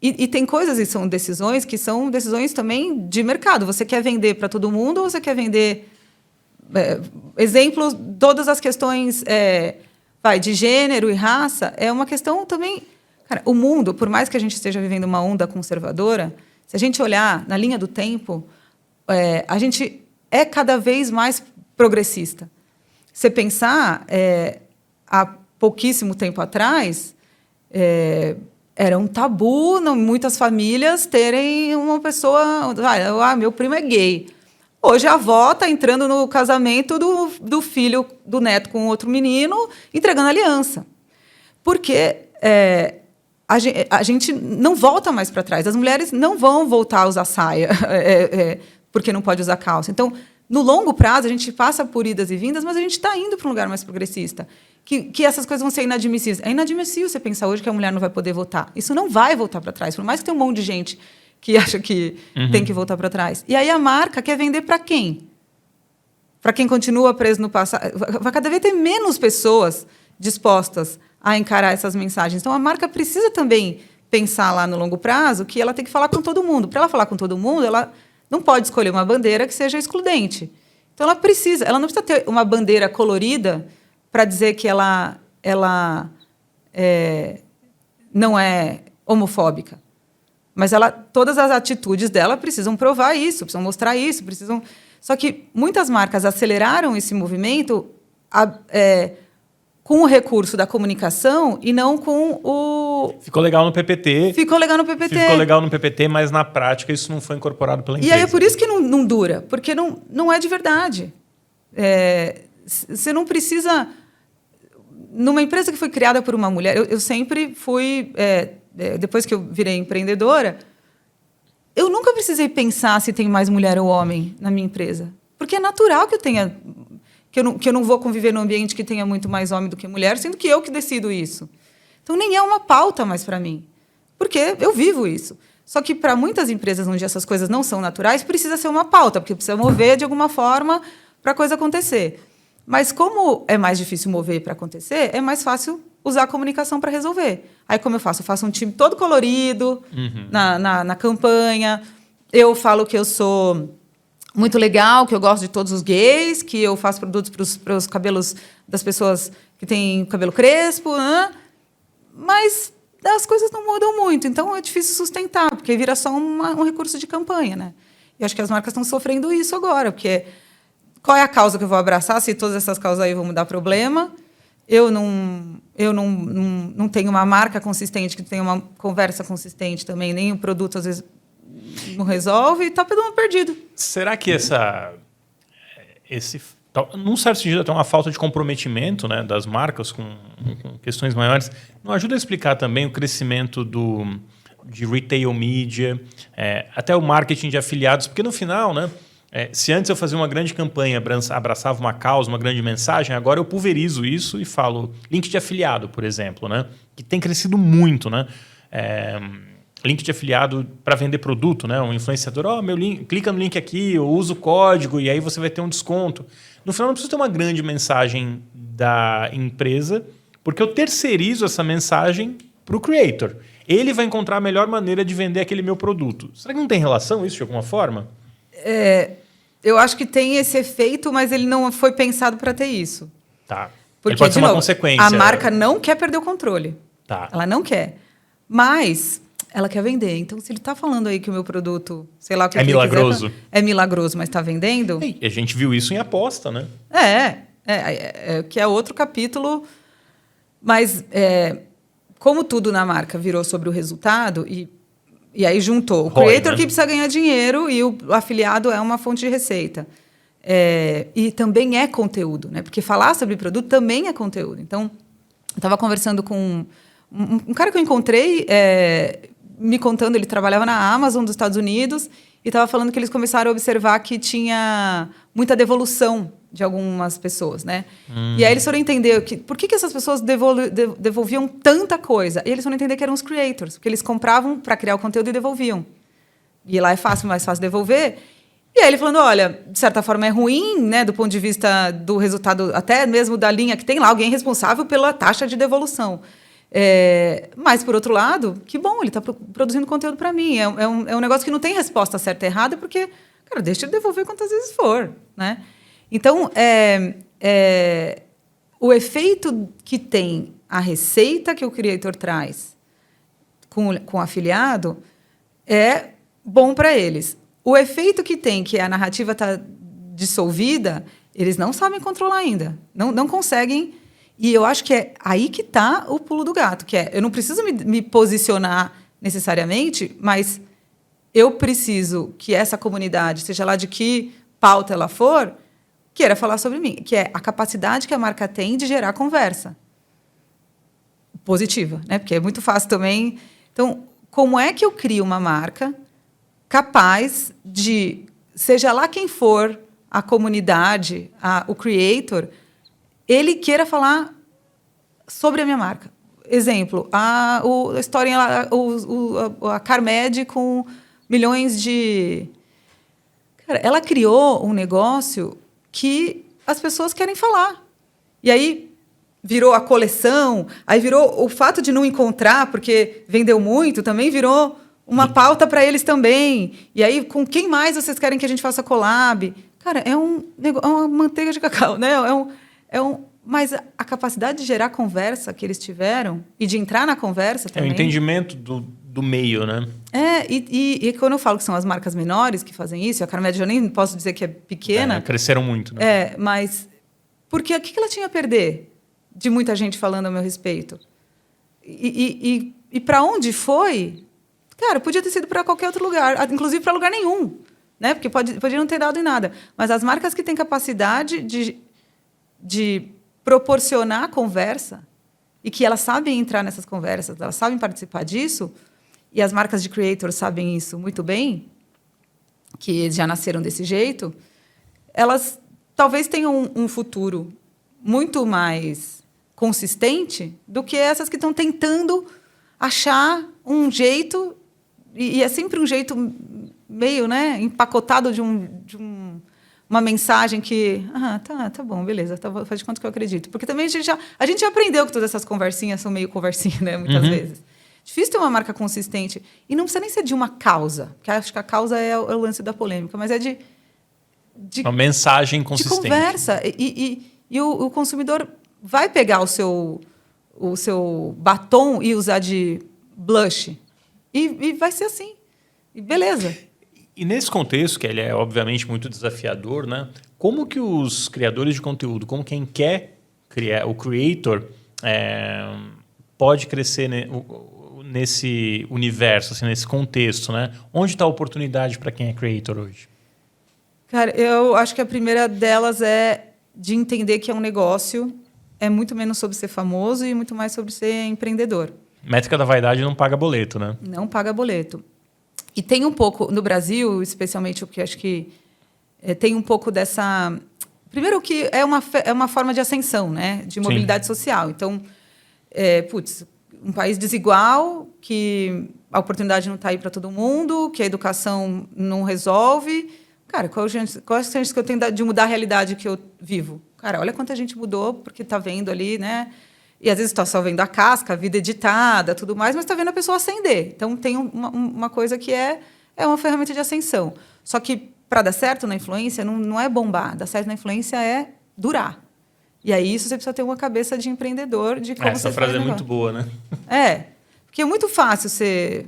E tem coisas e são decisões que são decisões também de mercado. Você quer vender para todo mundo ou você quer vender... exemplos, todas as questões de gênero e raça, é uma questão também... Cara, o mundo, por mais que a gente esteja vivendo uma onda conservadora, se a gente olhar na linha do tempo, a gente é cada vez mais progressista. Você pensar, há pouquíssimo tempo atrás... era um tabu, muitas famílias terem uma pessoa... meu primo é gay. Hoje a avó está entrando no casamento do filho, do neto com outro menino, entregando aliança. Porque a gente não volta mais para trás. As mulheres não vão voltar a usar saia, porque não pode usar calça. Então, no longo prazo, a gente passa por idas e vindas, mas a gente está indo para um lugar mais progressista. Que essas coisas vão ser inadmissíveis. É inadmissível você pensar hoje que a mulher não vai poder votar. Isso não vai voltar para trás. Por mais que tenha um monte de gente que acha que tem que voltar para trás. E aí a marca quer vender para quem? Para quem continua preso no passado. Vai cada vez ter menos pessoas dispostas a encarar essas mensagens. Então, a marca precisa também pensar lá no longo prazo que ela tem que falar com todo mundo. Para ela falar com todo mundo, ela não pode escolher uma bandeira que seja excludente. Então, ela não precisa ter uma bandeira colorida para dizer que ela não é homofóbica. Mas todas as atitudes dela precisam provar isso, precisam mostrar isso, precisam... Só que muitas marcas aceleraram esse movimento com o recurso da comunicação e não com o... Ficou legal no PPT. Ficou legal no PPT, mas na prática isso não foi incorporado pela empresa. E aí é por isso que não dura, porque não é de verdade. Você não precisa... Numa empresa que foi criada por uma mulher, eu sempre fui... depois que eu virei empreendedora, eu nunca precisei pensar se tem mais mulher ou homem na minha empresa. Porque é natural que eu tenha... Que eu não vou conviver num ambiente que tenha muito mais homem do que mulher, sendo que eu que decido isso. Então, nem é uma pauta mais para mim. Porque eu vivo isso. Só que, para muitas empresas onde essas coisas não são naturais, precisa ser uma pauta, porque precisa mover de alguma forma para a coisa acontecer. Mas como é mais difícil mover para acontecer, é mais fácil usar a comunicação para resolver. Aí como eu faço? Eu faço um time todo colorido na campanha. Eu falo que eu sou muito legal, que eu gosto de todos os gays, que eu faço produtos para os cabelos das pessoas que têm cabelo crespo, né? Mas as coisas não mudam muito. Então é difícil sustentar, porque vira só um recurso de campanha, né? E acho que as marcas estão sofrendo isso agora, porque qual é a causa que eu vou abraçar? Se todas essas causas aí vão me dar problema, eu não tenho uma marca consistente, que tenha uma conversa consistente também, nem o produto, às vezes, não resolve, e está todo mundo perdido. Será que num certo sentido, até uma falta de comprometimento, né, das marcas com questões maiores, não ajuda a explicar também o crescimento de retail media, até o marketing de afiliados? Porque, no final, né, se antes eu fazia uma grande campanha, abraçava uma causa, uma grande mensagem, agora eu pulverizo isso e falo link de afiliado, por exemplo, né, que tem crescido muito, né? Link de afiliado para vender produto, né? Um influenciador, meu link, clica no link aqui, eu uso o código e aí você vai ter um desconto. No final, não precisa ter uma grande mensagem da empresa, porque eu terceirizo essa mensagem para o creator. Ele vai encontrar a melhor maneira de vender aquele meu produto. Será que não tem relação isso de alguma forma? Eu acho que tem esse efeito, mas ele não foi pensado para ter isso. Tá. Porque, ele pode ser uma consequência. A marca não quer perder o controle. Tá. Ela não quer. Mas ela quer vender. Então, se ele está falando aí que o meu produto, sei lá o que é milagroso. É milagroso, mas está vendendo. E a gente viu isso em aposta, né? Que é outro capítulo. Mas como tudo na marca virou sobre o resultado, e aí juntou o creator, né, que precisa ganhar dinheiro e o afiliado é uma fonte de receita. E também é conteúdo, né? Porque falar sobre produto também é conteúdo. Então, eu estava conversando com um cara que eu encontrei, me contando, ele trabalhava na Amazon dos Estados Unidos e estava falando que eles começaram a observar que tinha muita devolução de algumas pessoas, né? E aí eles foram entender por que essas pessoas devolviam tanta coisa. E eles foram entender que eram os creators, porque eles compravam para criar o conteúdo e devolviam. E lá é mais fácil devolver. E aí ele falando, olha, de certa forma é ruim, né, do ponto de vista do resultado, até mesmo da linha que tem lá, alguém responsável pela taxa de devolução. Mas, por outro lado, que bom, ele está produzindo conteúdo para mim. É um negócio que não tem resposta certa e errada, porque, cara, deixa ele devolver quantas vezes for, né? Então, o efeito que tem a receita que o creator traz com o afiliado é bom para eles. O efeito que tem, que a narrativa está dissolvida, eles não sabem controlar ainda. Não conseguem. E eu acho que é aí que está o pulo do gato, que eu não preciso me posicionar necessariamente, mas eu preciso que essa comunidade, seja lá de que pauta ela for, queira falar sobre mim, que é a capacidade que a marca tem de gerar conversa positiva, né? Porque é muito fácil também. Então, como é que eu crio uma marca capaz de, seja lá quem for, a comunidade, o creator, ele queira falar sobre a minha marca? Exemplo, a história lá, a Carmed com milhões de... Cara, ela criou um negócio que as pessoas querem falar. E aí virou a coleção, aí virou o fato de não encontrar, porque vendeu muito, também virou uma pauta para eles também. E aí, com quem mais vocês querem que a gente faça collab? Cara, é uma manteiga de cacau, né? Mas a capacidade de gerar conversa que eles tiveram e de entrar na conversa também... É o entendimento do meio, né? E quando eu falo que são as marcas menores que fazem isso, a Carmed eu nem posso dizer que é pequena... cresceram muito, né? Mas... Porque o que ela tinha a perder de muita gente falando a meu respeito? E para onde foi? Cara, podia ter sido para qualquer outro lugar, inclusive para lugar nenhum, né? Porque podia não ter dado em nada. Mas as marcas que têm capacidade de proporcionar conversa e que elas sabem entrar nessas conversas, elas sabem participar disso, e as marcas de creators sabem isso muito bem, que já nasceram desse jeito, elas talvez tenham um futuro muito mais consistente do que essas que estão tentando achar um jeito, e é sempre um jeito meio, né, empacotado de uma mensagem que... tá bom, beleza, faz de conta que eu acredito. Porque também a gente já aprendeu que todas essas conversinhas são meio conversinha, né? Muitas vezes. Difícil ter uma marca consistente. E não precisa nem ser de uma causa, porque acho que a causa é o lance da polêmica, mas é de uma mensagem consistente. De conversa. E o consumidor vai pegar o seu batom e usar de blush. E vai ser assim. E beleza. E nesse contexto, que ele é obviamente muito desafiador, né? Como que os criadores de conteúdo, como quem quer criar, o creator, pode crescer nesse universo, assim, nesse contexto, né? Onde está a oportunidade para quem é creator hoje? Cara, eu acho que a primeira delas é de entender que é um negócio, é muito menos sobre ser famoso e muito mais sobre ser empreendedor. Métrica da vaidade não paga boleto, né? Não paga boleto. E tem um pouco, no Brasil, especialmente, o que acho que tem um pouco dessa... Primeiro que é uma forma de ascensão, né? De mobilidade social. Então, um país desigual, que a oportunidade não está aí para todo mundo, que a educação não resolve. Cara, qual a chance que eu tenho de mudar a realidade que eu vivo? Cara, olha quanta gente mudou, porque está vendo ali, né? E às vezes está só vendo a casca, a vida editada, tudo mais, mas está vendo a pessoa ascender. Então, tem uma coisa que é uma ferramenta de ascensão. Só que, para dar certo na influência, não é bombar. Dar certo na influência é durar. E aí, isso você precisa ter uma cabeça de empreendedor, de como essa frase é muito boa, né? Porque é muito fácil ser...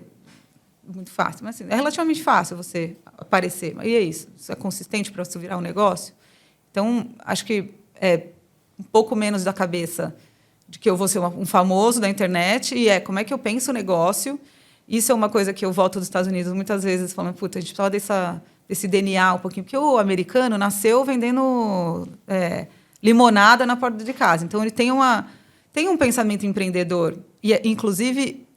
Muito fácil, mas assim, é relativamente fácil você aparecer. E é isso. Isso é consistente para você virar um negócio? Então, acho que é um pouco menos da cabeça de que eu vou ser um famoso da internet e como é que eu penso o negócio. Isso é uma coisa que eu volto dos Estados Unidos muitas vezes falando, a gente precisava desse DNA um pouquinho, porque o americano nasceu vendendo limonada na porta de casa. Então, ele tem um pensamento empreendedor. E, inclusive,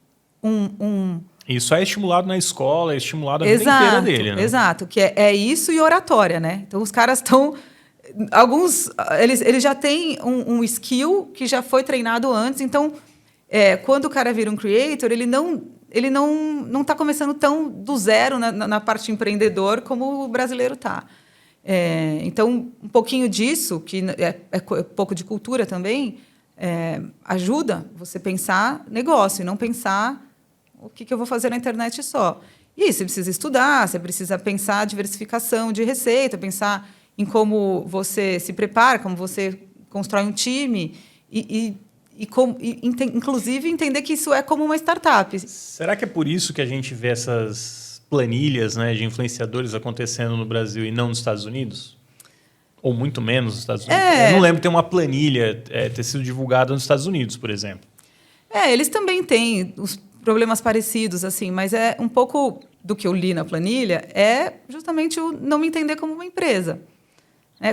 Isso é estimulado na escola, é estimulado a vida inteira dele, né? Exato, que é isso e oratória, né? Então, os caras estão... Alguns, eles já têm um skill que já foi treinado antes. Então, quando o cara vira um creator, ele não está começando tão do zero na parte empreendedor como o brasileiro está. Então, um pouquinho disso, que é pouco de cultura também, ajuda você pensar negócio e não pensar o que eu vou fazer na internet só. E você precisa estudar, você precisa pensar diversificação de receita, pensar em como você se prepara, como você constrói um time inclusive, entender que isso é como uma startup. Será que é por isso que a gente vê essas planilhas, né, de influenciadores acontecendo no Brasil e não nos Estados Unidos? Ou muito menos nos Estados Unidos? Eu não lembro de ter uma planilha ter sido divulgada nos Estados Unidos, por exemplo. Eles também têm os problemas parecidos, assim, mas é um pouco do que eu li na planilha, é justamente o não me entender como uma empresa.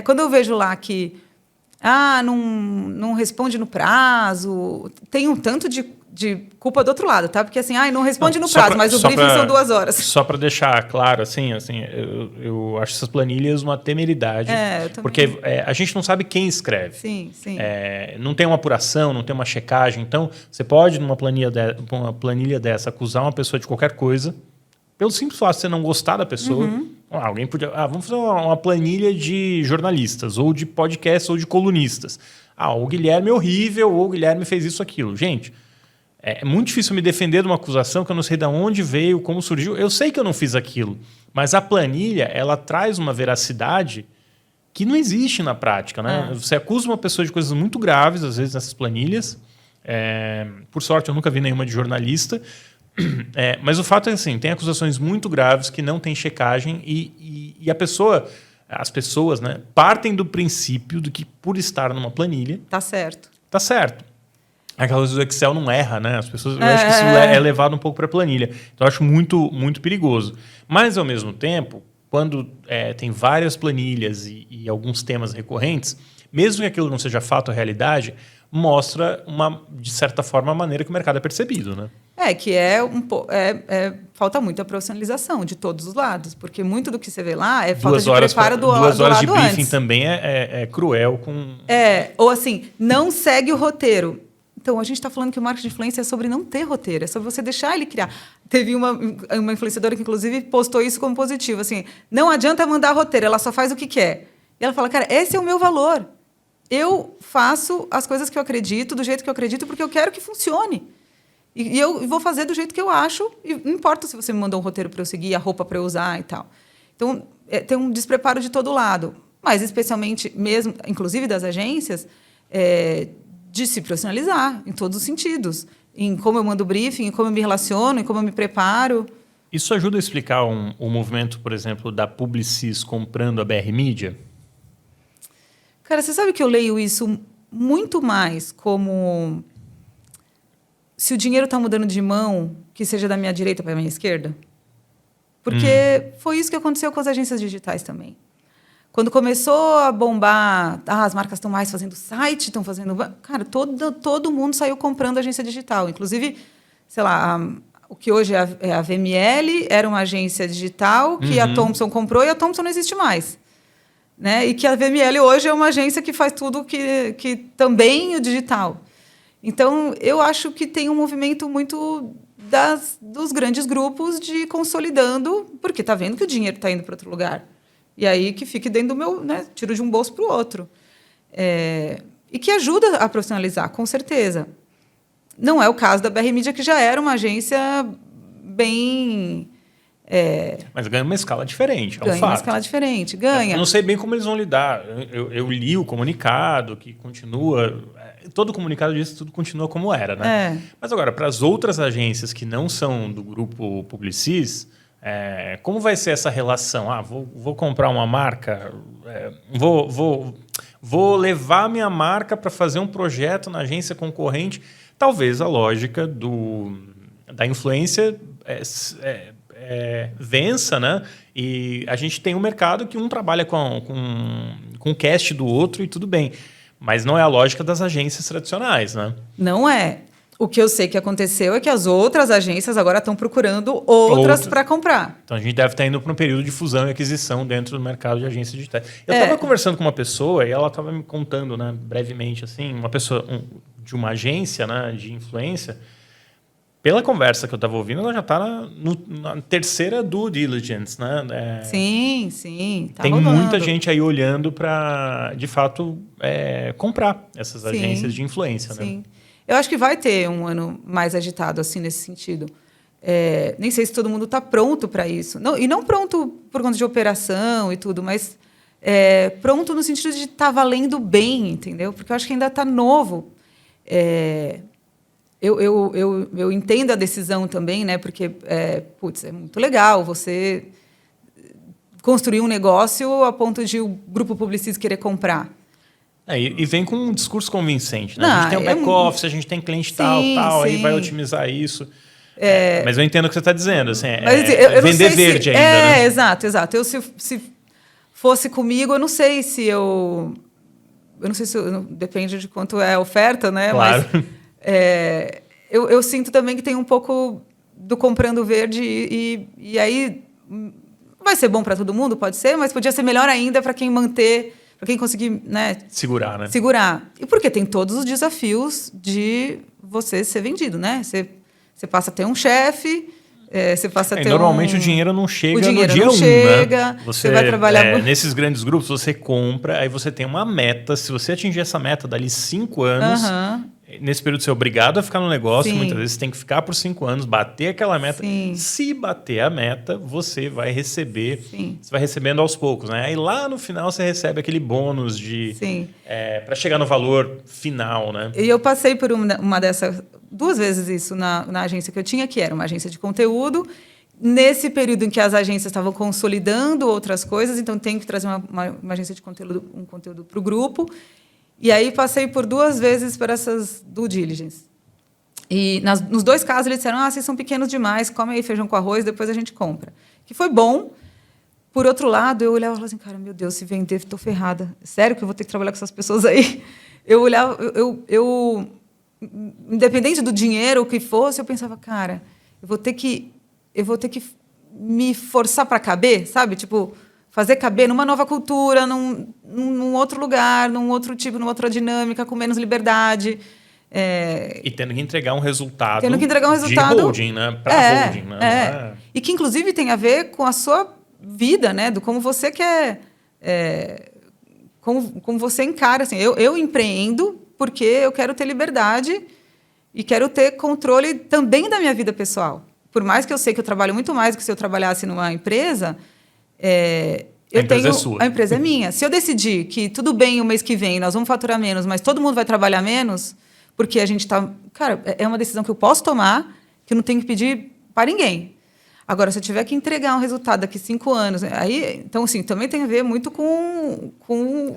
Quando eu vejo lá que não responde no prazo, tem um tanto de culpa do outro lado, tá? Porque assim, não responde no prazo, mas o briefing são 2 horas. Só para deixar claro, assim, eu acho essas planilhas uma temeridade, porque a gente não sabe quem escreve. Sim. Não tem uma apuração, não tem uma checagem. Então, você pode, numa planilha dessa, acusar uma pessoa de qualquer coisa, pelo simples fato de você não gostar da pessoa. Alguém podia... vamos fazer uma planilha de jornalistas, ou de podcasts, ou de colunistas. O Guilherme é horrível, ou o Guilherme fez isso, aquilo. Gente, é muito difícil me defender de uma acusação que eu não sei de onde veio, como surgiu. Eu sei que eu não fiz aquilo, mas a planilha, ela traz uma veracidade que não existe na prática, né? Você acusa uma pessoa de coisas muito graves, às vezes, nessas planilhas. Por sorte, eu nunca vi nenhuma de jornalista. Mas o fato é assim, tem acusações muito graves que não tem checagem e as pessoas, né, partem do princípio de que por estar numa planilha... Tá certo. Aquela coisa do Excel não erra, né? As pessoas, eu acho que isso é levado um pouco para a planilha. Então, eu acho muito, muito perigoso. Mas, ao mesmo tempo, quando tem várias planilhas e alguns temas recorrentes, mesmo que aquilo não seja fato ou realidade, mostra, de certa forma, a maneira que o mercado é percebido, né? Falta muita profissionalização de todos os lados, porque muito do que você vê lá é falta de preparo do 2 horas de briefing antes. Também é cruel com... Ou assim, não segue o roteiro. Então, a gente está falando que o marketing de influência é sobre não ter roteiro, é sobre você deixar ele criar. Teve uma influenciadora que, inclusive, postou isso como positivo. Assim, não adianta mandar roteiro, ela só faz o que quer. E ela fala, cara, esse é o meu valor. Eu faço as coisas que eu acredito, do jeito que eu acredito, porque eu quero que funcione. E eu vou fazer do jeito que eu acho, e não importa se você me mandou um roteiro para eu seguir, a roupa para eu usar e tal. Então, tem um despreparo de todo lado. Mas, especialmente, mesmo, inclusive das agências, de se profissionalizar em todos os sentidos. Em como eu mando briefing, em como eu me relaciono, em como eu me preparo. Isso ajuda a explicar o movimento, por exemplo, da Publicis comprando a BR Media? Cara, você sabe que eu leio isso muito mais como se o dinheiro está mudando de mão, que seja da minha direita para a minha esquerda? Porque foi isso que aconteceu com as agências digitais também. Quando começou a bombar, as marcas estão mais fazendo site, estão fazendo... Cara, todo mundo saiu comprando agência digital. Inclusive, sei lá, o que hoje é a VML era uma agência digital que a Thomson comprou e a Thomson não existe mais. Né? E que a VML hoje é uma agência que faz tudo que também o digital. Então, eu acho que tem um movimento muito dos grandes grupos de consolidando, porque está vendo que o dinheiro está indo para outro lugar. E aí que fique dentro do meu... Né? Tiro de um bolso para o outro. E que ajuda a profissionalizar, com certeza. Não é o caso da BR Media, que já era uma agência bem... Mas ganha uma escala diferente, é um ganha fato. uma escala diferente, ganha. Eu não sei bem como eles vão lidar. Eu li o comunicado, que continua... Todo comunicado diz que tudo continua como era, né? Mas agora, para as outras agências que não são do grupo Publicis, como vai ser essa relação? Vou comprar uma marca, vou levar minha marca para fazer um projeto na agência concorrente. Talvez a lógica da influência vença, né? E a gente tem um mercado que um trabalha com o cast do outro e tudo bem. Mas não é a lógica das agências tradicionais, né? Não é. O que eu sei que aconteceu é que as outras agências agora estão procurando outras para comprar. Então, a gente deve estar indo para um período de fusão e aquisição dentro do mercado de agências digitais. Eu estava conversando com uma pessoa e ela estava me contando, né, brevemente, assim, uma pessoa de uma agência, né, de influência. Pela conversa que eu estava ouvindo, ela já está na terceira due diligence, né? Sim. Tá tem rolando. muita gente aí olhando para, de fato, comprar essas agências de influência, sim. né? Eu acho que vai ter um ano mais agitado assim nesse sentido. Nem sei se todo mundo está pronto para isso. E não pronto por conta de operação e tudo, mas pronto no sentido de estar valendo bem, entendeu? Porque eu acho que ainda está novo. Eu entendo a decisão também, né? Porque é muito legal você construir um negócio a ponto de o grupo Publicis querer comprar. E vem com um discurso convincente, né? A gente tem um back-office, a gente tem cliente tal, aí vai otimizar isso. Mas eu entendo o que você está dizendo. Assim, vender verde ainda, né? Exato. Eu, se fosse comigo, eu não sei se eu... depende de quanto é a oferta, né? Claro. Mas eu sinto também que tem um pouco do comprando verde e aí vai ser bom para todo mundo, pode ser, mas podia ser melhor ainda para quem manter... Para quem conseguir, né? Segurar, né? Segurar. E porque tem todos os desafios de você ser vendido, né? Você passa a ter um chefe, você passa a ter normalmente o dinheiro não chega no dia 1, né? Você vai trabalhar... nesses grandes grupos, você compra, aí você tem uma meta. Se você atingir essa meta dali 5 anos... Nesse período você é obrigado a ficar no negócio, muitas vezes você tem que ficar por 5 anos, bater aquela meta. Sim. Se bater a meta, você vai receber, Sim. você vai recebendo aos poucos, né? Aí lá no final você recebe aquele bônus para chegar no valor final, né? E eu passei por uma dessas, 2 vezes isso na agência que eu tinha, que era uma agência de conteúdo. Nesse período em que as agências estavam consolidando outras coisas, então tem que trazer uma agência de conteúdo, um conteúdo para o grupo. E aí passei por 2 vezes por essas due diligence. E nos 2 casos eles disseram, vocês são pequenos demais, come aí feijão com arroz, depois a gente compra. Que foi bom. Por outro lado, eu olhava e falava assim, cara, meu Deus, se vender, estou ferrada. Sério que eu vou ter que trabalhar com essas pessoas aí? Eu olhava, independente do dinheiro, o que fosse, eu pensava, cara, eu vou ter que me forçar para caber, sabe? Tipo... fazer caber numa nova cultura, num outro lugar, num outro tipo, numa outra dinâmica, com menos liberdade. E tendo que entregar um resultado de holding, né? Para holding. Né? E que, inclusive, tem a ver com a sua vida, né? Do como você quer como você encara. Assim, eu empreendo porque eu quero ter liberdade e quero ter controle também da minha vida pessoal. Por mais que eu sei que eu trabalho muito mais do que se eu trabalhasse numa empresa, a empresa é sua. A empresa é minha. Se eu decidir que tudo bem o mês que vem, nós vamos faturar menos, mas todo mundo vai trabalhar menos, porque a gente está... Cara, é uma decisão que eu posso tomar, que eu não tenho que pedir para ninguém. Agora, se eu tiver que entregar um resultado daqui 5 anos, aí, então, assim, também tem a ver muito com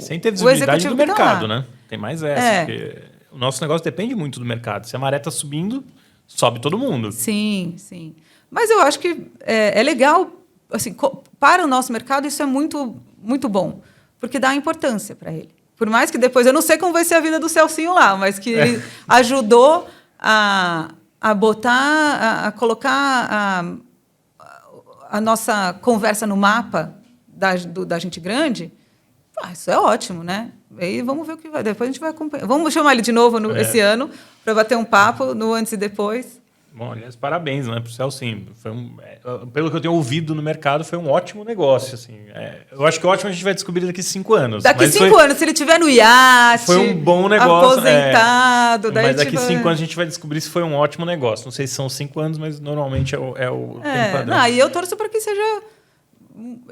sem ter visibilidade do mercado, né? Tem mais essa, porque o nosso negócio depende muito do mercado. Se a maré está subindo, sobe todo mundo. Sim, sim. Mas eu acho que é legal, assim, para o nosso mercado, isso é muito, muito bom, porque dá importância para ele. Por mais que depois, eu não sei como vai ser a vida do Celcinho lá, mas que ele ajudou a botar, a colocar a nossa conversa no mapa da gente grande. Isso é ótimo, né? Aí vamos ver o que vai. Depois a gente vai acompanhar. Vamos chamar ele de novo esse ano para bater um papo no antes e depois. Bom, aliás, parabéns, né, para o Celcinho. Pelo que eu tenho ouvido no mercado, foi um ótimo negócio. Assim. Eu acho que ótimo a gente vai descobrir daqui 5 anos. Daqui 5 anos, se ele estiver no iate, foi um bom negócio, aposentado. Daí mas daqui 5 anos a gente vai descobrir se foi um ótimo negócio. Não sei se são 5 anos, mas normalmente é o tempo padrão. Não, e eu torço para que seja...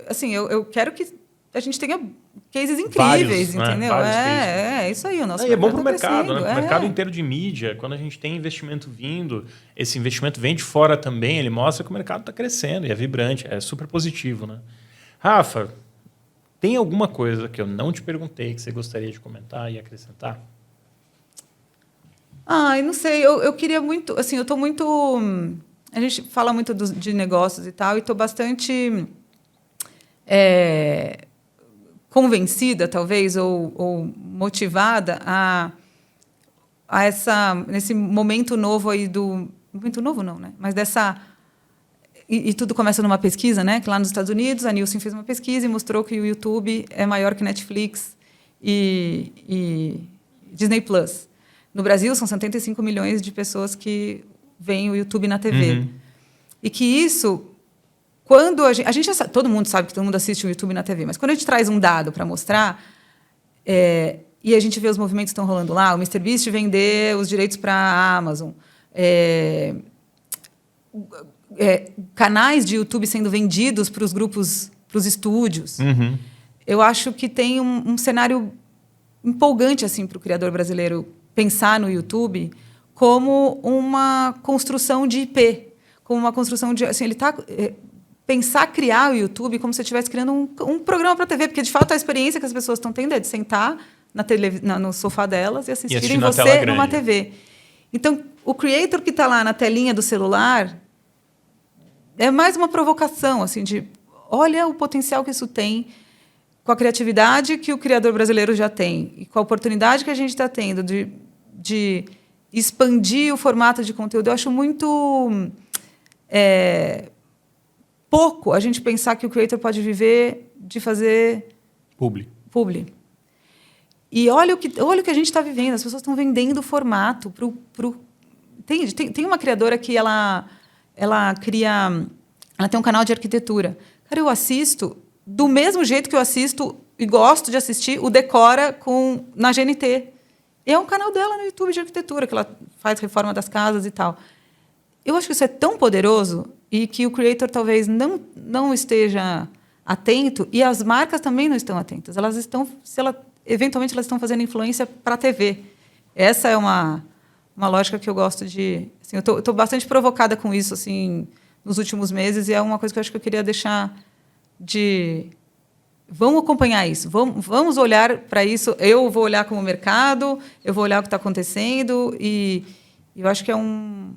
Assim, eu quero que a gente tenha cases incríveis, entendeu? É isso aí. O nosso é bom para o mercado, né? O mercado inteiro de mídia, quando a gente tem investimento vindo, esse investimento vem de fora também, ele mostra que o mercado está crescendo e é vibrante, é super positivo, né? Rafa, tem alguma coisa que eu não te perguntei que você gostaria de comentar e acrescentar? Eu não sei. Eu queria muito... Assim, eu estou muito... A gente fala muito de negócios e tal, e estou bastante... convencida, talvez, ou motivada nesse momento novo aí do... Momento novo não, né? Mas dessa... E tudo começa numa pesquisa, né? Que lá nos Estados Unidos, a Nielsen fez uma pesquisa e mostrou que o YouTube é maior que Netflix e Disney Plus. No Brasil, são 75 milhões de pessoas que veem o YouTube na TV. Uhum. E que isso... Quando a gente já sabe, todo mundo sabe que todo mundo assiste o YouTube na TV, mas quando a gente traz um dado para mostrar, e a gente vê os movimentos que estão rolando lá, o MrBeast vender os direitos para a Amazon, canais de YouTube sendo vendidos para os grupos, para os estúdios, eu acho que tem um cenário empolgante assim, para o criador brasileiro pensar no YouTube como uma construção de IP, como uma construção de... Assim, ele está... pensar criar o YouTube como se você estivesse criando um programa para a TV, porque, de fato, a experiência que as pessoas estão tendo é de sentar no sofá delas e assistirem você numa TV. Então, o creator que está lá na telinha do celular é mais uma provocação, assim, de olha o potencial que isso tem com a criatividade que o criador brasileiro já tem e com a oportunidade que a gente está tendo de expandir o formato de conteúdo. Eu acho muito... pouco a gente pensar que o creator pode viver de fazer publi. E olha o que a gente está vivendo. As pessoas estão vendendo o formato tem uma criadora que ela tem um canal de arquitetura. Cara, eu assisto do mesmo jeito que eu assisto e gosto de assistir o Decora na GNT. É um canal dela no YouTube de arquitetura, que ela faz reforma das casas e tal. Eu acho que isso é tão poderoso e que o creator talvez não esteja atento e as marcas também não estão atentas. Elas estão, eventualmente, elas estão fazendo influência para a TV. Essa é uma lógica que eu gosto de... Assim, eu estou bastante provocada com isso assim, nos últimos meses e é uma coisa que eu acho que eu queria deixar de... Vamos acompanhar isso, vamos olhar para isso. Eu vou olhar como mercado, eu vou olhar o que está acontecendo e eu acho que é um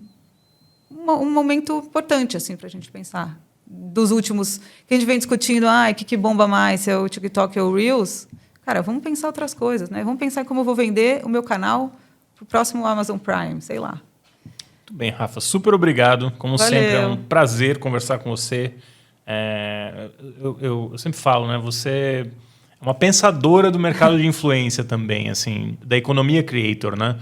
momento importante assim, para a gente pensar. Dos últimos... Que a gente vem discutindo, o que bomba mais, se é o TikTok ou o Reels. Cara, vamos pensar outras coisas, né? Vamos pensar como eu vou vender o meu canal para o próximo Amazon Prime, sei lá. Muito bem, Rafa. Super obrigado. Como Valeu. sempre, é um prazer conversar com você. Eu sempre falo, né? Você é uma pensadora do mercado de influência também, assim, da economia creator, né?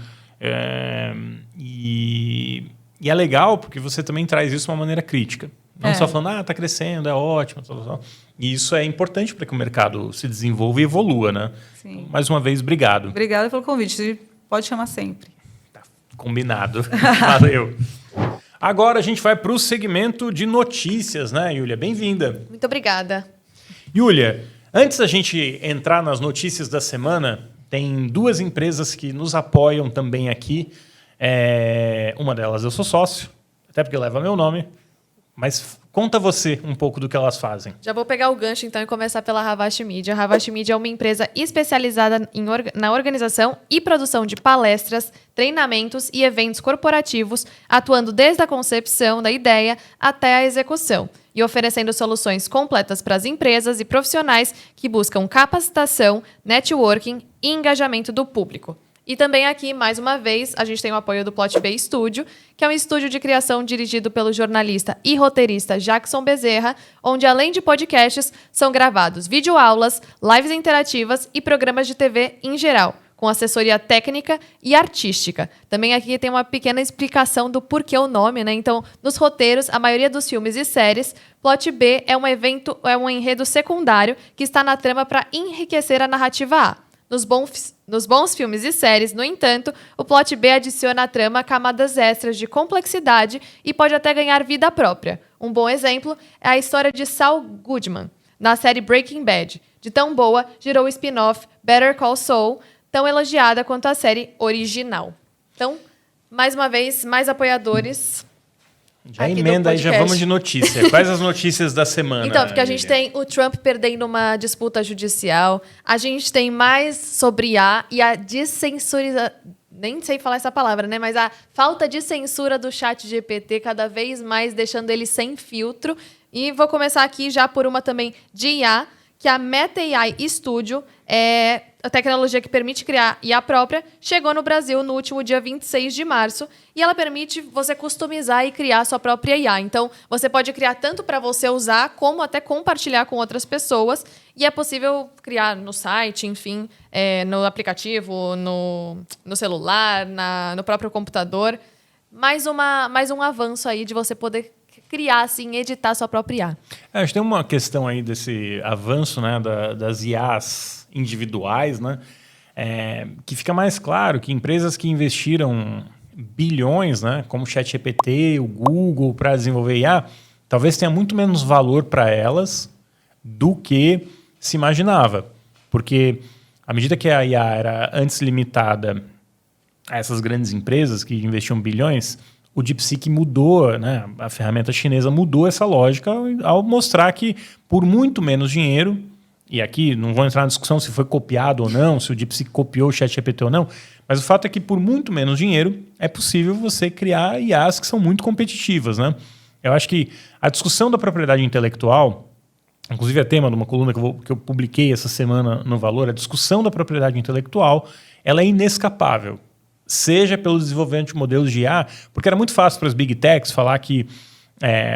E é legal porque você também traz isso de uma maneira crítica. Não só falando, tá crescendo, é ótimo. Tal. E isso é importante para que o mercado se desenvolva e evolua, né? Sim. Então, mais uma vez, obrigado. Obrigada pelo convite. Pode chamar sempre. Tá, combinado. Valeu. Agora a gente vai para o segmento de notícias, né, Yulia? Bem-vinda. Muito obrigada. Yulia, antes da gente entrar nas notícias da semana, tem 2 empresas que nos apoiam também aqui. Uma delas eu sou sócio, até porque leva meu nome. Mas conta você um pouco do que elas fazem. Já vou pegar o gancho, então, e começar pela Havas Media. A Havas Media é uma empresa especializada na organização e produção de palestras, treinamentos e eventos corporativos, atuando desde a concepção da ideia até a execução e oferecendo soluções completas para as empresas e profissionais que buscam capacitação, networking e engajamento do público. E também aqui, mais uma vez, a gente tem o apoio do Plot B Studio, que é um estúdio de criação dirigido pelo jornalista e roteirista Jackson Bezerra, onde, além de podcasts, são gravados videoaulas, lives interativas e programas de TV em geral, com assessoria técnica e artística. Também aqui tem uma pequena explicação do porquê o nome, né? Então, nos roteiros, a maioria dos filmes e séries, Plot B é um enredo secundário que está na trama para enriquecer a narrativa A. Nos bons filmes e séries, no entanto, o Plot B adiciona à trama camadas extras de complexidade e pode até ganhar vida própria. Um bom exemplo é a história de Saul Goodman, na série Breaking Bad. De tão boa, gerou o spin-off Better Call Saul, tão elogiada quanto a série original. Então, mais uma vez, mais apoiadores. Já emenda aí, já vamos de notícia. Quais as notícias da semana? Então, porque a gente tem o Trump perdendo uma disputa judicial, a gente tem mais sobre IA e a descensurização, nem sei falar essa palavra, né? Mas a falta de censura do ChatGPT cada vez mais deixando ele sem filtro. E vou começar aqui já por uma também de IA, que a Meta AI Studio é a tecnologia que permite criar IA própria, chegou no Brasil no último dia 26 de março e ela permite você customizar e criar sua própria IA. Então, você pode criar tanto para você usar, como até compartilhar com outras pessoas. E é possível criar no site, enfim, no aplicativo, no celular, no próprio computador. Mais um avanço aí de você poder criar, assim, editar sua própria IA. Acho que tem uma questão aí desse avanço, né, das IAs individuais, né, que fica mais claro que empresas que investiram bilhões, né, como o ChatGPT, o Google, para desenvolver IA, talvez tenha muito menos valor para elas do que se imaginava. Porque à medida que a IA era antes limitada a essas grandes empresas que investiam bilhões, o DeepSeek mudou, né, a ferramenta chinesa mudou essa lógica ao mostrar que por muito menos dinheiro, e aqui não vou entrar na discussão se foi copiado ou não, se o DeepSeek copiou o ChatGPT ou não, mas o fato é que por muito menos dinheiro é possível você criar IAs que são muito competitivas, né? Eu acho que a discussão da propriedade intelectual, inclusive é tema de uma coluna que eu publiquei essa semana no Valor, a discussão da propriedade intelectual, ela é inescapável. Seja pelo desenvolvimento de modelos de IA, porque era muito fácil para as big techs falar que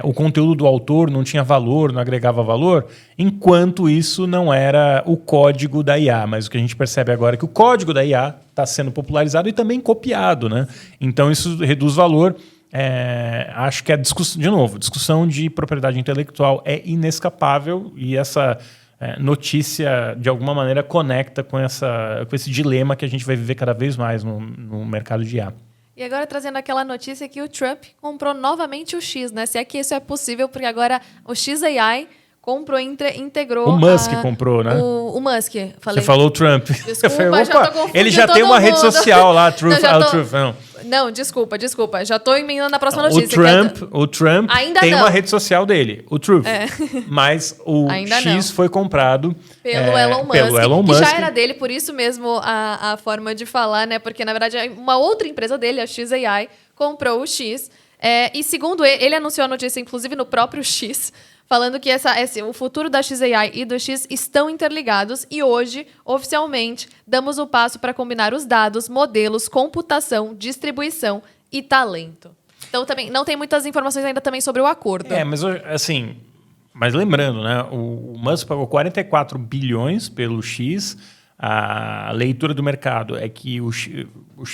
o conteúdo do autor não tinha valor, não agregava valor, enquanto isso não era o código da IA. Mas o que a gente percebe agora é que o código da IA está sendo popularizado e também copiado, né? Então isso reduz valor. Acho que discussão de propriedade intelectual é inescapável e essa notícia, de alguma maneira, conecta com esse dilema que a gente vai viver cada vez mais no mercado de IA. E agora trazendo aquela notícia que o Trump comprou novamente o X, né? Se é que isso é possível, porque agora o XAI comprou, integrou... O Musk comprou, né? O Musk, falei. Você falou o Trump. Desculpa, falei, já tô confundindo. Ele já tem uma rede social lá, Truth. Não, desculpa. Já estou emendando na próxima notícia. O Trump ainda tem não. uma rede social dele, o Truth. Mas o ainda X não. foi comprado pelo Elon Musk, que já era dele, por isso mesmo a forma de falar, né? Porque, na verdade, uma outra empresa dele, a XAI, comprou o X. E segundo ele anunciou a notícia, inclusive, no próprio X, falando que o futuro da XAI e do X estão interligados e hoje, oficialmente, damos o passo para combinar os dados, modelos, computação, distribuição e talento. Então, também não tem muitas informações ainda também sobre o acordo. Mas assim, mas lembrando, né, o Musk pagou 44 bilhões pelo X. A leitura do mercado é que o X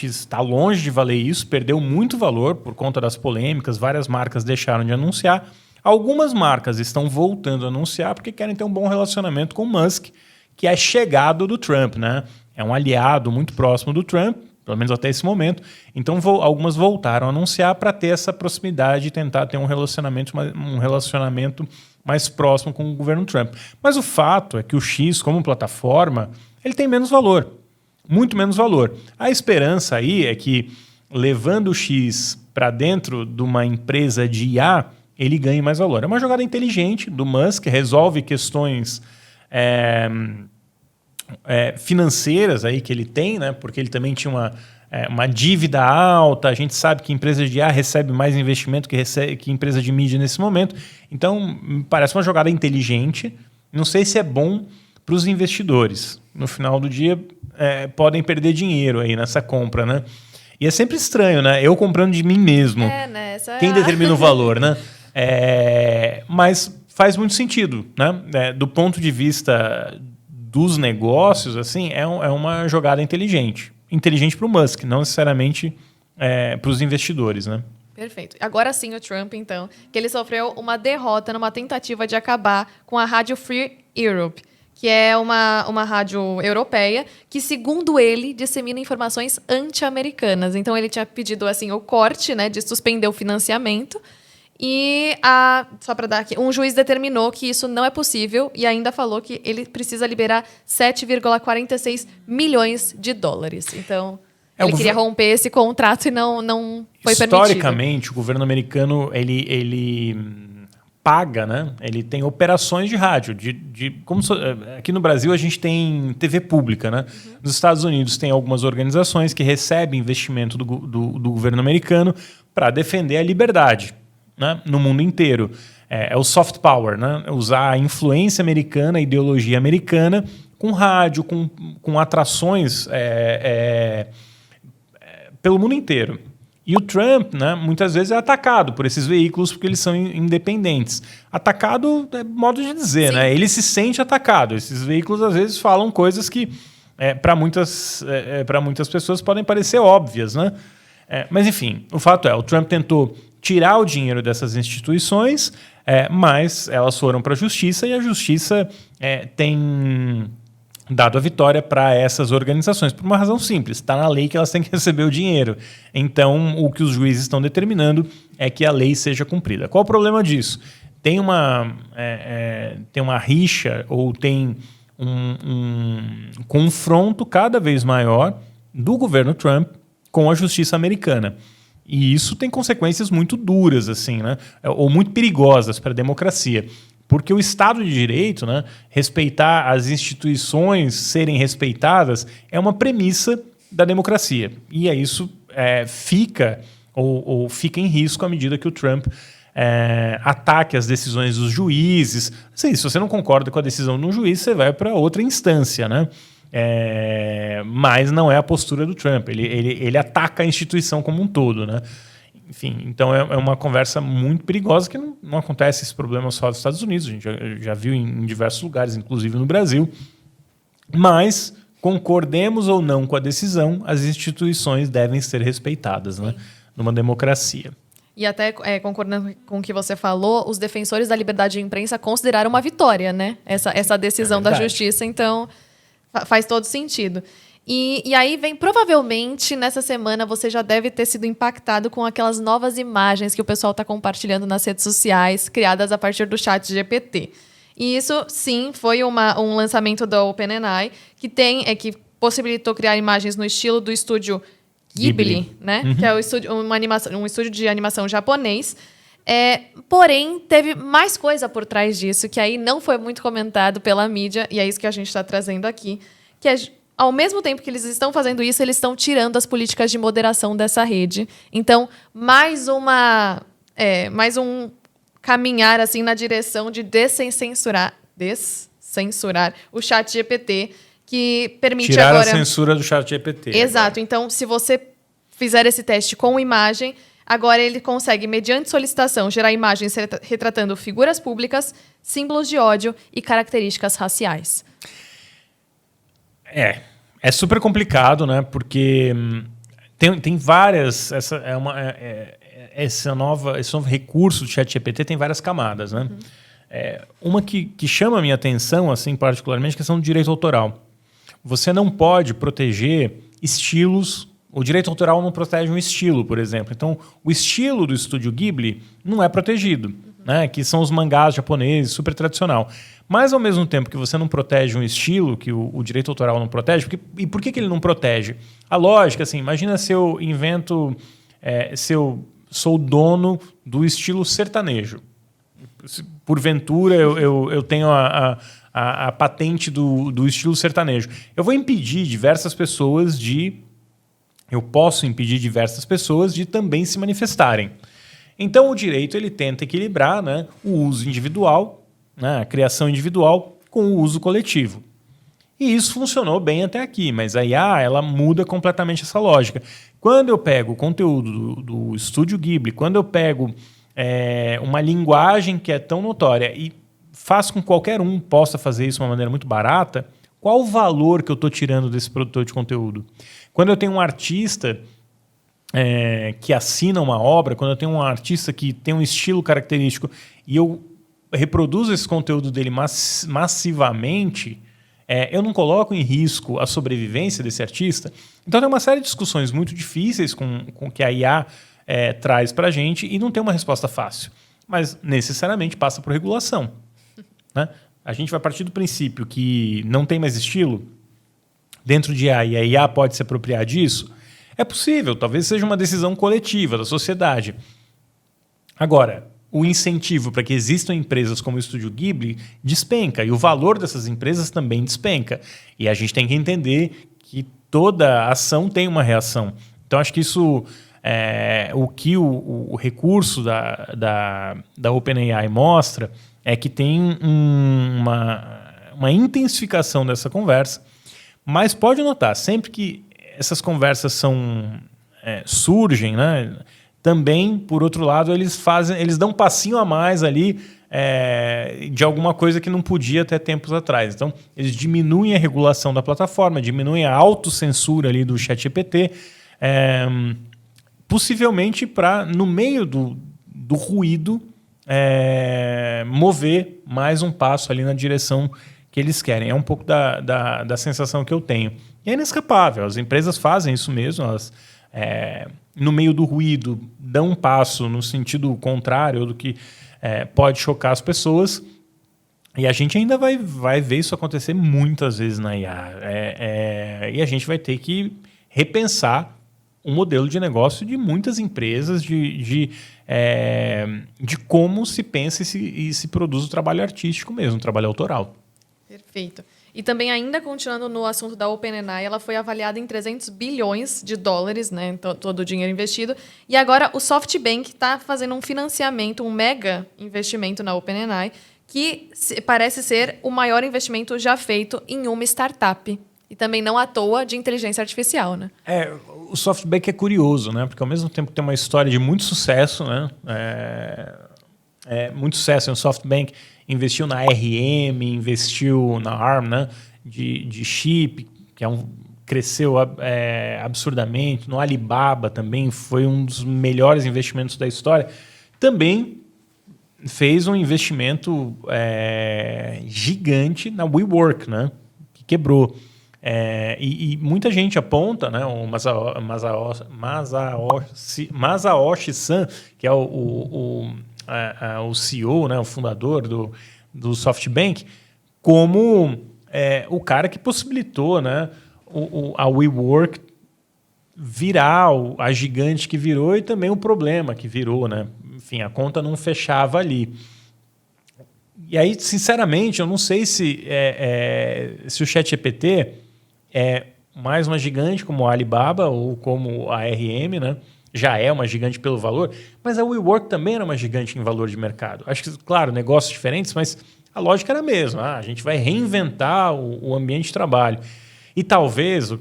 está longe de valer isso, perdeu muito valor por conta das polêmicas, várias marcas deixaram de anunciar. Algumas marcas estão voltando a anunciar porque querem ter um bom relacionamento com o Musk, que é chegado do Trump, né? É um aliado muito próximo do Trump, pelo menos até esse momento. Então, algumas voltaram a anunciar para ter essa proximidade e tentar ter um relacionamento mais próximo com o governo Trump. Mas o fato é que o X, como plataforma, ele tem menos valor, muito menos valor. A esperança aí é que, levando o X para dentro de uma empresa de IA, ele ganhe mais valor. É uma jogada inteligente do Musk, resolve questões financeiras aí que ele tem, né? Porque ele também tinha uma dívida alta. A gente sabe que empresas de IA recebem mais investimento que empresa de mídia nesse momento. Então, me parece uma jogada inteligente. Não sei se é bom para os investidores. No final do dia, podem perder dinheiro aí nessa compra, né? E é sempre estranho, né? Eu comprando de mim mesmo. Né? Quem determina o valor, né? Mas faz muito sentido, né? Do ponto de vista dos negócios, assim, é uma jogada inteligente. Inteligente para o Musk, não necessariamente para os investidores, né? Perfeito. Agora sim o Trump, então, que ele sofreu uma derrota numa tentativa de acabar com a rádio Free Europe, que é uma rádio europeia que, segundo ele, dissemina informações anti-americanas. Então, ele tinha pedido assim, o corte, né, de suspender o financiamento. E, só para dar aqui, um juiz determinou que isso não é possível e ainda falou que ele precisa liberar 7,46 milhões de dólares. Então, ele queria romper esse contrato e não foi permitido. Historicamente, o governo americano, ele paga, né? Ele tem operações de rádio. Aqui no Brasil, a gente tem TV pública, né? Nos Estados Unidos, tem algumas organizações que recebem investimento do governo americano para defender a liberdade, né, no mundo inteiro. É o soft power, né? Usar a influência americana, a ideologia americana, com rádio, com atrações pelo mundo inteiro. E o Trump, né, muitas vezes é atacado por esses veículos porque eles são independentes. Atacado é modo de dizer, né? Ele se sente atacado. Esses veículos às vezes falam coisas que para muitas pessoas podem parecer óbvias, né? Mas enfim, o fato é, o Trump tentou tirar o dinheiro dessas instituições, mas elas foram para a justiça e a justiça tem dado a vitória para essas organizações, por uma razão simples. Está na lei que elas têm que receber o dinheiro. Então, o que os juízes estão determinando é que a lei seja cumprida. Qual o problema disso? Tem uma rixa ou tem um confronto cada vez maior do governo Trump com a justiça americana. E isso tem consequências muito duras, assim, né? Ou muito perigosas para a democracia. Porque o Estado de Direito, né, respeitar as instituições serem respeitadas, é uma premissa da democracia. E isso fica em risco à medida que o Trump ataque as decisões dos juízes. Assim, se você não concorda com a decisão de um juiz, você vai para outra instância, né? Mas não é a postura do Trump. Ele ataca a instituição como um todo, né? Enfim, então é uma conversa muito perigosa que não acontece esse problema só nos Estados Unidos. A gente já viu em diversos lugares, inclusive no Brasil. Mas, concordemos ou não com a decisão, as instituições devem ser respeitadas, né? Numa democracia. E até concordando com o que você falou, os defensores da liberdade de imprensa consideraram uma vitória, né? Essa decisão da justiça, então faz todo sentido. E aí provavelmente, nessa semana, você já deve ter sido impactado com aquelas novas imagens que o pessoal está compartilhando nas redes sociais, criadas a partir do ChatGPT. E isso, sim, foi um lançamento da OpenAI, que possibilitou criar imagens no estilo do estúdio Ghibli, né? Uhum. Que é um estúdio de animação japonês. Porém, teve mais coisa por trás disso, que aí não foi muito comentado pela mídia, e é isso que a gente está trazendo aqui, que ao mesmo tempo que eles estão fazendo isso, eles estão tirando as políticas de moderação dessa rede. Então, mais um caminhar assim na direção de descensurar o ChatGPT, que permite tirar agora... a censura do ChatGPT. Exato. Agora. Então, se você fizer esse teste com imagem, agora ele consegue, mediante solicitação, gerar imagens retratando figuras públicas, símbolos de ódio e características raciais. É super complicado, né? Porque tem várias... esse novo recurso do ChatGPT tem várias camadas, né? Uma que chama a minha atenção, assim, particularmente, é a questão do direito autoral. Você não pode proteger estilos. O direito autoral não protege um estilo, por exemplo. Então, o estilo do estúdio Ghibli não é protegido, né? Que são os mangás japoneses, super tradicional. Mas, ao mesmo tempo que você não protege um estilo, que o direito autoral não protege, e por que ele não protege? A lógica, assim, imagina se eu invento, se eu sou dono do estilo sertanejo. Se, porventura, eu tenho a patente do estilo sertanejo. Eu vou impedir diversas pessoas Eu posso impedir diversas pessoas de também se manifestarem. Então, o direito ele tenta equilibrar, né, o uso individual, né, a criação individual, com o uso coletivo. E isso funcionou bem até aqui, mas a IA ela muda completamente essa lógica. Quando eu pego o conteúdo do Estúdio Ghibli, quando eu pego uma linguagem que é tão notória e faço com que qualquer um possa fazer isso de uma maneira muito barata, qual o valor que eu estou tirando desse produtor de conteúdo? Quando eu tenho um artista que assina uma obra, quando eu tenho um artista que tem um estilo característico e eu reproduzo esse conteúdo dele massivamente, eu não coloco em risco a sobrevivência desse artista. Então tem uma série de discussões muito difíceis com que a IA traz para a gente e não tem uma resposta fácil. Mas necessariamente passa por regulação, né? A gente vai partir do princípio que não tem mais estilo dentro de IA e a IA pode se apropriar disso. É possível, talvez seja uma decisão coletiva da sociedade. Agora, o incentivo para que existam empresas como o Estúdio Ghibli despenca e o valor dessas empresas também despenca. E a gente tem que entender que toda ação tem uma reação. Então, acho que isso o que o recurso da OpenAI mostra é que tem uma intensificação dessa conversa, mas pode notar, sempre que essas conversas surgem, né, também, por outro lado, eles dão um passinho a mais ali de alguma coisa que não podia até tempos atrás. Então, eles diminuem a regulação da plataforma, diminuem a autocensura ali do ChatGPT, possivelmente para, no meio do ruído, mover mais um passo ali na direção que eles querem. É um pouco da sensação que eu tenho. E é inescapável, as empresas fazem isso mesmo, elas, no meio do ruído, dão um passo no sentido contrário do que pode chocar as pessoas, e a gente ainda vai ver isso acontecer muitas vezes na IA. E a gente vai ter que repensar o modelo de negócio de muitas empresas, de como se pensa e se produz o trabalho artístico mesmo, o trabalho autoral. Perfeito. E também, ainda continuando no assunto da OpenAI, ela foi avaliada em 300 bilhões de dólares, né, todo o dinheiro investido. E agora o SoftBank está fazendo um financiamento, um mega investimento na OpenAI, que parece ser o maior investimento já feito em uma startup. E também não à toa de inteligência artificial, né? O SoftBank é curioso, né? Porque ao mesmo tempo que tem uma história de muito sucesso, né? Muito sucesso. O SoftBank investiu na RM, investiu na ARM, né? De chip, que cresceu absurdamente. No Alibaba também foi um dos melhores investimentos da história. Também fez um investimento gigante na WeWork, né? Que quebrou. E muita gente aponta, né, o Masayoshi-san, que é o CEO, né, o fundador do SoftBank, como o cara que possibilitou, né, a WeWork virar a gigante que virou e também o problema que virou, né? Enfim, a conta não fechava ali. E aí, sinceramente, eu não sei se o ChatGPT é mais uma gigante como a Alibaba ou como a RM, né? Já é uma gigante pelo valor, mas a WeWork também era uma gigante em valor de mercado. Acho que, claro, negócios diferentes, mas a lógica era a mesma. A gente vai reinventar o ambiente de trabalho. E talvez, o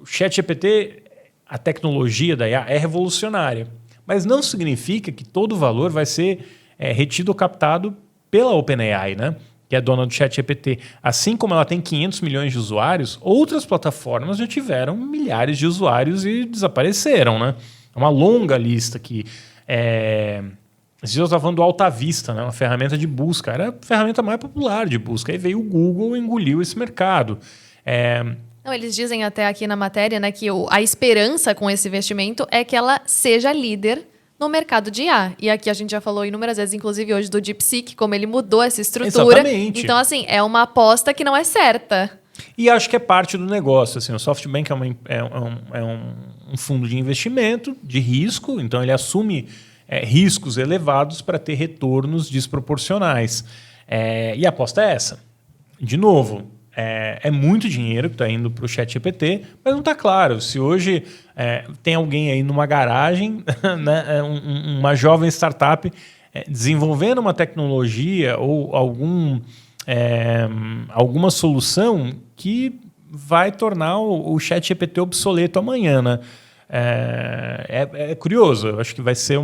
ChatGPT, a tecnologia da IA é revolucionária, mas não significa que todo o valor vai ser retido ou captado pela OpenAI, né? que é dona do ChatGPT, assim como ela tem 500 milhões de usuários, outras plataformas já tiveram milhares de usuários e desapareceram, né? É uma longa lista aqui. Esses dias eu estava falando do AltaVista, né? Uma ferramenta de busca. Era a ferramenta mais popular de busca. Aí veio o Google e engoliu esse mercado. Não, eles dizem até aqui na matéria, né, que a esperança com esse investimento é que ela seja líder no mercado de IA. E aqui a gente já falou inúmeras vezes, inclusive hoje, do DeepSeek, como ele mudou essa estrutura. Exatamente. Então, assim, é uma aposta que não é certa. E acho que é parte do negócio. Assim, o SoftBank é um fundo de investimento, de risco, então ele assume riscos elevados para ter retornos desproporcionais. E a aposta é essa. De novo, é muito dinheiro que está indo para o ChatGPT, mas não está claro se hoje tem alguém aí numa garagem, né, uma jovem startup desenvolvendo uma tecnologia ou alguma solução que vai tornar o ChatGPT obsoleto amanhã, né? É curioso. Eu acho que vai ser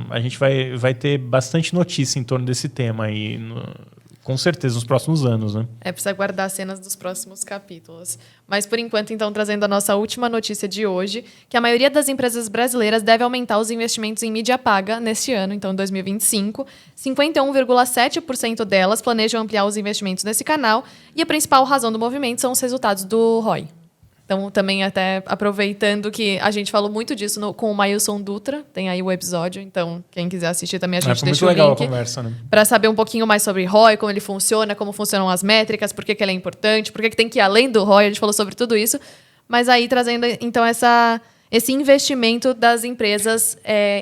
a gente vai ter bastante notícia em torno desse tema aí, com certeza, nos próximos anos, né? Precisa guardar cenas dos próximos capítulos. Mas, por enquanto, então, trazendo a nossa última notícia de hoje, que a maioria das empresas brasileiras deve aumentar os investimentos em mídia paga neste ano, então, 2025. 51,7% delas planejam ampliar os investimentos nesse canal e a principal razão do movimento são os resultados do ROI. Então, também até aproveitando que a gente falou muito disso com o Mailson Dutra, tem aí o episódio, então quem quiser assistir também a gente deixa o link. Muito legal a conversa, né? Para saber um pouquinho mais sobre ROI, como ele funciona, como funcionam as métricas, por que ele é importante, por que tem que ir além do ROI, a gente falou sobre tudo isso. Mas aí trazendo então esse investimento das empresas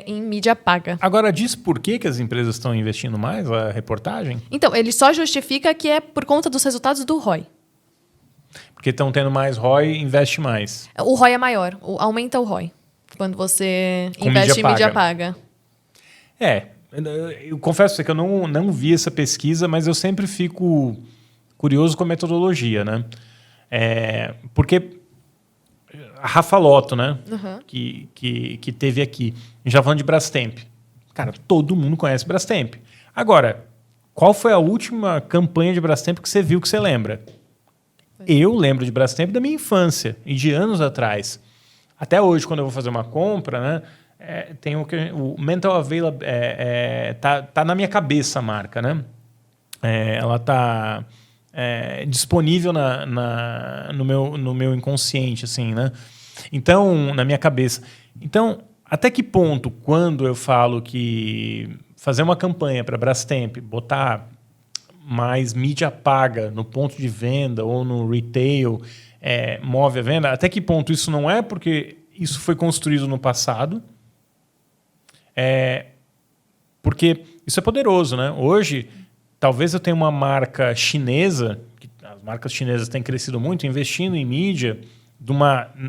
em mídia paga. Agora, diz por que as empresas estão investindo mais, a reportagem? Então, ele só justifica que é por conta dos resultados do ROI. Porque estão tendo mais ROI, investe mais. O ROI é maior, aumenta o ROI quando você investe em mídia paga. Eu confesso que eu não vi essa pesquisa, mas eu sempre fico curioso com a metodologia, né? Porque a Rafa Lotto, né? Uhum. Que teve aqui, a gente já falando de Brastemp. Cara, todo mundo conhece Brastemp. Agora, qual foi a última campanha de Brastemp que você viu, que você lembra? Eu lembro de Brastemp da minha infância e de anos atrás. Até hoje, quando eu vou fazer uma compra, né, tem o Mental Availability, tá na minha cabeça a marca, né? Ela está disponível no meu inconsciente, assim, né? Então, na minha cabeça. Então, até que ponto, quando eu falo que fazer uma campanha para Brastemp, botar mais mídia paga no ponto de venda ou no retail, move a venda, até que ponto isso não é porque isso foi construído no passado, porque isso é poderoso, né? Hoje, talvez eu tenha uma marca chinesa, que as marcas chinesas têm crescido muito, investindo em mídia,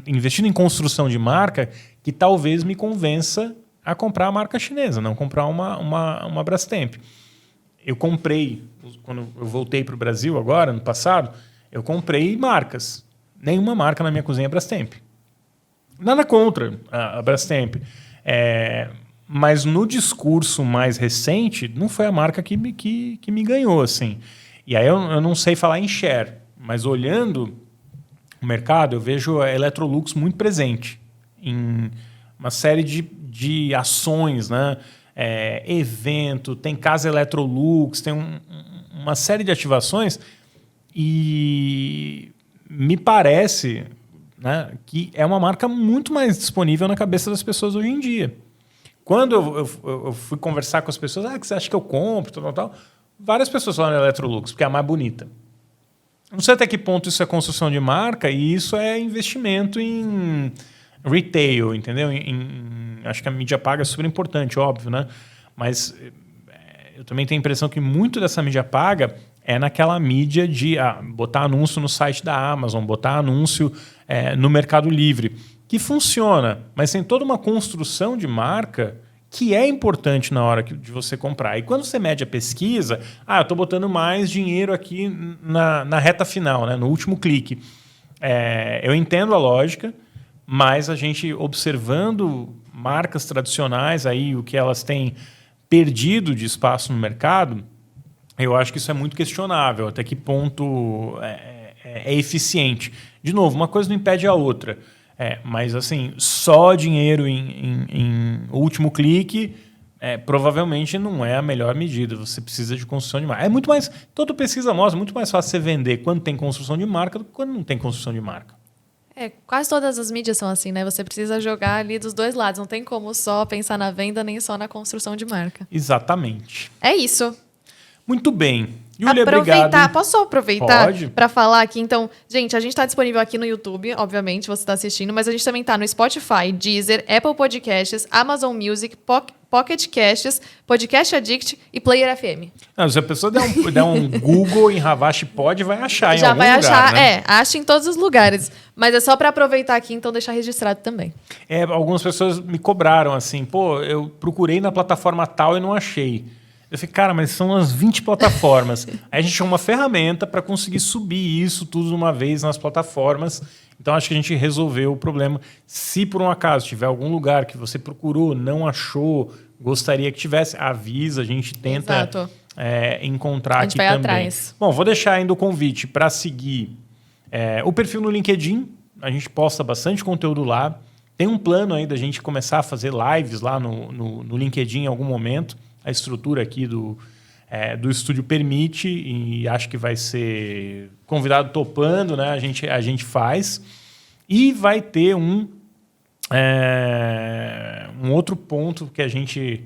investindo em construção de marca, que talvez me convença a comprar a marca chinesa, não comprar uma Brastemp. Eu comprei, quando eu voltei para o Brasil agora, no passado, eu comprei marcas. Nenhuma marca na minha cozinha é Brastemp. Nada contra a Brastemp. Mas no discurso mais recente, não foi a marca que me ganhou, assim. E aí eu não sei falar em share, mas olhando o mercado, eu vejo a Electrolux muito presente em uma série de ações, né? Evento, tem Casa Electrolux, tem uma série de ativações e me parece, né, que é uma marca muito mais disponível na cabeça das pessoas hoje em dia. Quando eu fui conversar com as pessoas, que você acha que eu compro, tal, várias pessoas falaram Electrolux, porque é a mais bonita. Não sei até que ponto isso é construção de marca e isso é investimento em retail, entendeu? Acho que a mídia paga é super importante, óbvio, né? Mas eu também tenho a impressão que muito dessa mídia paga é naquela mídia de botar anúncio no site da Amazon, botar anúncio no Mercado Livre, que funciona, mas tem toda uma construção de marca que é importante na hora de você comprar. E quando você mede a pesquisa, eu estou botando mais dinheiro aqui na reta final, né? No último clique. Eu entendo a lógica, mas a gente observando marcas tradicionais, aí, o que elas têm perdido de espaço no mercado, Eu acho que isso é muito questionável, até que ponto é eficiente. De novo, uma coisa não impede a outra. Mas, assim, só dinheiro em último clique provavelmente não é a melhor medida. Você precisa de construção de marca. Toda pesquisa mostra, muito mais fácil você vender quando tem construção de marca do que quando não tem construção de marca. Quase todas as mídias são assim, né? Você precisa jogar ali dos dois lados. Não tem como só pensar na venda, nem só na construção de marca. Exatamente. É isso. Muito bem. Júlia, obrigado. Posso só aproveitar Pode. para falar aqui? Então, gente, a gente está disponível aqui no YouTube, obviamente, você está assistindo, mas a gente também está no Spotify, Deezer, Apple Podcasts, Amazon Music, Pocket Casts, Podcast Addict e Player FM. Não, se a pessoa der um Google em Ravache Pod, vai achar em algum lugar. Já vai achar, né? Acha em todos os lugares. Mas é só para aproveitar aqui, então deixar registrado também. Algumas pessoas me cobraram assim, eu procurei na plataforma tal e não achei. Eu falei, cara, mas são umas 20 plataformas. Aí a gente tinha uma ferramenta para conseguir subir isso tudo de uma vez nas plataformas. Então, acho que a gente resolveu o problema. Se, por um acaso, tiver algum lugar que você procurou, não achou, gostaria que tivesse, avisa, a gente tenta encontrar aqui também. A gente vai atrás. Bom, vou deixar ainda o convite para seguir o perfil no LinkedIn. A gente posta bastante conteúdo lá. Tem um plano aí da gente começar a fazer lives lá no LinkedIn em algum momento. A estrutura aqui do estúdio permite e acho que vai ser convidado topando, né? A gente faz. E vai ter um outro ponto que a gente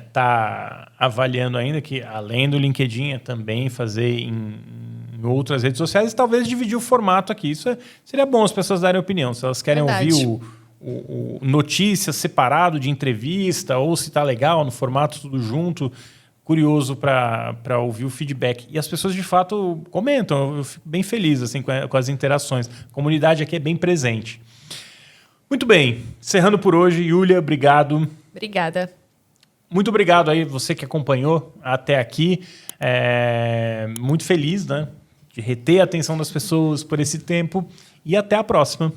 está avaliando ainda, que além do LinkedIn é também fazer em outras redes sociais e talvez dividir o formato aqui. Isso seria bom as pessoas darem opinião. Se elas querem ouvir o notícias separado de entrevista ou se está legal no formato tudo junto, curioso para ouvir o feedback. E as pessoas, de fato, comentam. Eu fico bem feliz assim, com as interações. A comunidade aqui é bem presente. Muito bem. Encerrando por hoje. Júlia, obrigado. Obrigada. Muito obrigado aí você que acompanhou até aqui. Muito feliz, né, de reter a atenção das pessoas por esse tempo. E até a próxima.